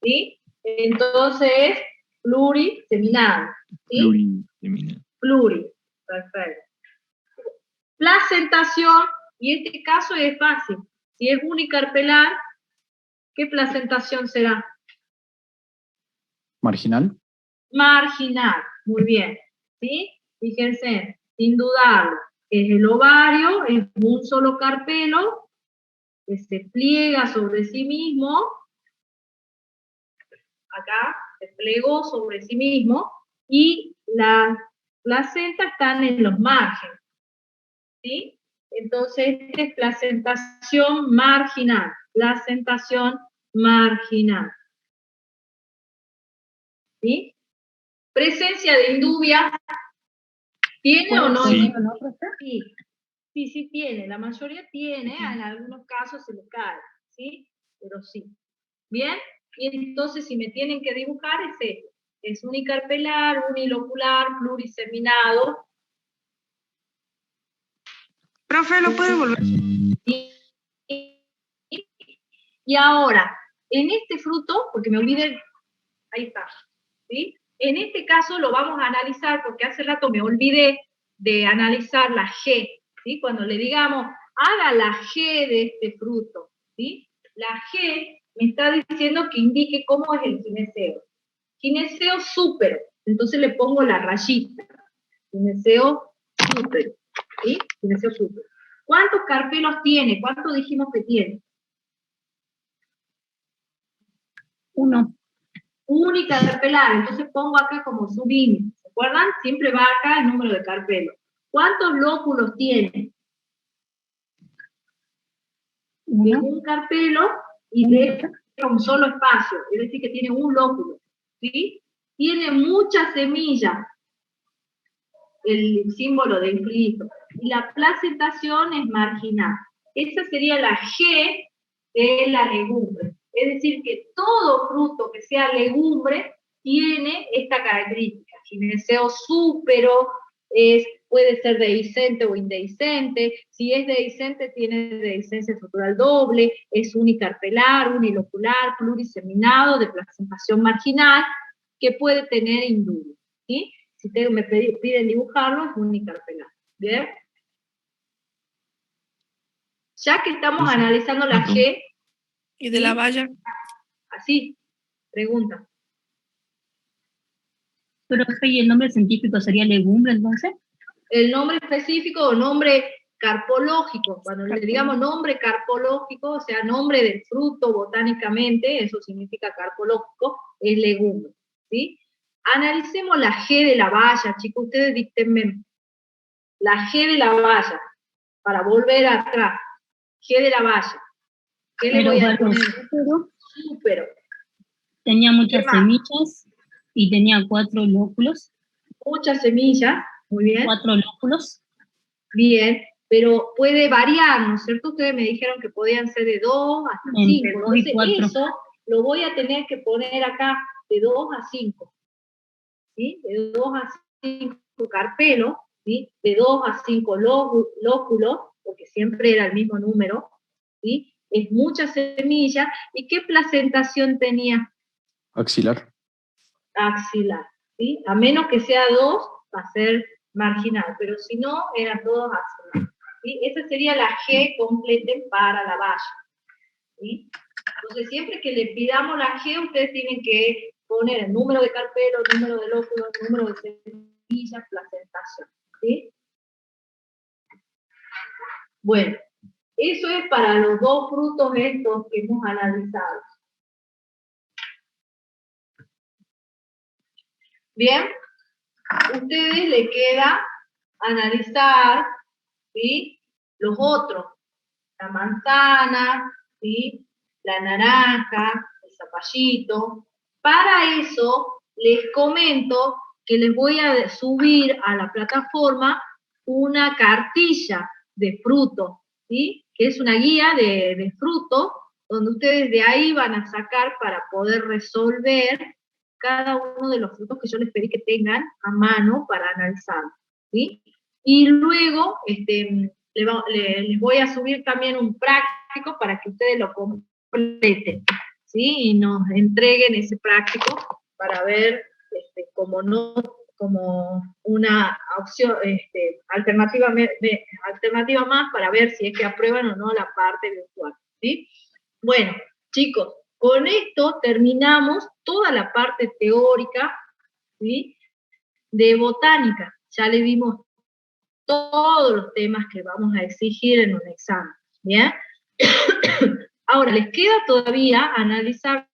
[SPEAKER 1] ¿sí? Entonces, pluriseminado, ¿sí? Pluri, perfecto. Placentación, y en este caso es fácil. Si es unicarpelar, ¿qué placentación será?
[SPEAKER 7] ¿Marginal?
[SPEAKER 1] Marginal, muy bien, ¿sí? Fíjense, sin dudarlo, es el ovario, es un solo carpelo que se pliega sobre sí mismo, acá, se plegó sobre sí mismo, y las placentas están en los márgenes, ¿sí? Entonces, esta es placentación marginal, ¿sí? Presencia de indubia, ¿tiene o no?
[SPEAKER 4] Sí.
[SPEAKER 1] Sí tiene, la mayoría tiene, en algunos casos se le cae, ¿sí? Pero sí. ¿Bien? Y entonces, si me tienen que dibujar, es esto. Es unicarpelar, unilocular, pluriseminado.
[SPEAKER 6] Profe, ¿lo puede volver?
[SPEAKER 1] Y ahora, en este fruto, porque me olvidé, ahí está, ¿sí? En este caso lo vamos a analizar, porque hace rato me olvidé de analizar la G, ¿sí? Cuando le digamos, haga la G de este fruto, ¿sí? La G me está diciendo que indique cómo es el gineceo. Gineceo súpero, entonces le pongo la rayita. Gineceo súpero, ¿sí? Gineceo súpero. ¿Cuántos carpelos tiene? ¿Cuántos dijimos que tiene?
[SPEAKER 9] 1.
[SPEAKER 1] Unicarpelar, entonces pongo acá como subíndice. ¿Se acuerdan? Siempre va acá el número de carpelos. ¿Cuántos lóculos tiene? Tiene un carpelo y deja un solo espacio, es decir, que tiene un lóculo, ¿sí? Tiene muchas semillas, el símbolo del Cristo, y la placentación es marginal. Esa sería la G de la legumbre. Es decir, que todo fruto que sea legumbre tiene esta característica. Gineceo súpero, puede ser dehiscente o indehiscente. Si es dehiscente, tiene dehiscencia estructural doble, es unicarpelar, unilocular, pluriseminado, de placentación marginal, que puede tener indubio, ¿sí? Si me piden dibujarlo, es unicarpelar. ¿Bien? Ya que estamos analizando la G...
[SPEAKER 6] ¿Y de la valla?
[SPEAKER 1] Así, pregunta.
[SPEAKER 9] Profe, ¿y el nombre científico sería legumbre entonces?
[SPEAKER 1] El nombre específico o nombre carpológico, cuando le digamos nombre carpológico, o sea, nombre del fruto botánicamente, eso significa carpológico, es legumbre, ¿sí? Analicemos la G de la valla, chicos, ustedes díctenme. La G de la valla, para volver atrás. G de la valla. ¿Qué le voy a poner? Súpero.
[SPEAKER 9] Tenía muchas semillas y tenía 4 lóculos.
[SPEAKER 1] Muchas semillas, muy bien.
[SPEAKER 9] 4 lóculos.
[SPEAKER 1] Bien, pero puede variar, ¿no es cierto? Ustedes me dijeron que podían ser de 2 hasta 5. Entonces, eso lo voy a tener que poner acá de 2 a 5. ¿Sí? De 2 a 5 carpelos, ¿sí? De 2 a 5 lóculos, porque siempre era el mismo número, ¿sí? Es mucha semilla. ¿Y qué placentación tenía?
[SPEAKER 7] Axilar.
[SPEAKER 1] Axilar, ¿sí? A menos que sea 2, va a ser marginal, pero si no, eran todos axilares, ¿sí? Esa sería la G completa para la valla, ¿sí? Entonces, siempre que le pidamos la G, ustedes tienen que poner el número de carpelo, el número de lóculos, el número de semillas, placentación, ¿sí? Bueno, eso es para los 2 frutos estos que hemos analizado. Bien, a ustedes les queda analizar, ¿sí? Los otros, la manzana, ¿sí? La naranja, el zapallito. Para eso les comento que les voy a subir a la plataforma una cartilla de frutos, ¿sí? Que es una guía de frutos, donde ustedes de ahí van a sacar para poder resolver cada uno de los frutos que yo les pedí que tengan a mano para analizar, ¿sí? Y luego les voy a subir también un práctico para que ustedes lo completen, ¿sí? Y nos entreguen ese práctico para ver como una opción, alternativa más para ver si es que aprueban o no la parte virtual, ¿sí? Bueno, chicos, con esto terminamos toda la parte teórica, ¿sí? De botánica. Ya le vimos todos los temas que vamos a exigir en un examen, ¿bien? Ahora, les queda todavía analizar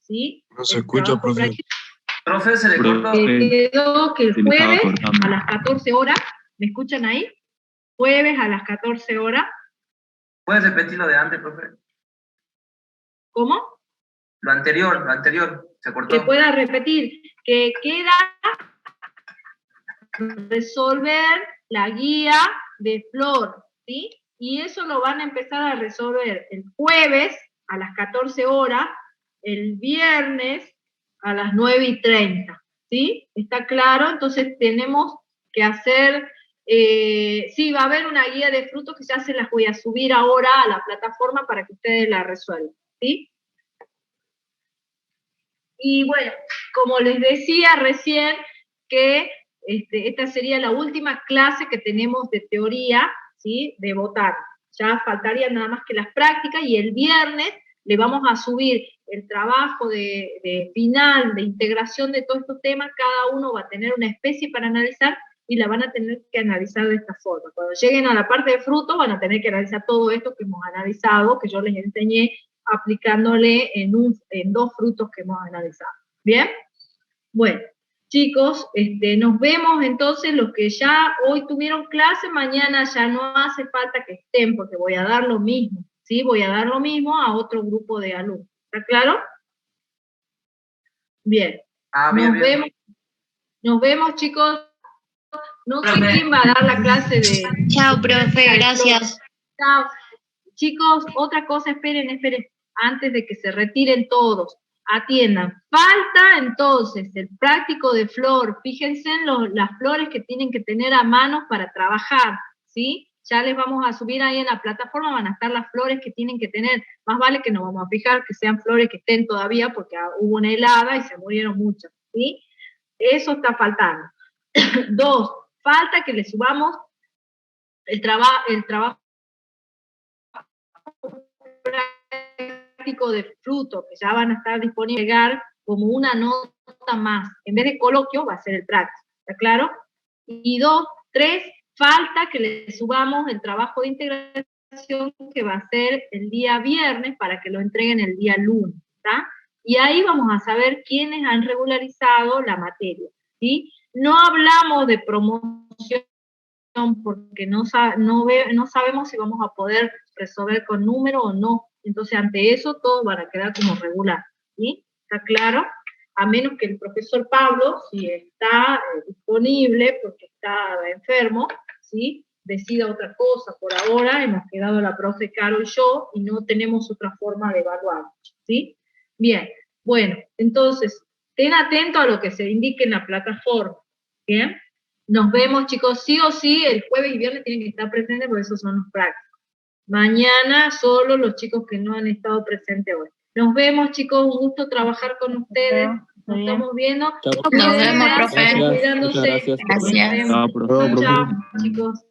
[SPEAKER 1] ¿sí?
[SPEAKER 2] No se
[SPEAKER 1] El
[SPEAKER 2] escucha,
[SPEAKER 1] trabajo
[SPEAKER 2] profe.
[SPEAKER 1] práctico
[SPEAKER 11] Profe, se le cortó.
[SPEAKER 1] quedó que el
[SPEAKER 4] se le estaba
[SPEAKER 1] jueves
[SPEAKER 4] cortando.
[SPEAKER 1] a las 14 horas, ¿me escuchan ahí? Jueves a las 14 horas,
[SPEAKER 11] ¿Puedes repetir lo de antes, profe?
[SPEAKER 1] ¿cómo?
[SPEAKER 11] Lo anterior, se cortó.
[SPEAKER 1] Que pueda repetir, que queda resolver la guía de Flor, ¿sí? Y eso lo van a empezar a resolver el jueves a las 14 horas, el viernes a las 9:30, ¿sí? ¿Está claro? Entonces tenemos que hacer, sí, va a haber una guía de frutos que ya se las voy a subir ahora a la plataforma para que ustedes la resuelvan, ¿sí? Y bueno, como les decía recién, que esta sería la última clase que tenemos de teoría, ¿sí? De botánica. Ya faltarían nada más que las prácticas, y el viernes le vamos a subir el trabajo de final, de integración de todos estos temas. Cada uno va a tener una especie para analizar, y la van a tener que analizar de esta forma. Cuando lleguen a la parte de frutos, van a tener que analizar todo esto que hemos analizado, que yo les enseñé, aplicándole en 2 frutos que hemos analizado. ¿Bien? Bueno, chicos, nos vemos entonces los que ya hoy tuvieron clase. Mañana ya no hace falta que estén, porque voy a dar lo mismo, ¿sí? Voy a dar lo mismo a otro grupo de alumnos. ¿Está claro? Bien.
[SPEAKER 11] Bien.
[SPEAKER 1] Nos vemos, chicos. No sé quién va a dar la clase de...
[SPEAKER 10] Chao, profe, gracias.
[SPEAKER 1] Chao. Chicos, otra cosa, esperen, antes de que se retiren todos, atiendan. Falta entonces el práctico de flor. Fíjense en las flores que tienen que tener a mano para trabajar, ¿sí? Ya les vamos a subir ahí en la plataforma, van a estar las flores que tienen que tener. Más vale que nos vamos a fijar que sean flores que estén todavía, porque hubo una helada y se murieron muchas, ¿sí? Eso está faltando. 2, falta que le subamos el trabajo práctico de fruto, que ya van a estar disponibles como una nota más. En vez de coloquio, va a ser el práctico. ¿Está claro? Y 2, 3, falta que le subamos el trabajo de integración, que va a ser el día viernes, para que lo entreguen el día lunes. ¿Está? Y ahí vamos a saber quiénes han regularizado la materia, ¿sí? No hablamos de promoción, porque no sabemos si vamos a poder resolver con número o no. Entonces, ante eso, todos van a quedar como regular, ¿sí? ¿Está claro? A menos que el profesor Pablo, si está disponible, porque está enfermo, ¿sí? Decida otra cosa. Por ahora hemos quedado la profe Caro y yo, y no tenemos otra forma de evaluar, ¿sí? Bien, bueno, entonces, estén atentos a lo que se indique en la plataforma, ¿bien? Nos vemos, chicos, sí o sí, el jueves y viernes tienen que estar presentes, porque esos son los prácticos. Mañana solo los chicos que no han estado presentes hoy. Nos vemos, chicos, un gusto trabajar con ustedes. Nos estamos viendo.
[SPEAKER 10] Nos vemos, profe.
[SPEAKER 1] Cuidándose.
[SPEAKER 5] Muchas gracias.
[SPEAKER 1] Nos vemos.
[SPEAKER 4] Chao, profe.
[SPEAKER 1] Chao, chicos.